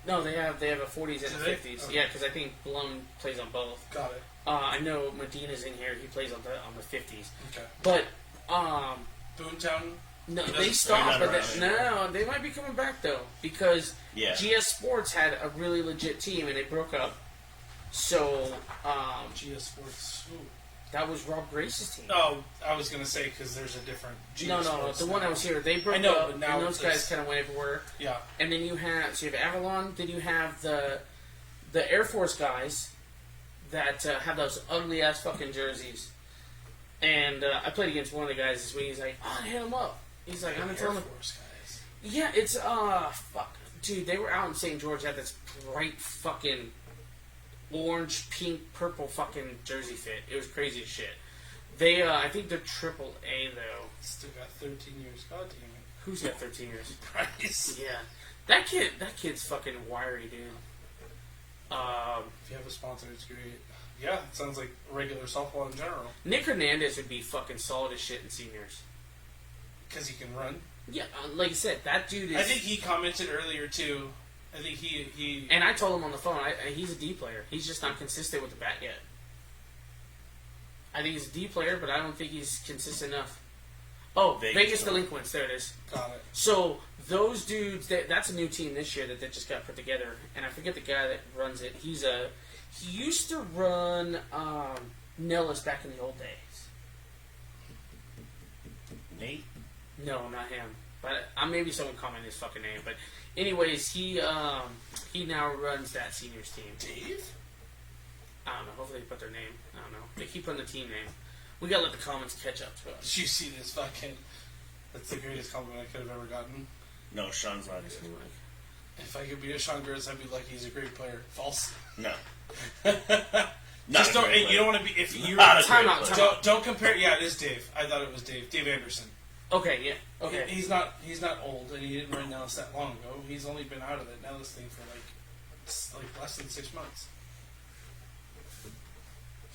[SPEAKER 1] No, they have a 40s and a
[SPEAKER 2] they?
[SPEAKER 1] 50s.
[SPEAKER 2] Okay.
[SPEAKER 1] Yeah, because I think Blum plays on both.
[SPEAKER 2] Got it.
[SPEAKER 1] I know Medina's in here. He plays on the 50s.
[SPEAKER 2] Okay.
[SPEAKER 1] But
[SPEAKER 2] Boomtown.
[SPEAKER 1] no,
[SPEAKER 2] He
[SPEAKER 1] they
[SPEAKER 2] doesn't-
[SPEAKER 1] stopped.
[SPEAKER 3] they're
[SPEAKER 1] But
[SPEAKER 3] not around
[SPEAKER 1] they might be coming back though because
[SPEAKER 3] Yeah.
[SPEAKER 1] GS Sports had a really legit team and it broke up. So
[SPEAKER 2] GS Sports. Ooh.
[SPEAKER 1] that was Rob Grace's team.
[SPEAKER 2] Oh, I was gonna say because there's a different. GS
[SPEAKER 1] No,
[SPEAKER 2] Sports
[SPEAKER 1] the
[SPEAKER 2] now.
[SPEAKER 1] one that was here, they broke
[SPEAKER 2] I know,
[SPEAKER 1] up,
[SPEAKER 2] but now
[SPEAKER 1] and those guys
[SPEAKER 2] it's-
[SPEAKER 1] kind of went everywhere.
[SPEAKER 2] Yeah.
[SPEAKER 1] And then you have Avalon. Then you have the Air Force guys that have those ugly ass fucking jerseys. And I played against one of the guys this week. He's like, "Oh, hit him up." He's like, "I'm gonna tell
[SPEAKER 2] Air
[SPEAKER 1] him."
[SPEAKER 2] Force guys.
[SPEAKER 1] Yeah, it's fuck, dude. They were out in St. George. Had this bright fucking orange, pink, purple fucking jersey fit. It was crazy as shit. They, I think they're AAA though.
[SPEAKER 2] Still got 13 years. God damn it.
[SPEAKER 1] Who's got 13 years?
[SPEAKER 2] Price.
[SPEAKER 1] Yeah, that kid's fucking wiry, dude.
[SPEAKER 2] If you have a sponsor, it's great. Yeah, it sounds like regular softball in general.
[SPEAKER 1] Nick Hernandez would be fucking solid as shit in seniors.
[SPEAKER 2] Because he can run.
[SPEAKER 1] Yeah, like I said, that dude is.
[SPEAKER 2] I think he commented earlier too. I think he
[SPEAKER 1] And I told him on the phone, he's a D player. He's just not consistent with the bat yet. I think he's a D player, but I don't think he's consistent enough. Oh, Vegas Delinquents. There it is.
[SPEAKER 2] got it.
[SPEAKER 1] So those dudes, that's a new team this year that they just got put together, and I forget the guy that runs it. He used to run Nellis back in the old days.
[SPEAKER 3] Nate?
[SPEAKER 1] No, not him. But maybe someone comment his fucking name. But anyways, he now runs that seniors team.
[SPEAKER 2] Dave?
[SPEAKER 1] I don't know. Hopefully they put their name. I don't know. They keep putting the team name. We gotta let the comments catch up to us.
[SPEAKER 2] Did you see this fucking... That's the greatest compliment I could have ever gotten.
[SPEAKER 3] No, Sean's not good.
[SPEAKER 2] If I could be a Sean Gertz, I'd be like, he's a great player. False.
[SPEAKER 3] No.
[SPEAKER 2] Just don't... You don't want to be... If you
[SPEAKER 3] Not a
[SPEAKER 1] Time
[SPEAKER 3] great
[SPEAKER 1] out,
[SPEAKER 3] player.
[SPEAKER 1] time out.
[SPEAKER 2] don't compare... Yeah, it is Dave. I thought it was Dave. Dave Anderson.
[SPEAKER 1] Okay, yeah. Okay.
[SPEAKER 2] He's not old, and he didn't run Nellis that long ago. He's only been out of the Nellis thing for like less than 6 months.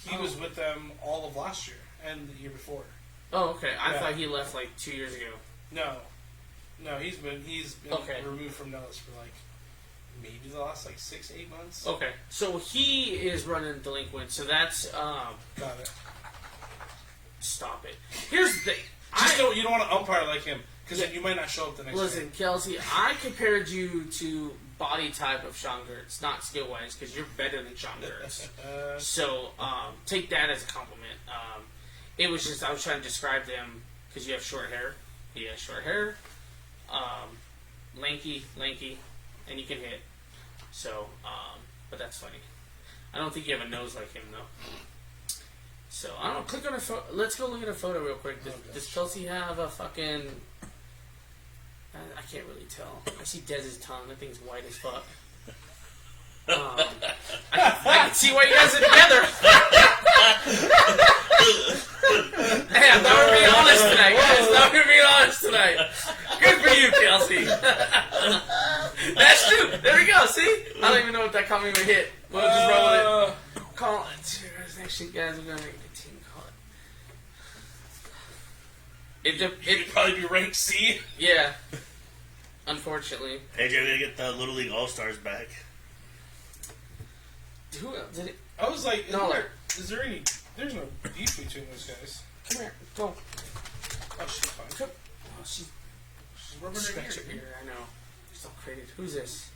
[SPEAKER 2] He was with them all of last year and the year before.
[SPEAKER 1] Oh, okay. I
[SPEAKER 2] Yeah.
[SPEAKER 1] thought he left like 2 years ago.
[SPEAKER 2] No, he's been
[SPEAKER 1] Okay.
[SPEAKER 2] removed from Nellis for like maybe the last like 6-8 months.
[SPEAKER 1] Okay. So he is running Delinquent, so that's
[SPEAKER 2] Got it.
[SPEAKER 1] stop it. Here's the thing.
[SPEAKER 2] You don't want to umpire like him because then you might not show up the next
[SPEAKER 1] Listen,
[SPEAKER 2] game.
[SPEAKER 1] Kelsey, I compared you to body type of Sean Gertz, not skill wise, because you're better than Sean Gertz. So take that as a compliment. It was just I was trying to describe them because you have short hair. He has short hair, lanky, and you can hit. So, but that's funny. I don't think you have a nose like him though. So I don't know. Click on a photo. Let's go look at a photo real quick. Does Chelsea have a fucking? I can't really tell. I see Dez's tongue. That thing's white as fuck. I can see why you guys are together. Hey, I thought we were being honest tonight, guys. I thought we were being caught me with a hit. We'll just roll with it. Call it. Actually, guys, we're gonna make the team call it.
[SPEAKER 2] It'd probably be ranked C.
[SPEAKER 1] Yeah. Unfortunately.
[SPEAKER 3] AJ, we're gonna get the Little League All Stars back.
[SPEAKER 1] Who else did it?
[SPEAKER 2] I was like,
[SPEAKER 1] No.
[SPEAKER 2] is there any? There's no beef between those guys.
[SPEAKER 1] Come here. Go.
[SPEAKER 2] Oh, she's fine.
[SPEAKER 1] Come. Oh, she's
[SPEAKER 2] She's rubbing her
[SPEAKER 1] scratch
[SPEAKER 2] ear.
[SPEAKER 1] your ear. I know. She's so crazy. Who's this?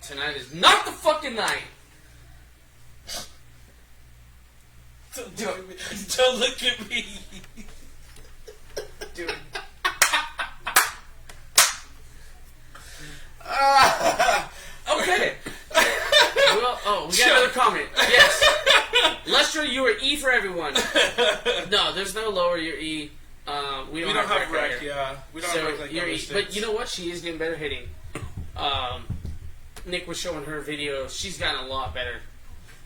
[SPEAKER 1] Tonight is not the fucking night.
[SPEAKER 2] Don't look at me.
[SPEAKER 1] Dude. Okay. Well, we got another comment. Yes. Lester, you were E for everyone. No, there's no lower. You're E. We don't have
[SPEAKER 2] rec,
[SPEAKER 1] right here.
[SPEAKER 2] yeah. We don't
[SPEAKER 1] So
[SPEAKER 2] have rec like
[SPEAKER 1] you're
[SPEAKER 2] other
[SPEAKER 1] E.
[SPEAKER 2] states.
[SPEAKER 1] But you know what? She is getting better hitting. Nick was showing her video. She's gotten a lot better.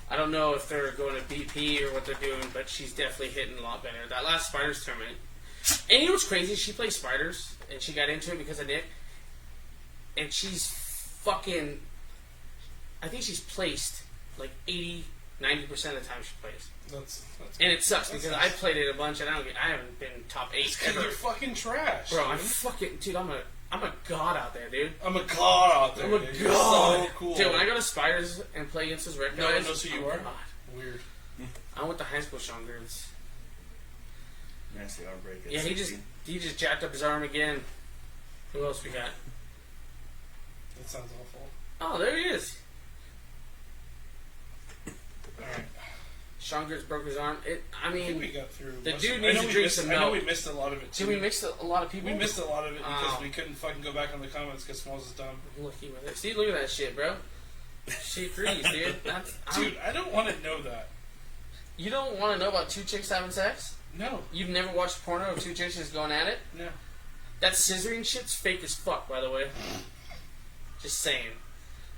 [SPEAKER 1] I don't know if they're going to BP or what they're doing, but she's definitely hitting a lot better. That last Spiders tournament. And you know what's crazy? She plays Spiders, and she got into it because of Nick. And she's fucking... I think she's placed like 80, 90% of the time she plays.
[SPEAKER 2] That's
[SPEAKER 1] And it sucks
[SPEAKER 2] that's
[SPEAKER 1] because
[SPEAKER 2] nice.
[SPEAKER 1] I played it a bunch, and I haven't been top 8
[SPEAKER 2] It's 'cause
[SPEAKER 1] ever.
[SPEAKER 2] you're fucking trash.
[SPEAKER 1] Bro,
[SPEAKER 2] dude.
[SPEAKER 1] I'm fucking... Dude, I'm a god out there, dude.
[SPEAKER 2] I'm a god out there.
[SPEAKER 1] I'm a
[SPEAKER 2] dude. You're
[SPEAKER 1] god.
[SPEAKER 2] so cool.
[SPEAKER 1] Dude, when I go to Spiders and play against those red
[SPEAKER 2] No one
[SPEAKER 1] guys...
[SPEAKER 2] knows who you
[SPEAKER 1] oh
[SPEAKER 2] are?
[SPEAKER 1] God.
[SPEAKER 2] Weird.
[SPEAKER 1] I went to high school Sean Girls.
[SPEAKER 3] Nasty arm break. at
[SPEAKER 1] Yeah,
[SPEAKER 3] 16.
[SPEAKER 1] he just jacked up his arm again. Who else we got?
[SPEAKER 2] That sounds awful.
[SPEAKER 1] Oh, there he is.
[SPEAKER 2] Alright.
[SPEAKER 1] Sean Girls broke his arm. I
[SPEAKER 2] I think we
[SPEAKER 1] mean,
[SPEAKER 2] got through.
[SPEAKER 1] the
[SPEAKER 2] most
[SPEAKER 1] dude
[SPEAKER 2] of it.
[SPEAKER 1] needs
[SPEAKER 2] I know
[SPEAKER 1] to
[SPEAKER 2] we
[SPEAKER 1] drink
[SPEAKER 2] missed-
[SPEAKER 1] some
[SPEAKER 2] I know
[SPEAKER 1] milk.
[SPEAKER 2] we missed a lot of it too.
[SPEAKER 1] did we mix a lot of people?
[SPEAKER 2] We missed a lot of it because
[SPEAKER 1] Oh.
[SPEAKER 2] we couldn't fucking go back on the comments because Smalls is dumb.
[SPEAKER 1] Lucky with it. See, look at that shit, bro. She agrees, dude.
[SPEAKER 2] Dude, I don't want to know that.
[SPEAKER 1] You don't want to know about two chicks having sex?
[SPEAKER 2] No.
[SPEAKER 1] You've never watched porno of two chicks just going at it?
[SPEAKER 2] No.
[SPEAKER 1] That scissoring shit's fake as fuck, by the way. Just saying.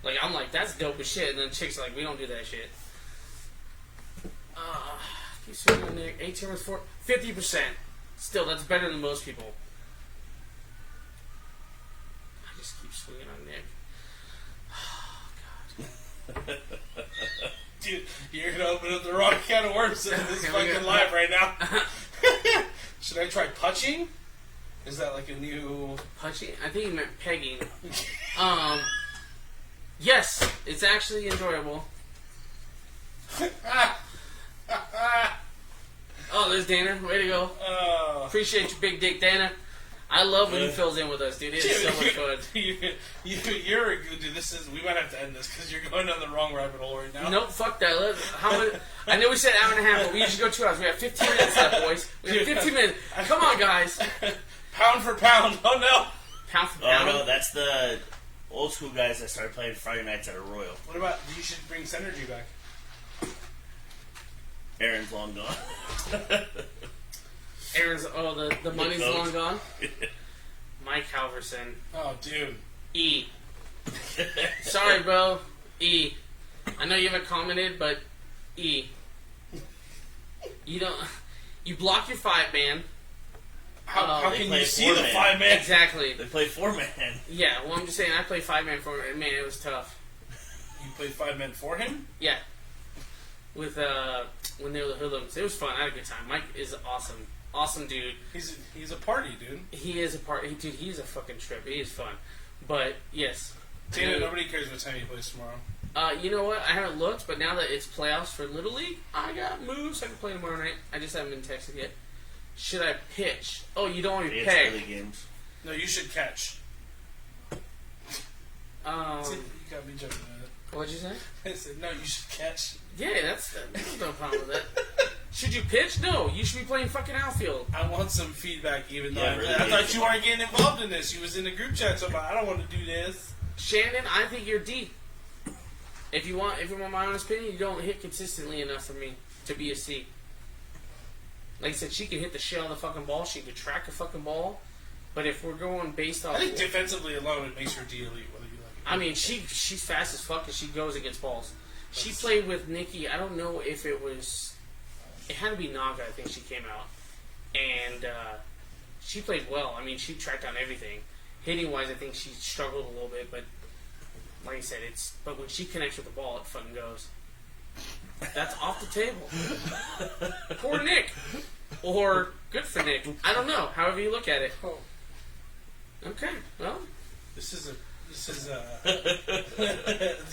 [SPEAKER 1] Like, I'm like, that's dope as shit, and then chicks are like, we don't do that shit. Keep swinging on Nick. 18 with 4. 50%. Still, that's better than most people. I just keep swinging on Nick. Oh, God.
[SPEAKER 2] Dude, you're gonna open up the wrong can of worms in this
[SPEAKER 1] Here we
[SPEAKER 2] fucking
[SPEAKER 1] go.
[SPEAKER 2] live right now. Should I try punching? Is that like a new...
[SPEAKER 1] Punching? I think he meant pegging. Yes, it's actually enjoyable. Oh, there's Dana. Way to go. Appreciate your big dick, Dana. I love when he fills in with us, dude. It is so much fun.
[SPEAKER 2] You're a good dude. This is... We might have to end this because you're going down the wrong rabbit hole right now.
[SPEAKER 1] Nope, fuck that. How many, I know we said hour and a half, but we usually go 2 hours. We have 15 minutes left, boys. We have 15 minutes. Come on, guys.
[SPEAKER 2] Pound for pound. Oh, no.
[SPEAKER 1] Pound for
[SPEAKER 3] Oh
[SPEAKER 1] pound.
[SPEAKER 3] no, that's the old school guys that started playing Friday nights at a Royal.
[SPEAKER 2] What about... You should bring Synergy back.
[SPEAKER 3] Aaron's long gone.
[SPEAKER 1] Aaron's, the money's
[SPEAKER 3] coach.
[SPEAKER 1] long gone. Mike Halverson.
[SPEAKER 2] Oh, dude.
[SPEAKER 1] E. Sorry, bro. E. I know you haven't commented, but E. You don't... You block your 5-man.
[SPEAKER 2] How
[SPEAKER 3] They
[SPEAKER 2] can
[SPEAKER 3] play
[SPEAKER 2] you see the
[SPEAKER 3] four-man.
[SPEAKER 2] 5-man?
[SPEAKER 1] Exactly.
[SPEAKER 3] They play 4-man.
[SPEAKER 1] Yeah, well, I'm just saying, I play 5-man for it. Man, it was tough.
[SPEAKER 2] You played 5-man for him?
[SPEAKER 1] Yeah. With, when they were the hoodlums. It was fun. I had a good time. Mike is awesome. Awesome dude.
[SPEAKER 2] He's a party, dude.
[SPEAKER 1] He is a dude, he's a fucking trip. He is fun. But, yes.
[SPEAKER 2] Dana,
[SPEAKER 1] Dude,
[SPEAKER 2] nobody cares what time he plays tomorrow.
[SPEAKER 1] you know what? I haven't looked, but now that it's playoffs for Little League, I got moves. I can play tomorrow night. I just haven't been texted yet. Should I pitch? Oh, you don't want me to
[SPEAKER 3] It's
[SPEAKER 1] peg.
[SPEAKER 3] early games.
[SPEAKER 2] No, you should catch. See, you got me jumping at it.
[SPEAKER 1] What'd you say?
[SPEAKER 2] I said, no, you should catch.
[SPEAKER 1] Yeah, that's no problem with that. Should you pitch? No, you should be playing fucking outfield.
[SPEAKER 2] I want some feedback, even though
[SPEAKER 3] Yeah,
[SPEAKER 2] I
[SPEAKER 3] really
[SPEAKER 2] thought
[SPEAKER 3] good.
[SPEAKER 2] you weren't getting involved in this. You was in the group chat, so I'm like, I don't want to do this.
[SPEAKER 1] Shannon, I think you're D. If you want my honest opinion, you don't hit consistently enough for me to be a C. Like I said, she can hit the shit on the fucking ball. She can track the fucking ball. But if we're going based off,
[SPEAKER 2] I think defensively alone, it makes her D elite, whether you like it.
[SPEAKER 1] I mean, she's fast as fuck and she goes against balls. She played with Nikki. I don't know if it was. It had to be Naga. I think she came out, and she played well. I mean, she tracked down everything. Hitting wise, I think she struggled a little bit, but like I said, but when she connects with the ball, it fucking goes. That's off the table. Poor Nick, or good for Nick. I don't know. However you look at it.
[SPEAKER 2] Oh,
[SPEAKER 1] Okay, well,
[SPEAKER 2] this is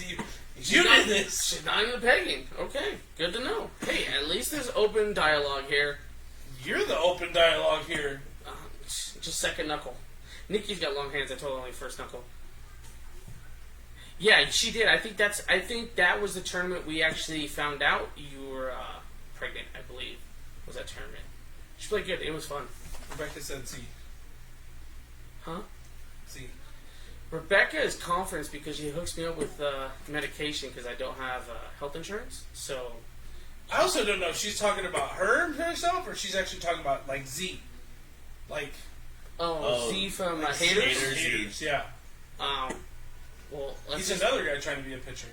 [SPEAKER 2] you
[SPEAKER 1] she's
[SPEAKER 2] did
[SPEAKER 1] not-
[SPEAKER 2] this.
[SPEAKER 1] She's not in the pegging. Okay, good to know. Hey, at least there's open dialogue here.
[SPEAKER 2] You're the open dialogue here.
[SPEAKER 1] Just second knuckle. Nikki's got long hands. I told her only first knuckle. Yeah, she did. I think that was the tournament we actually found out you were pregnant. I believe was that tournament. She played good. It was fun.
[SPEAKER 2] Rebecca said Z.
[SPEAKER 1] Huh?
[SPEAKER 2] Z.
[SPEAKER 1] Rebecca is confidence because she hooks me up with medication because I don't have health insurance. So
[SPEAKER 2] I also don't know if she's talking about herself or she's actually talking about like Z. Like
[SPEAKER 1] Z from Haters.
[SPEAKER 3] Haters.
[SPEAKER 2] haters, yeah.
[SPEAKER 1] Well, let's
[SPEAKER 2] He's
[SPEAKER 1] just,
[SPEAKER 2] another guy trying to be a pitcher.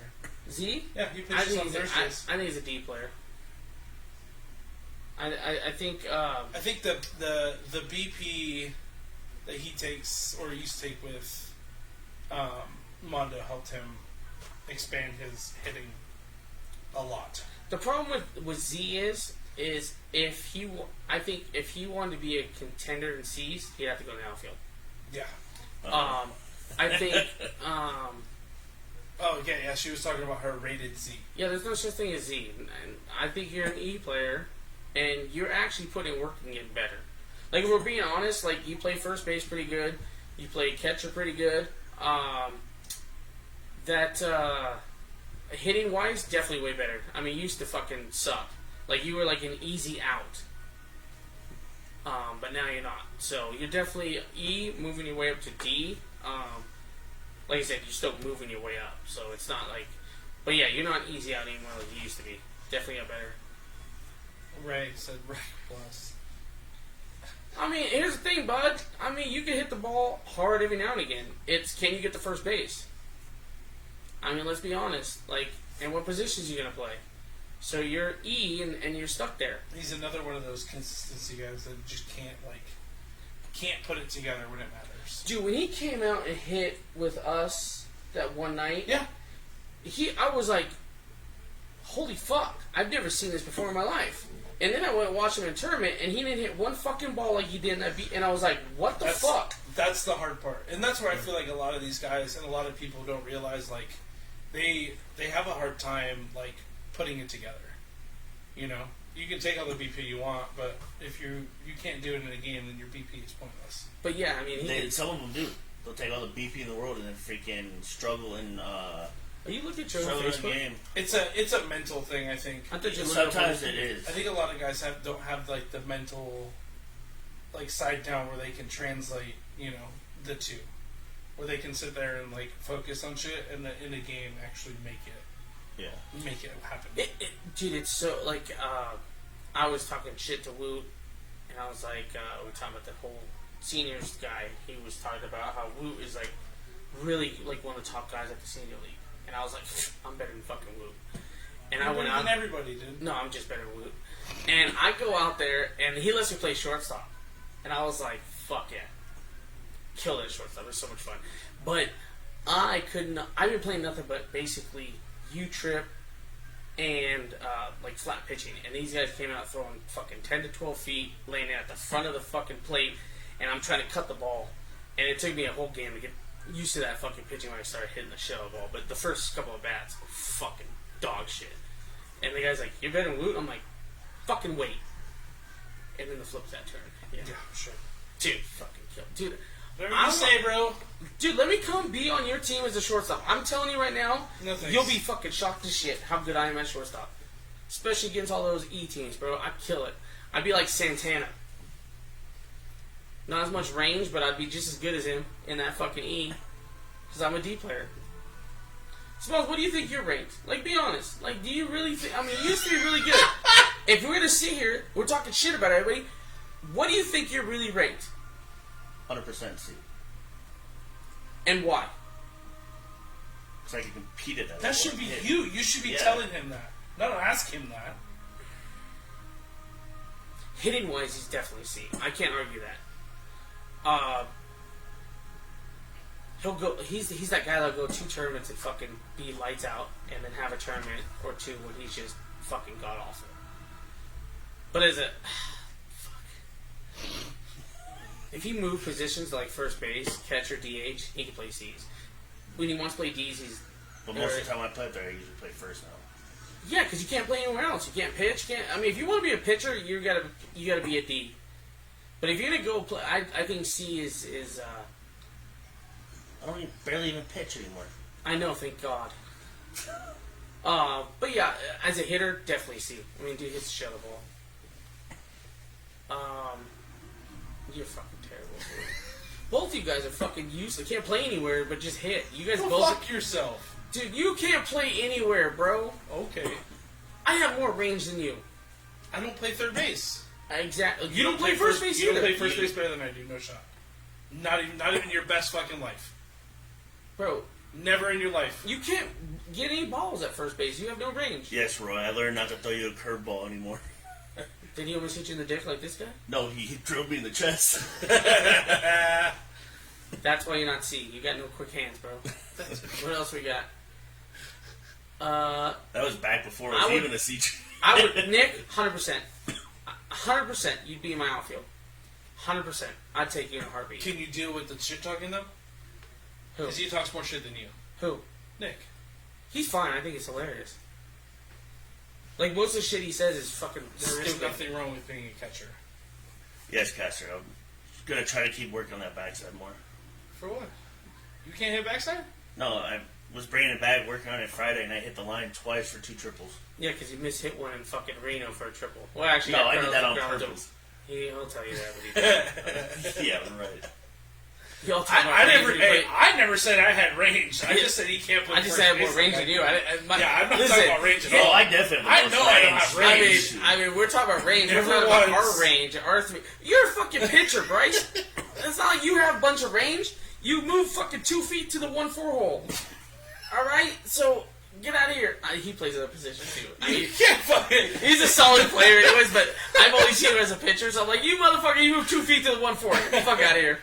[SPEAKER 1] Z.
[SPEAKER 2] Yeah, he
[SPEAKER 1] I
[SPEAKER 2] pitches
[SPEAKER 1] think
[SPEAKER 2] on
[SPEAKER 1] he's
[SPEAKER 2] Thursdays.
[SPEAKER 1] I think he's a D player. I think
[SPEAKER 2] I think the BP that he takes or used to take with Mondo helped him expand his hitting a lot.
[SPEAKER 1] the problem with Z is if I think if he wanted to be a contender in C's, he'd have to go in the outfield.
[SPEAKER 2] Yeah.
[SPEAKER 1] I think
[SPEAKER 2] Oh, okay, yeah, she was talking about her rated Z.
[SPEAKER 1] yeah, there's no such thing as Z. And I think you're an E player, and you're actually putting work and getting better. Like if we're being honest, like you play first base pretty good, you play catcher pretty good. Hitting wise, definitely way better. I mean, you used to fucking suck. Like you were like an easy out. But now you're not. So you're definitely E, moving your way up to D. Like I said, you're still moving your way up. So it's not like, but yeah, you're not easy out anymore like you used to be. Definitely got better.
[SPEAKER 2] Ray said Ray plus.
[SPEAKER 1] I mean, here's the thing, bud. I mean, you can hit the ball hard every now and again. It's can you get to first base? I mean, let's be honest. Like, and what positions are you gonna play? So you're E, and you're stuck there.
[SPEAKER 2] He's another one of those consistency guys that just can't put it together when it matters.
[SPEAKER 1] Dude, when he came out and hit with us that one night,
[SPEAKER 2] Yeah.
[SPEAKER 1] I was like, holy fuck, I've never seen this before in my life. And then I went and watched him in a tournament, and he didn't hit one fucking ball like he did in that beat, and I was like, what the fuck?
[SPEAKER 2] That's the hard part. And that's where I feel like a lot of these guys and a lot of people don't realize, like, they have a hard time, like, putting it together. You know? You can take all the BP you want, but if you can't do it in a game, then your BP is pointless.
[SPEAKER 1] But yeah, I mean,
[SPEAKER 3] Some of them do. They'll take all the BP in the world and then freaking struggle in
[SPEAKER 1] are you looking at your
[SPEAKER 3] struggle in
[SPEAKER 1] Facebook?
[SPEAKER 3] game.
[SPEAKER 2] It's a mental thing, I think.
[SPEAKER 1] I thought you looked up
[SPEAKER 3] Sometimes
[SPEAKER 1] on-
[SPEAKER 3] it is.
[SPEAKER 2] I think a lot of guys don't have like the mental like side down where they can translate, the two. Where they can sit there and like focus on shit and then in a game actually make it happen.
[SPEAKER 1] Dude, it's so like I was talking shit to Woot, and I was like, we were talking about the whole seniors guy. He was talking about how Woot is like really like one of the top guys at the senior league, and I was like, I'm better than fucking Woot. And I went out.
[SPEAKER 2] Everybody did.
[SPEAKER 1] No, I'm just better than Woot. And I go out there, and he lets me play shortstop, and I was like, fuck yeah, kill that shortstop. It was so much fun. But I couldn't. I've been playing nothing but basically U-trip and like flat pitching, and these guys came out throwing fucking 10 to 12 feet, laying it at the front of the fucking plate, and I'm trying to cut the ball, and it took me a whole game to get used to that fucking pitching when I started hitting the shell ball. But the first couple of bats were fucking dog shit, and the guy's like, "You're better than Woot." I'm like, "Fucking wait," and then the flip that turn. Yeah,
[SPEAKER 2] Sure.
[SPEAKER 1] dude, fucking kill, dude.
[SPEAKER 2] Whatever
[SPEAKER 1] I'm
[SPEAKER 2] you say, bro.
[SPEAKER 1] Dude, let me come be on your team as a shortstop. I'm telling you right now,
[SPEAKER 2] No thanks.
[SPEAKER 1] you'll be fucking shocked as shit how good I am at shortstop. Especially against all those E teams, bro. I'd kill it. I'd be like Santana. Not as much range, but I'd be just as good as him in that fucking E. Because I'm a D player. Smalls, what do you think you're ranked? Like, be honest. Like, do you really think... I mean, you used to be really good. If we're going to sit here, we're talking shit about everybody, what do you think you're really ranked?
[SPEAKER 3] 100% C.
[SPEAKER 1] And why?
[SPEAKER 3] Because I can compete at that
[SPEAKER 2] That
[SPEAKER 3] level.
[SPEAKER 2] should be
[SPEAKER 3] Yeah.
[SPEAKER 2] you. You should be
[SPEAKER 3] Yeah.
[SPEAKER 2] telling him that. Not ask him that.
[SPEAKER 1] Hitting wise, he's definitely C. I can't argue that. he'll go. He's that guy that'll go 2 tournaments and fucking be lights out, and then have a tournament or 2 when he's just fucking god awful. But as a if he moved positions to like first base, catcher, DH, he can play C's. When he wants to play D's, he's.
[SPEAKER 3] But most of the time I play there, I usually play first now.
[SPEAKER 1] Yeah, because you can't play anywhere else. You can't pitch. I mean, if you want to be a pitcher, you gotta be a D. But if you're gonna go play, I think C is.
[SPEAKER 3] I don't barely even pitch anymore.
[SPEAKER 1] I know, thank God. But yeah, as a hitter, definitely C. I mean, dude hits the shit out of the ball. You're fucking terrible, dude. Both of you guys are fucking useless. Can't play anywhere, but just hit. You guys
[SPEAKER 2] Go
[SPEAKER 1] both.
[SPEAKER 2] fuck yourself.
[SPEAKER 1] Dude, you can't play anywhere, bro.
[SPEAKER 2] Okay.
[SPEAKER 1] I have more range than you.
[SPEAKER 2] I don't play third base.
[SPEAKER 1] Exactly. You don't play first base
[SPEAKER 2] You
[SPEAKER 1] either.
[SPEAKER 2] don't play first base better than I do. No shot. Not even your best fucking life.
[SPEAKER 1] Bro,
[SPEAKER 2] Never in your life.
[SPEAKER 1] you can't get any balls at first base. You have no range.
[SPEAKER 3] Yes, Roy, I learned not to throw you a curveball anymore.
[SPEAKER 1] Did he almost hit you in the dick like this guy?
[SPEAKER 3] No, he drilled me in the chest.
[SPEAKER 1] That's why you're not C. You got no quick hands, bro. What else we got?
[SPEAKER 3] That was back before I was
[SPEAKER 1] I would-
[SPEAKER 3] even a C.
[SPEAKER 1] I would Nick, 100%. 100%. You'd be in my outfield. 100%. I'd take you in a heartbeat.
[SPEAKER 2] Can you deal with the shit talking though?
[SPEAKER 1] Who?
[SPEAKER 2] Because he talks more shit than you.
[SPEAKER 1] Who?
[SPEAKER 2] Nick.
[SPEAKER 1] He's fine. I think it's hilarious. Like, most of the shit he says is fucking
[SPEAKER 2] There is
[SPEAKER 1] stupid.
[SPEAKER 2] nothing wrong with being a catcher.
[SPEAKER 3] Yes, Caster, I'm gonna try to keep working on that backside more.
[SPEAKER 2] For what? You can't hit backside?
[SPEAKER 3] No, I was bringing it back, working on it Friday, and I hit the line twice for 2 triples.
[SPEAKER 1] Yeah, because you mishit one in fucking Reno for a triple. Well, actually,
[SPEAKER 3] No,
[SPEAKER 1] yeah,
[SPEAKER 3] I did
[SPEAKER 1] Carlos
[SPEAKER 3] that on
[SPEAKER 1] Carlos
[SPEAKER 3] purpose.
[SPEAKER 1] He'll tell you that, but he
[SPEAKER 3] Yeah, right.
[SPEAKER 1] Y'all talk about
[SPEAKER 2] I
[SPEAKER 1] range
[SPEAKER 2] never.
[SPEAKER 1] when you play-
[SPEAKER 2] I never said I had range. I just said he can't play.
[SPEAKER 1] I just
[SPEAKER 2] first
[SPEAKER 1] said I have more
[SPEAKER 2] base
[SPEAKER 1] range
[SPEAKER 2] like
[SPEAKER 1] than you.
[SPEAKER 2] Yeah, I'm not
[SPEAKER 1] listen,
[SPEAKER 2] talking about range at
[SPEAKER 3] Oh,
[SPEAKER 2] all.
[SPEAKER 3] I definitely.
[SPEAKER 2] I know I don't have range.
[SPEAKER 1] I mean, we're talking about range. We're
[SPEAKER 2] Never
[SPEAKER 1] talking about
[SPEAKER 2] once.
[SPEAKER 1] our range, our 3. You're a fucking pitcher, Bryce. It's not like you have a bunch of range. You move fucking 2 feet to the 1-4 hole. All right, so get out of here. He plays other position too. I mean,
[SPEAKER 2] You can't fucking.
[SPEAKER 1] he's a solid player, anyways. But I've only seen him as a pitcher, so I'm like, you motherfucker, you move 2 feet to the 1-4. Get the fuck out of here.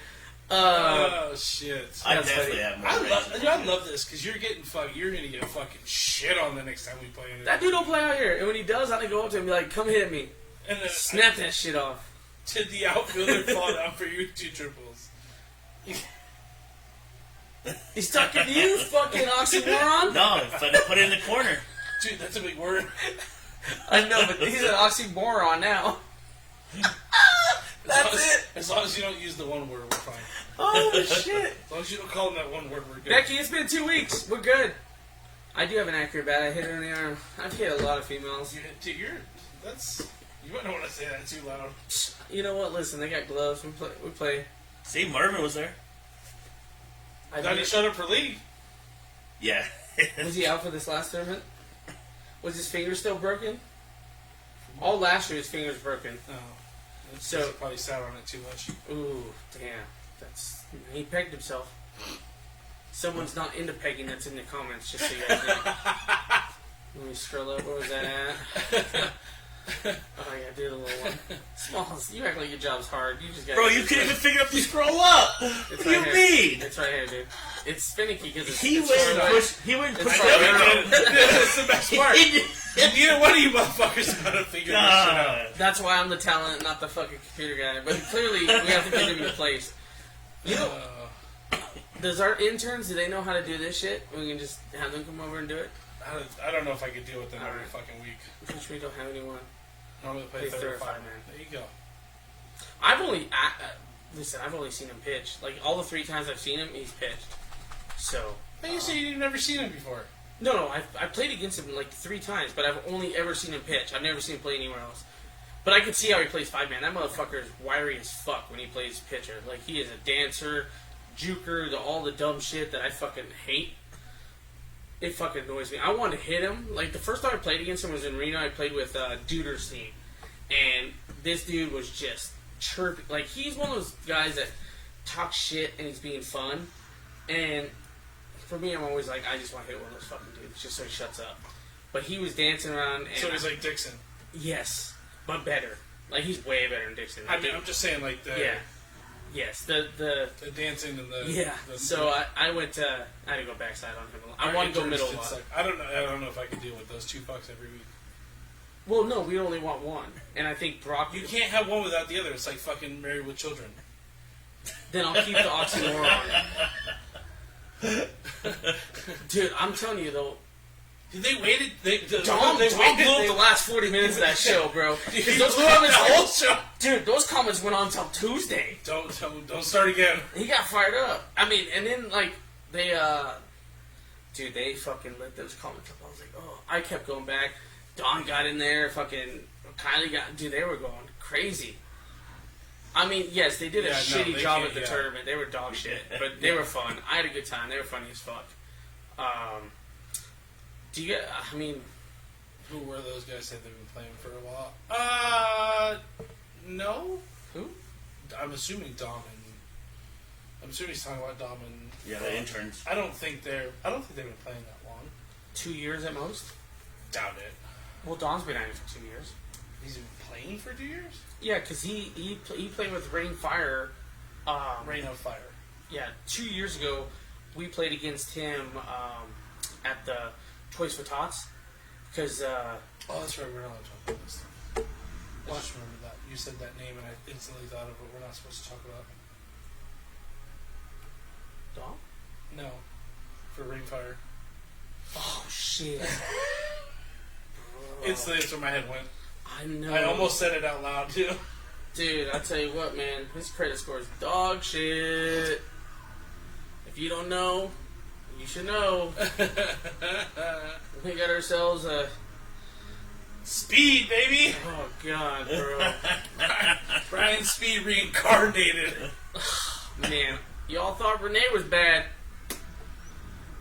[SPEAKER 2] Oh shit!
[SPEAKER 3] I
[SPEAKER 1] That's
[SPEAKER 3] definitely
[SPEAKER 1] funny.
[SPEAKER 3] have more
[SPEAKER 2] I
[SPEAKER 3] range
[SPEAKER 2] love.
[SPEAKER 3] than
[SPEAKER 2] Dude, I
[SPEAKER 3] you.
[SPEAKER 2] love this because you're getting fuck. You're gonna get fucking shit on the next time we play.
[SPEAKER 1] That dude don't play out here, and when he does, I'm gonna go up to him and be like, "Come hit me,
[SPEAKER 2] and then
[SPEAKER 1] snap that shit off."
[SPEAKER 2] to the outfielder fall down for you 2 triples.
[SPEAKER 1] He's talking to you, fucking oxymoron.
[SPEAKER 3] No, if I put it in the corner.
[SPEAKER 2] Dude, that's a big word.
[SPEAKER 1] I know, but he's an oxymoron now. That's it.
[SPEAKER 2] As long as you don't use the one word, we're fine.
[SPEAKER 1] Oh shit.
[SPEAKER 2] As long as you don't call him that one word, we're good.
[SPEAKER 1] Becky, it's been 2 weeks. We're good. I do have an accurate bat. I hit her in the arm. I've hit a lot of females.
[SPEAKER 2] Dude, that's. You might not want to say that too loud.
[SPEAKER 1] You know what? Listen, they got gloves. We play.
[SPEAKER 3] See, Marvin was there.
[SPEAKER 1] I
[SPEAKER 2] Now he shut up for league.
[SPEAKER 3] Yeah.
[SPEAKER 1] Was he out for this last tournament? Was his finger still broken? All last year, his finger's broken.
[SPEAKER 2] No.
[SPEAKER 1] So-
[SPEAKER 2] He probably sat on it too much.
[SPEAKER 1] Ooh, damn. He pegged himself. Someone's not into pegging that's in the comments, just so you guys know. Let me scroll up. Where was that at? Oh, yeah, do the little one. Smalls, you act like your job's hard. You just got.
[SPEAKER 3] Bro, you couldn't even figure out to scroll up. What do you
[SPEAKER 1] here.
[SPEAKER 3] mean?
[SPEAKER 1] It's right here, dude. It's finicky because it's.
[SPEAKER 3] He
[SPEAKER 1] it's
[SPEAKER 3] went
[SPEAKER 1] far
[SPEAKER 3] and
[SPEAKER 1] away.
[SPEAKER 3] pushed. He went and
[SPEAKER 1] It's
[SPEAKER 3] pushed.
[SPEAKER 1] far
[SPEAKER 2] I
[SPEAKER 1] away.
[SPEAKER 2] know, that's the best part.
[SPEAKER 3] He did-
[SPEAKER 2] Neither one of you motherfuckers know how to figure this shit out.
[SPEAKER 3] God.
[SPEAKER 1] That's why I'm the talent, not the fucking computer guy. But clearly, we have to get him in place. You know, does our interns, do they know how to do this shit? We can just have them come over and do it?
[SPEAKER 2] I don't know if I could deal with them every
[SPEAKER 1] Alright.
[SPEAKER 2] fucking week.
[SPEAKER 1] Which we don't have anyone.
[SPEAKER 2] Normally play
[SPEAKER 1] Play
[SPEAKER 2] 3 or
[SPEAKER 1] third or
[SPEAKER 2] 5
[SPEAKER 1] five,
[SPEAKER 2] man.
[SPEAKER 1] man.
[SPEAKER 2] There you go.
[SPEAKER 1] I've only, listen, I've only seen him pitch. Like, all the 3 times I've seen him, he's pitched. So.
[SPEAKER 2] Hey, you say you've never seen him before.
[SPEAKER 1] No, I played against him like 3 times, but I've only ever seen him pitch. I've never seen him play anywhere else. But I can see how he plays 5-man. That motherfucker is wiry as fuck when he plays pitcher. Like, he is a dancer, juker, all the dumb shit that I fucking hate. It fucking annoys me. I wanted to hit him. Like, the first time I played against him was in Reno. I played with Duder's team. And this dude was just chirping. Like, he's one of those guys that talks shit and he's being fun. And for me, I'm always like, I just want to hit one of those fucking dudes just so he shuts up. But he was dancing around. And
[SPEAKER 2] So he's like Dixon.
[SPEAKER 1] yes, but better. Like, he's way better than Dixon.
[SPEAKER 2] I mean, I'm just saying, like, the.
[SPEAKER 1] yeah. Yes, the
[SPEAKER 2] The dancing and the
[SPEAKER 1] yeah.
[SPEAKER 2] The,
[SPEAKER 1] So I went to I had to go backside on him. I want to go middle a lot.
[SPEAKER 2] Like, I don't know if I can deal with those 2 fucks every week.
[SPEAKER 1] Well, no, we only want one, and I think Brock.
[SPEAKER 2] You can't have one without the other. It's like fucking Married with Children.
[SPEAKER 1] Then I'll keep the oxymoron. Dude, I'm telling you though,
[SPEAKER 2] Did they waited?
[SPEAKER 1] Dom blew up the last 40 minutes of that show, bro. Because those comments,
[SPEAKER 2] the whole show.
[SPEAKER 1] dude, those comments went on until Tuesday.
[SPEAKER 2] Don't start again.
[SPEAKER 1] He got fired up. I mean, and then like they, dude, they fucking lit those comments up. I was like, oh, I kept going back. Don got in there. Fucking Kylie got. Dude, they were going crazy. I mean, yes, they did a shitty job at the tournament. They were dog shit, but they were fun. I had a good time. They were funny as fuck. Do you get? I mean,
[SPEAKER 2] Who were those guys? Said they've been playing for a while. No.
[SPEAKER 1] who?
[SPEAKER 2] I'm assuming Dom and. I'm assuming he's talking about Dom and.
[SPEAKER 3] Yeah, the interns.
[SPEAKER 2] I don't think they've been playing that long.
[SPEAKER 1] 2 years at most.
[SPEAKER 2] Doubt it.
[SPEAKER 1] Well, Don's been at it for 2 years.
[SPEAKER 2] He's been playing for 2 years.
[SPEAKER 1] Yeah, because he played with Rain Fire.
[SPEAKER 2] Rain of Fire.
[SPEAKER 1] Yeah, 2 years ago, we played against him at the Toys for Tots. Because,
[SPEAKER 2] Oh, that's right. We're not allowed to talk about this stuff. I
[SPEAKER 1] What?
[SPEAKER 2] just remembered that. You said that name and I instantly thought of what we're not supposed to talk about.
[SPEAKER 1] Don?
[SPEAKER 2] No. For Rainfire.
[SPEAKER 1] Oh, shit.
[SPEAKER 2] Instantly, that's where my head went.
[SPEAKER 1] I know.
[SPEAKER 2] I almost said it out loud, too.
[SPEAKER 1] Dude, I tell you what, man. His credit score is dog shit. If you don't know, you should know. We got ourselves a...
[SPEAKER 2] Speed, baby!
[SPEAKER 1] Oh, God, bro.
[SPEAKER 2] Brian Speed reincarnated.
[SPEAKER 1] Man, y'all thought Renee was bad.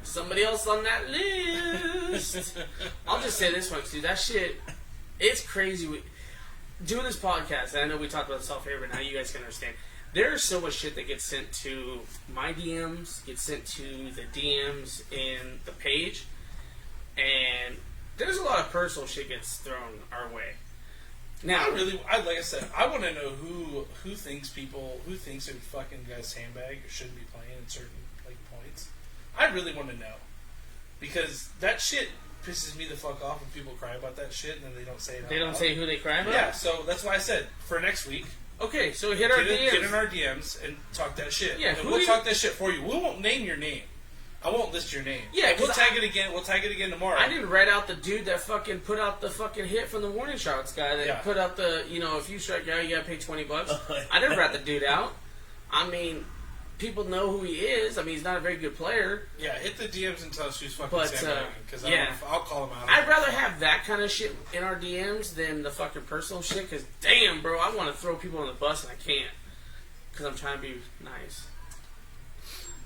[SPEAKER 1] Somebody else on that list. I'll just say this much, dude. That shit, it's crazy. Doing this podcast, and I know we talked about self-care, but now you guys can understand. There's so much shit that gets sent to my DMs, gets sent to the DMs in the page, and there's a lot of personal shit gets thrown our way. Now,
[SPEAKER 2] like I said, I want to know who thinks a fucking guy's handbag or shouldn't be playing in certain points. I really want to know, because that shit pisses me the fuck off when people cry about that shit and then they don't say it out
[SPEAKER 1] they don't
[SPEAKER 2] loud.
[SPEAKER 1] say who they cry about?
[SPEAKER 2] Yeah, so that's why I said for next week,
[SPEAKER 1] Okay, so hit our DMs.
[SPEAKER 2] get in our DMs and talk that shit.
[SPEAKER 1] Yeah,
[SPEAKER 2] and
[SPEAKER 1] who
[SPEAKER 2] we'll
[SPEAKER 1] you-
[SPEAKER 2] talk that shit for you. We won't name your name. I won't list your name.
[SPEAKER 1] Yeah,
[SPEAKER 2] we'll
[SPEAKER 1] 'cause
[SPEAKER 2] tag it again. We'll tag it again tomorrow.
[SPEAKER 1] I didn't write out the dude that fucking put out the fucking hit from the warning shots guy that
[SPEAKER 2] Yeah.
[SPEAKER 1] put out the, if you strike out, you gotta pay $20. I didn't rat the dude out. I mean, people know who he is. I mean, he's not a very good player.
[SPEAKER 2] Yeah, hit the DMs and tell us who's fucking
[SPEAKER 1] But,
[SPEAKER 2] sandbagging, because
[SPEAKER 1] yeah.
[SPEAKER 2] I'll call him out.
[SPEAKER 1] I'd rather have that kind of shit in our DMs than the fucking personal shit, because damn, bro, I want to throw people on the bus and I can't. Because I'm trying to be nice.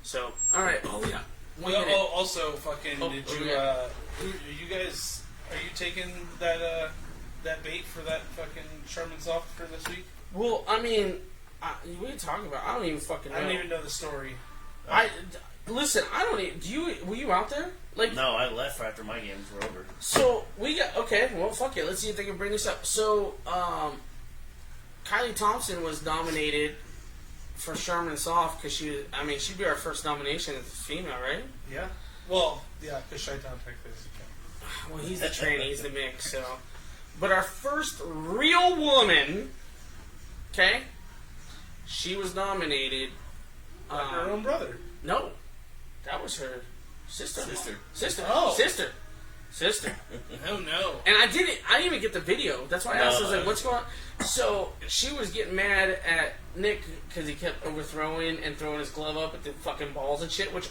[SPEAKER 1] So, alright. Oh, yeah. One minute.
[SPEAKER 2] Also, fucking,
[SPEAKER 1] Oh,
[SPEAKER 2] did
[SPEAKER 1] what
[SPEAKER 2] you,
[SPEAKER 1] we got?
[SPEAKER 2] you guys, are you taking that bait for that fucking Sherman Soft for this week?
[SPEAKER 1] Well, I mean, what are you talking about? I don't even fucking know.
[SPEAKER 2] I don't even know the story.
[SPEAKER 1] Listen, I don't even, were you out there? Like,
[SPEAKER 3] No, I left after my games were over.
[SPEAKER 1] so, we got, okay, well, fuck it. Let's see if they can bring this up. So, Kylie Thompson was nominated for Sherman Soft because she'd be our first nomination as a female, right?
[SPEAKER 2] Yeah. Well, yeah, because Shaitan technically is a cat.
[SPEAKER 1] Well, he's the trainee, he's the mix, so. But our first real woman, okay, she was nominated.
[SPEAKER 2] Like her own brother.
[SPEAKER 1] No, that was her sister. Sister.
[SPEAKER 2] Oh.
[SPEAKER 1] Sister.
[SPEAKER 2] Oh no.
[SPEAKER 1] And I didn't even get the video. That's why I asked. I was like, "What's going on?" So she was getting mad at Nick because he kept overthrowing and throwing his glove up at the fucking balls and shit. Which,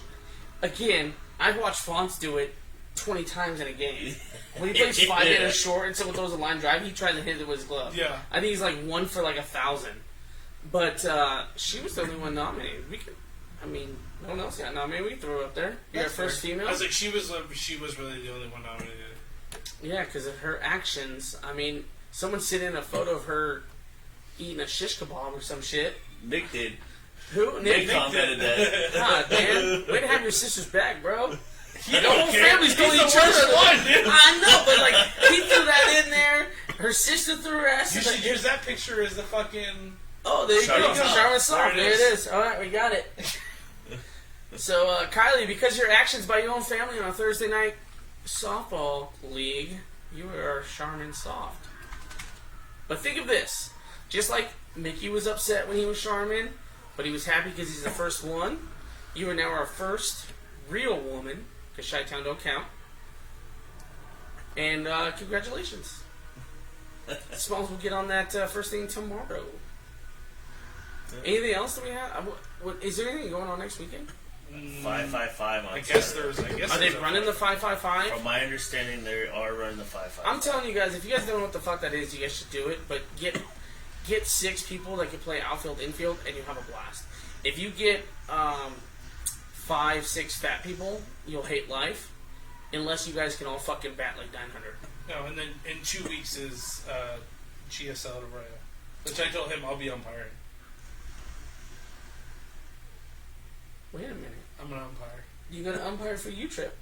[SPEAKER 1] again, I've watched Fonts do it 20 times in a game. When he plays 5 hitters short and someone throws a line drive, he tries to hit it with his glove.
[SPEAKER 2] Yeah.
[SPEAKER 1] I think he's like 1 for like 1,000. But she was the only one nominated. No one else got nominated. We can throw her up there. You're our
[SPEAKER 2] That's
[SPEAKER 1] first
[SPEAKER 2] fair.
[SPEAKER 1] female.
[SPEAKER 2] I was like, she was really the only one nominated.
[SPEAKER 1] Yeah, because of her actions. I mean, someone sent in a photo of her eating a shish kebab or some shit.
[SPEAKER 3] Nick did.
[SPEAKER 1] Who?
[SPEAKER 3] Nick
[SPEAKER 1] Nick?
[SPEAKER 3] commented that.
[SPEAKER 1] God, man. Way to have your sister's back, bro. The
[SPEAKER 2] don't
[SPEAKER 1] whole
[SPEAKER 2] care.
[SPEAKER 1] family's going
[SPEAKER 2] He's
[SPEAKER 1] each
[SPEAKER 2] the worst
[SPEAKER 1] other.
[SPEAKER 2] one, dude.
[SPEAKER 1] I know, but like, he threw that in there. Her sister threw her ass in
[SPEAKER 2] You should
[SPEAKER 1] there.
[SPEAKER 2] use that picture as the fucking
[SPEAKER 1] Oh, there you go.
[SPEAKER 3] Charmin Soft.
[SPEAKER 1] Charmin Soft.
[SPEAKER 2] There
[SPEAKER 1] There
[SPEAKER 2] it
[SPEAKER 1] it is. All right, we got it. So, Kylie, because your actions by your own family on a Thursday night softball league, you are Charmin Soft. But think of this. Just like Mickey was upset when he was Charmin, but he was happy because he's the first one, you are now our first real woman, because Chi-Town don't count. And congratulations. Smalls will get on that first thing tomorrow. Anything else that we have? Is there anything going on next weekend?
[SPEAKER 3] 555 on
[SPEAKER 2] I guess
[SPEAKER 3] Saturday.
[SPEAKER 2] there's. I guess
[SPEAKER 1] Are they
[SPEAKER 2] there's a-
[SPEAKER 1] running the 555?
[SPEAKER 3] From my understanding, they are running the 555.
[SPEAKER 1] I'm telling you guys, if you guys don't know what the fuck that is, you guys should do it. But get 6 people that can play outfield, infield, and you have a blast. If you get 5, 6 fat people, you'll hate life. Unless you guys can all fucking bat like 900.
[SPEAKER 2] No, and then in 2 weeks is GSL to Rayo, which I told him I'll be umpiring.
[SPEAKER 1] Wait a minute.
[SPEAKER 2] I'm an umpire.
[SPEAKER 1] You gonna umpire for U-Trip?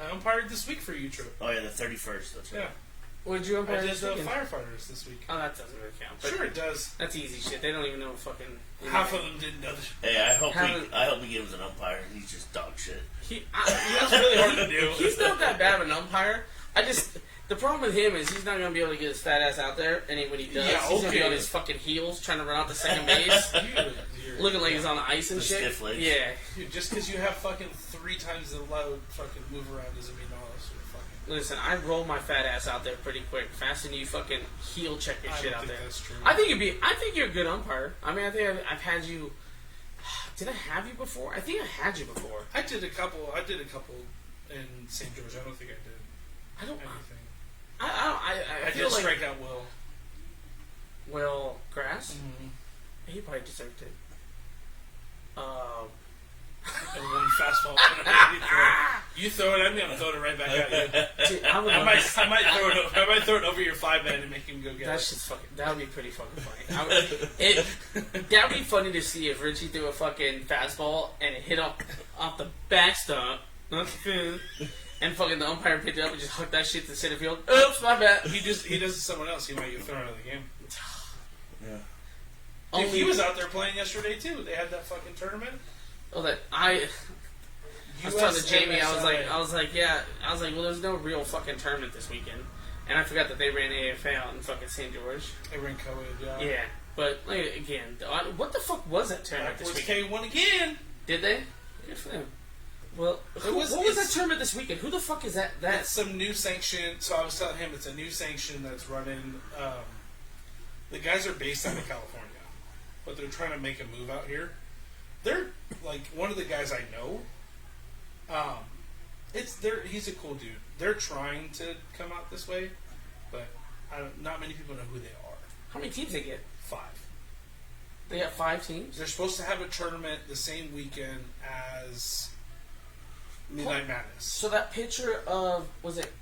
[SPEAKER 2] I umpired this week for U-Trip.
[SPEAKER 3] Oh, yeah, the 31st. That's right.
[SPEAKER 2] Yeah,
[SPEAKER 1] What did you
[SPEAKER 2] I
[SPEAKER 1] umpire
[SPEAKER 2] did
[SPEAKER 1] this
[SPEAKER 2] the
[SPEAKER 1] weekend?
[SPEAKER 2] firefighters this week.
[SPEAKER 1] Oh, that doesn't really count. But
[SPEAKER 2] Sure, it does.
[SPEAKER 1] that's easy shit. They don't even know fucking...
[SPEAKER 2] Half of them didn't know the
[SPEAKER 3] Hey, I hope
[SPEAKER 1] Haven't-
[SPEAKER 3] we get him as an umpire. He's just dog shit.
[SPEAKER 2] That's really hard to do.
[SPEAKER 1] He's not that bad of an umpire. The problem with him is he's not going to be able to get his fat ass out there, and when he does,
[SPEAKER 2] Yeah,
[SPEAKER 1] he's going to be
[SPEAKER 2] okay.
[SPEAKER 1] on his fucking heels trying to run out to second base, looking like he's on the ice and
[SPEAKER 3] The
[SPEAKER 1] shit.
[SPEAKER 3] stiff legs.
[SPEAKER 1] Yeah.
[SPEAKER 2] Dude, just because you have fucking 3 times the load fucking move around doesn't mean all this fucking.
[SPEAKER 1] Listen, I roll my fat ass out there pretty quick, faster than you fucking heel check your
[SPEAKER 2] I
[SPEAKER 1] shit
[SPEAKER 2] don't
[SPEAKER 1] out
[SPEAKER 2] think
[SPEAKER 1] there.
[SPEAKER 2] that's true.
[SPEAKER 1] I think you're a good umpire. I mean, I think I've had you. Did I have you before? I think I had you before.
[SPEAKER 2] I did a couple in St. George. I don't think I did
[SPEAKER 1] I don't.
[SPEAKER 2] anything.
[SPEAKER 1] I
[SPEAKER 2] I
[SPEAKER 1] feel
[SPEAKER 2] did
[SPEAKER 1] like
[SPEAKER 2] strike out Will.
[SPEAKER 1] Will Grass.
[SPEAKER 2] Mm-hmm.
[SPEAKER 1] He probably deserved it.
[SPEAKER 2] And one fastball. You throw it at me, I'm throwing it right back at you.
[SPEAKER 1] Dude, I would
[SPEAKER 2] I
[SPEAKER 1] love
[SPEAKER 2] might
[SPEAKER 1] to-
[SPEAKER 2] throw it over your 5-man and make him go get
[SPEAKER 1] That's
[SPEAKER 2] it.
[SPEAKER 1] just fucking. That would be pretty fucking funny. That would be funny to see if Richie threw a fucking fastball and it hit off the backstop, and fucking the umpire picked it up and just hooked that shit to center field. Oops, my bad.
[SPEAKER 2] He does it to someone else. He might get thrown out of the game.
[SPEAKER 3] Yeah.
[SPEAKER 2] Dude,
[SPEAKER 1] Only
[SPEAKER 2] he was out there playing yesterday too. They had that fucking tournament.
[SPEAKER 1] Oh, that I was telling to Jamie. I was like, well, there's no real fucking tournament this weekend, and I forgot that they ran AFA out in fucking St. George.
[SPEAKER 2] They were in co-ed,
[SPEAKER 1] Yeah, but like, again, what the fuck was that tournament this
[SPEAKER 2] Backwards
[SPEAKER 1] weekend?
[SPEAKER 2] K1 again.
[SPEAKER 1] Did they? Good for them. Well, what was that
[SPEAKER 2] it's-
[SPEAKER 1] tournament this weekend? Who the fuck is that?
[SPEAKER 2] That's some new sanction. So I was telling him it's a new sanction that's running. The guys are based out of California, but they're trying to make a move out here. They're like one of the guys I know. He's a cool dude. They're trying to come out this way, but not many people know who they are.
[SPEAKER 1] How many teams they get?
[SPEAKER 2] 5.
[SPEAKER 1] They got 5 teams.
[SPEAKER 2] They're supposed to have a tournament the same weekend as Midnight Madness.
[SPEAKER 1] So that picture of was it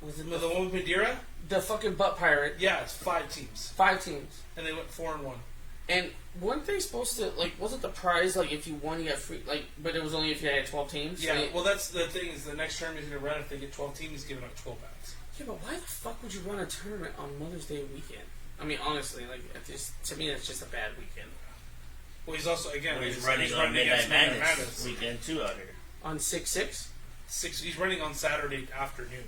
[SPEAKER 2] The one with Madeira?
[SPEAKER 1] the fucking butt pirate?
[SPEAKER 2] Yeah, it's 5 teams,
[SPEAKER 1] 5 teams.
[SPEAKER 2] and they went 4-1.
[SPEAKER 1] And weren't they supposed to wasn't the prize if you won you got free but it was only if you had 12 teams?
[SPEAKER 2] Yeah, well, that's the thing is the next tournament is going to run. If they get 12 teams, he's giving up 12 bats.
[SPEAKER 1] Yeah, but why the fuck would you run a tournament on Mother's Day weekend? I mean, honestly, to me, that's just a bad weekend.
[SPEAKER 2] Well, he's also
[SPEAKER 3] He's running on
[SPEAKER 2] against
[SPEAKER 3] Midnight Madness weekend too out here.
[SPEAKER 1] On 6/6.
[SPEAKER 2] He's running on Saturday afternoon.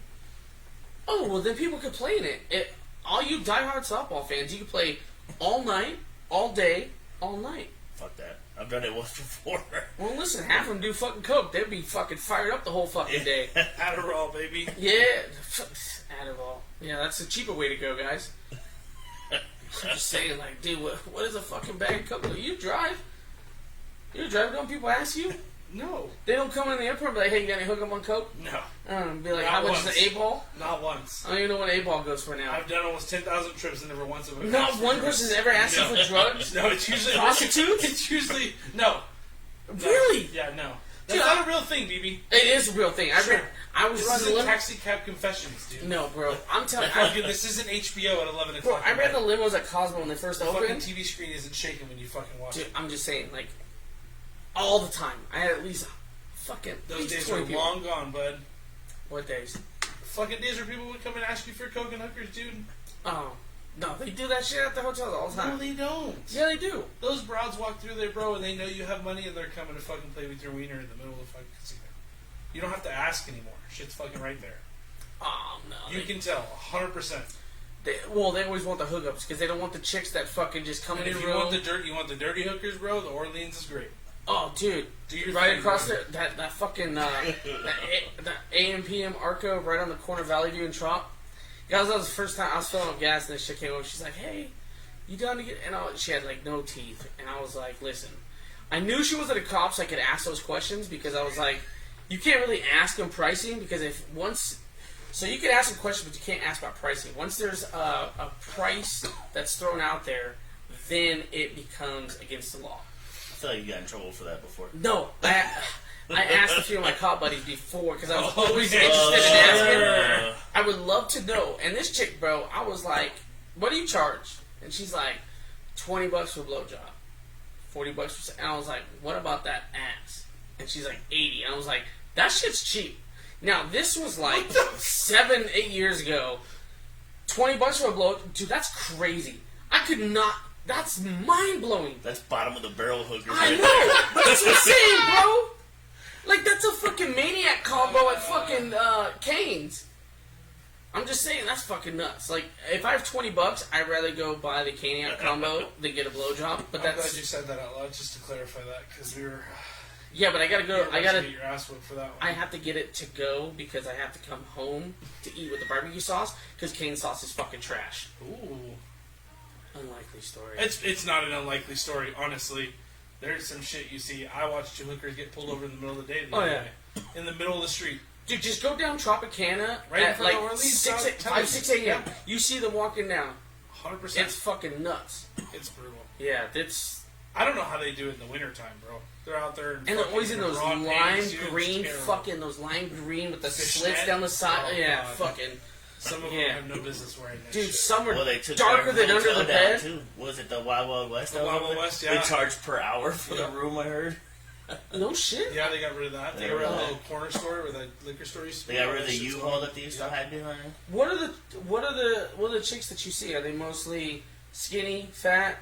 [SPEAKER 1] Oh well, then people could play in it. All you diehard softball fans, you can play all night, all day, all night.
[SPEAKER 3] Fuck that. I've done it once before.
[SPEAKER 1] Well, listen, half of them do fucking coke. They'd be fucking fired up the whole fucking day.
[SPEAKER 2] Adderall, baby.
[SPEAKER 1] Yeah, Adderall. Yeah, that's the cheaper way to go, guys. I'm just saying, dude, what is a fucking bag of coke? You drive? You drive? Don't people ask you?
[SPEAKER 2] No,
[SPEAKER 1] They don't come in the airport and be like, hey, you got any hook 'em on coke?
[SPEAKER 2] no,
[SPEAKER 1] Be like,
[SPEAKER 2] Not
[SPEAKER 1] how much is
[SPEAKER 2] once.
[SPEAKER 1] an 8-ball?
[SPEAKER 2] not once.
[SPEAKER 1] I don't even know what an 8-ball goes for now.
[SPEAKER 2] I've done almost 10,000 trips and never once have I
[SPEAKER 1] Not
[SPEAKER 2] asked
[SPEAKER 1] one
[SPEAKER 2] for
[SPEAKER 1] person's
[SPEAKER 2] drugs.
[SPEAKER 1] ever asked
[SPEAKER 2] No.
[SPEAKER 1] you for drugs?
[SPEAKER 2] No, it's usually
[SPEAKER 1] Prostitutes?
[SPEAKER 2] It's usually no.
[SPEAKER 1] Really?
[SPEAKER 2] Yeah, no. That's
[SPEAKER 1] Dude,
[SPEAKER 2] not a real thing, BB.
[SPEAKER 1] It is a real thing.
[SPEAKER 2] Sure.
[SPEAKER 1] I was
[SPEAKER 2] This
[SPEAKER 1] running the
[SPEAKER 2] isn't
[SPEAKER 1] limo.
[SPEAKER 2] taxi cab confessions, dude.
[SPEAKER 1] No, bro. I'm telling
[SPEAKER 2] Fucking,
[SPEAKER 1] you.
[SPEAKER 2] this isn't HBO at 11
[SPEAKER 1] Bro,
[SPEAKER 2] o'clock.
[SPEAKER 1] I
[SPEAKER 2] at
[SPEAKER 1] ran the
[SPEAKER 2] night.
[SPEAKER 1] limos at Cosmo when they first
[SPEAKER 2] The fucking
[SPEAKER 1] opened.
[SPEAKER 2] TV screen isn't shaking when you fucking watch
[SPEAKER 1] Dude,
[SPEAKER 2] it.
[SPEAKER 1] I'm just saying, all the time. I had at least fucking at
[SPEAKER 2] Those
[SPEAKER 1] least
[SPEAKER 2] days
[SPEAKER 1] 20
[SPEAKER 2] are
[SPEAKER 1] people.
[SPEAKER 2] long gone, bud.
[SPEAKER 1] What days?
[SPEAKER 2] Fucking days where people would come and ask you for coke and hookers, dude.
[SPEAKER 1] Oh. No, they do that shit at the hotels all the
[SPEAKER 2] No,
[SPEAKER 1] time.
[SPEAKER 2] they don't.
[SPEAKER 1] Yeah, they do.
[SPEAKER 2] Those broads walk through there, bro, and they know you have money, and they're coming to fucking play with your wiener in the middle of the fucking casino. You don't have to ask anymore. Shit's fucking right there.
[SPEAKER 1] Oh no.
[SPEAKER 2] You can tell, 100%.
[SPEAKER 1] They always want the hookups because they don't want the chicks that fucking just come
[SPEAKER 2] And
[SPEAKER 1] in
[SPEAKER 2] if
[SPEAKER 1] the
[SPEAKER 2] you
[SPEAKER 1] room.
[SPEAKER 2] want the dirty hookers, bro, the Orleans is great.
[SPEAKER 1] Oh, dude.
[SPEAKER 2] Do your
[SPEAKER 1] Right
[SPEAKER 2] thing,
[SPEAKER 1] across
[SPEAKER 2] bro.
[SPEAKER 1] there, that fucking, that AM/PM Arco right on the corner of Valley View and Trop. Guys, that was the first time I was filling up gas and this chick came over. She's like, hey, you done to get, and she had like no teeth. And I was like, listen, I knew she wasn't a cop so I could ask those questions because I was like, you can't really ask them pricing because so you can ask them questions but you can't ask about pricing. Once there's a price that's thrown out there, then it becomes against the law.
[SPEAKER 3] I feel like you got in trouble for that before.
[SPEAKER 1] No, I asked a few of my cop buddies before because I was always
[SPEAKER 2] yeah.
[SPEAKER 1] interested in asking. I would love to know. And this chick, bro, I was like, "What do you charge?" And she's like, $20 for a blowjob, $40 for. And I was like, "What about that ass?" And she's like, $80. And I was like, "That shit's cheap." Now this was like 7-8 years ago. $20 for a blow, dude. That's crazy. I could not. That's mind blowing.
[SPEAKER 3] That's bottom of the barrel hookers.
[SPEAKER 1] I
[SPEAKER 3] right
[SPEAKER 1] know, but that's insane, bro. Like, that's a fucking maniac combo at fucking Cane's. I'm just saying, that's fucking nuts. Like, if I have $20, I'd rather go buy the Caniac combo than get a blowjob. But
[SPEAKER 2] I'm glad
[SPEAKER 1] that's
[SPEAKER 2] you said that out loud just to clarify that, because we were...
[SPEAKER 1] yeah. But I gotta go. I gotta.
[SPEAKER 2] get your ass whipped for that one.
[SPEAKER 1] I have to get it to go because I have to come home to eat with the barbecue sauce because Cane's sauce is fucking trash.
[SPEAKER 2] Ooh.
[SPEAKER 1] Unlikely story.
[SPEAKER 2] It's not an unlikely story, honestly. There's some shit you see. I watched two hookers get pulled over in the middle of the day the other day. In the middle of the street.
[SPEAKER 1] Dude, just go down Tropicana
[SPEAKER 2] Right in
[SPEAKER 1] at
[SPEAKER 2] front
[SPEAKER 1] like
[SPEAKER 2] of Orleans,
[SPEAKER 1] 5, 6 a.m.
[SPEAKER 2] Yeah.
[SPEAKER 1] You see them walking down.
[SPEAKER 2] 100%.
[SPEAKER 1] It's fucking nuts.
[SPEAKER 2] It's brutal.
[SPEAKER 1] Yeah, it's...
[SPEAKER 2] I don't know how they do it in the wintertime, bro. They're out there
[SPEAKER 1] And they're always in those
[SPEAKER 2] broad
[SPEAKER 1] lime
[SPEAKER 2] pants, dude. It's
[SPEAKER 1] green,
[SPEAKER 2] terrible.
[SPEAKER 1] fucking those lime green with the
[SPEAKER 2] Fishnet?
[SPEAKER 1] slits down the side.
[SPEAKER 2] Oh,
[SPEAKER 1] yeah,
[SPEAKER 2] God.
[SPEAKER 1] fucking
[SPEAKER 2] Some of
[SPEAKER 1] Yeah.
[SPEAKER 2] them have no business wearing that
[SPEAKER 1] dude.
[SPEAKER 2] shit.
[SPEAKER 1] Some are
[SPEAKER 3] Well, they took
[SPEAKER 1] darker
[SPEAKER 3] their
[SPEAKER 1] than under
[SPEAKER 3] hotel
[SPEAKER 1] the
[SPEAKER 3] down,
[SPEAKER 1] bed.
[SPEAKER 3] Too. Was it the Wild Wild West?
[SPEAKER 2] The
[SPEAKER 3] out
[SPEAKER 2] Wild
[SPEAKER 3] there?
[SPEAKER 2] Wild West,
[SPEAKER 3] They
[SPEAKER 2] yeah.
[SPEAKER 3] charged per hour for
[SPEAKER 2] Yeah.
[SPEAKER 3] the room, I heard.
[SPEAKER 1] No shit.
[SPEAKER 2] Yeah, they got rid of that. They
[SPEAKER 3] Yeah.
[SPEAKER 2] got rid of the little corner store where the liquor store used to be.
[SPEAKER 3] They got rid of the
[SPEAKER 2] That shit's
[SPEAKER 3] U-Haul
[SPEAKER 2] gone.
[SPEAKER 3] that they used to
[SPEAKER 2] Yeah.
[SPEAKER 3] hide behind.
[SPEAKER 1] What are the chicks that you see? Are they mostly skinny, fat?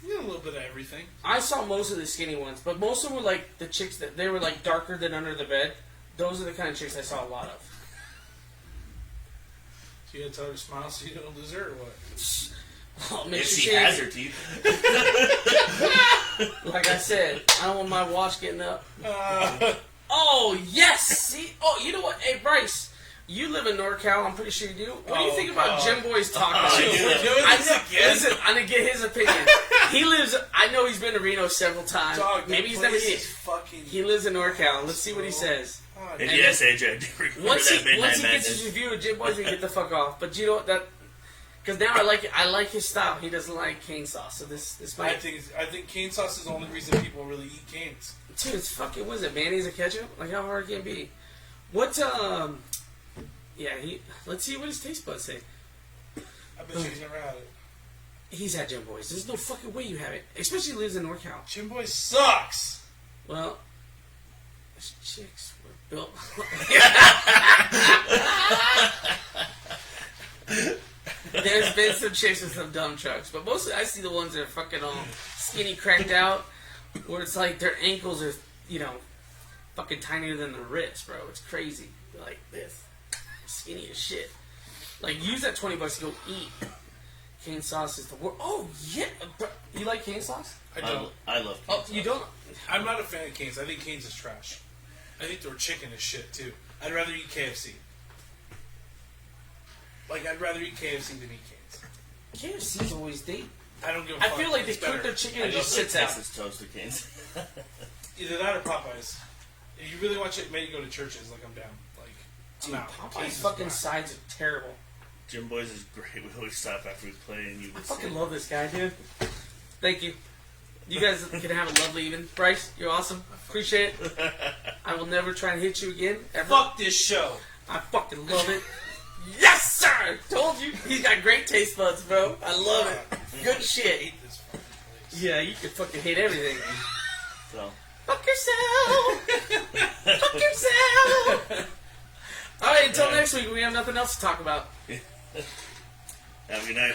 [SPEAKER 2] Yeah, a little bit of everything.
[SPEAKER 1] I saw most of the skinny ones, but most of them were like the chicks that they were like darker than under the bed. Those are the kind of chicks I saw a lot of.
[SPEAKER 2] So you gotta tell her to smile so you don't lose her, or what?
[SPEAKER 1] Oh, make
[SPEAKER 3] If
[SPEAKER 1] sure
[SPEAKER 3] she
[SPEAKER 1] she
[SPEAKER 3] has
[SPEAKER 1] ain't-
[SPEAKER 3] her teeth.
[SPEAKER 1] Like I said, I don't want my watch getting up. Oh, yes! See? Oh, you know what? Hey, Bryce, you live in NorCal. I'm pretty sure you do. What do you
[SPEAKER 2] Oh,
[SPEAKER 1] think about
[SPEAKER 2] God.
[SPEAKER 1] Jim Boy's talk
[SPEAKER 3] Oh,
[SPEAKER 1] show?
[SPEAKER 3] I do.
[SPEAKER 2] We're doing
[SPEAKER 1] I
[SPEAKER 2] this
[SPEAKER 1] know,
[SPEAKER 2] again?
[SPEAKER 1] listen, I'm going to get his opinion. He lives, I know he's been to Reno several times.
[SPEAKER 2] Dog,
[SPEAKER 1] Maybe
[SPEAKER 2] that
[SPEAKER 1] he's never
[SPEAKER 2] place
[SPEAKER 1] been.
[SPEAKER 2] is fucking...
[SPEAKER 1] He lives in NorCal. Let's see what he
[SPEAKER 2] So-
[SPEAKER 1] says.
[SPEAKER 2] God,
[SPEAKER 3] And
[SPEAKER 1] And
[SPEAKER 3] yes, AJ, I do remember
[SPEAKER 1] Once
[SPEAKER 3] that
[SPEAKER 1] he
[SPEAKER 3] Midnight
[SPEAKER 1] gets
[SPEAKER 3] Madness.
[SPEAKER 1] his review of Jim Boy's, he can get the fuck off. But you know what? That... Because now I like his style. He doesn't like cane sauce. So this
[SPEAKER 2] I
[SPEAKER 1] might...
[SPEAKER 2] think cane sauce is the only reason people really eat canes.
[SPEAKER 1] Dude, it's fucking, what is it, mayonnaise and ketchup? Like, how hard can it be? What, yeah, let's see what his taste buds say.
[SPEAKER 2] I bet you he's never had it.
[SPEAKER 1] He's had Jim Boy's. There's no fucking way you have it. Especially he lives in NorCal.
[SPEAKER 2] Jim Boy sucks.
[SPEAKER 1] Well, those chicks were built... There's been some chicks with some dumb trucks, but mostly I see the ones that are fucking all skinny, cracked out, where it's like their ankles are, fucking tinier than the wrist, bro. It's crazy. They're like this. Skinny as shit. Like, use that $20 to go eat. Cane sauce is the worst. Oh, yeah. Bro, you like cane sauce?
[SPEAKER 2] I don't.
[SPEAKER 3] I love
[SPEAKER 1] Oh,
[SPEAKER 3] cane
[SPEAKER 1] you
[SPEAKER 3] sauce.
[SPEAKER 1] don't?
[SPEAKER 2] I'm not a fan of canes. I think canes is trash. I think their chicken is shit, too. I'd rather eat KFC. Like, I'd rather eat KFC than eat canes.
[SPEAKER 1] KFC's always deep.
[SPEAKER 2] I don't give a
[SPEAKER 1] I
[SPEAKER 2] fuck.
[SPEAKER 1] feel like they
[SPEAKER 2] It's
[SPEAKER 1] cook
[SPEAKER 2] better.
[SPEAKER 1] their chicken
[SPEAKER 3] I
[SPEAKER 1] and it
[SPEAKER 3] love
[SPEAKER 1] just
[SPEAKER 3] the
[SPEAKER 1] sits out.
[SPEAKER 3] Texas toasted canes.
[SPEAKER 2] Either that or Popeyes. If you really watch it, maybe go to churches. Like, I'm down. Like,
[SPEAKER 1] Dude,
[SPEAKER 2] I'm out.
[SPEAKER 1] Popeye's
[SPEAKER 2] Canes is
[SPEAKER 1] fucking
[SPEAKER 2] whack.
[SPEAKER 1] sides are terrible.
[SPEAKER 3] Jim Boy's is great. We always stop after we play and you
[SPEAKER 1] I
[SPEAKER 3] would
[SPEAKER 1] fucking
[SPEAKER 3] say,
[SPEAKER 1] love this guy, dude. Thank you. You guys can have a lovely evening. Bryce, you're awesome. Appreciate it. I will never try and hit you again, ever.
[SPEAKER 2] Fuck this show.
[SPEAKER 1] I fucking love it. Yes, sir! Told you. He's got great taste buds, bro. I love it. Good
[SPEAKER 2] I
[SPEAKER 1] shit.
[SPEAKER 2] hate this fucking place.
[SPEAKER 1] Yeah, you can fucking hate everything.
[SPEAKER 3] so.
[SPEAKER 1] Fuck yourself! Fuck yourself! Alright, until next week, we have nothing else to talk about.
[SPEAKER 3] Have a good night.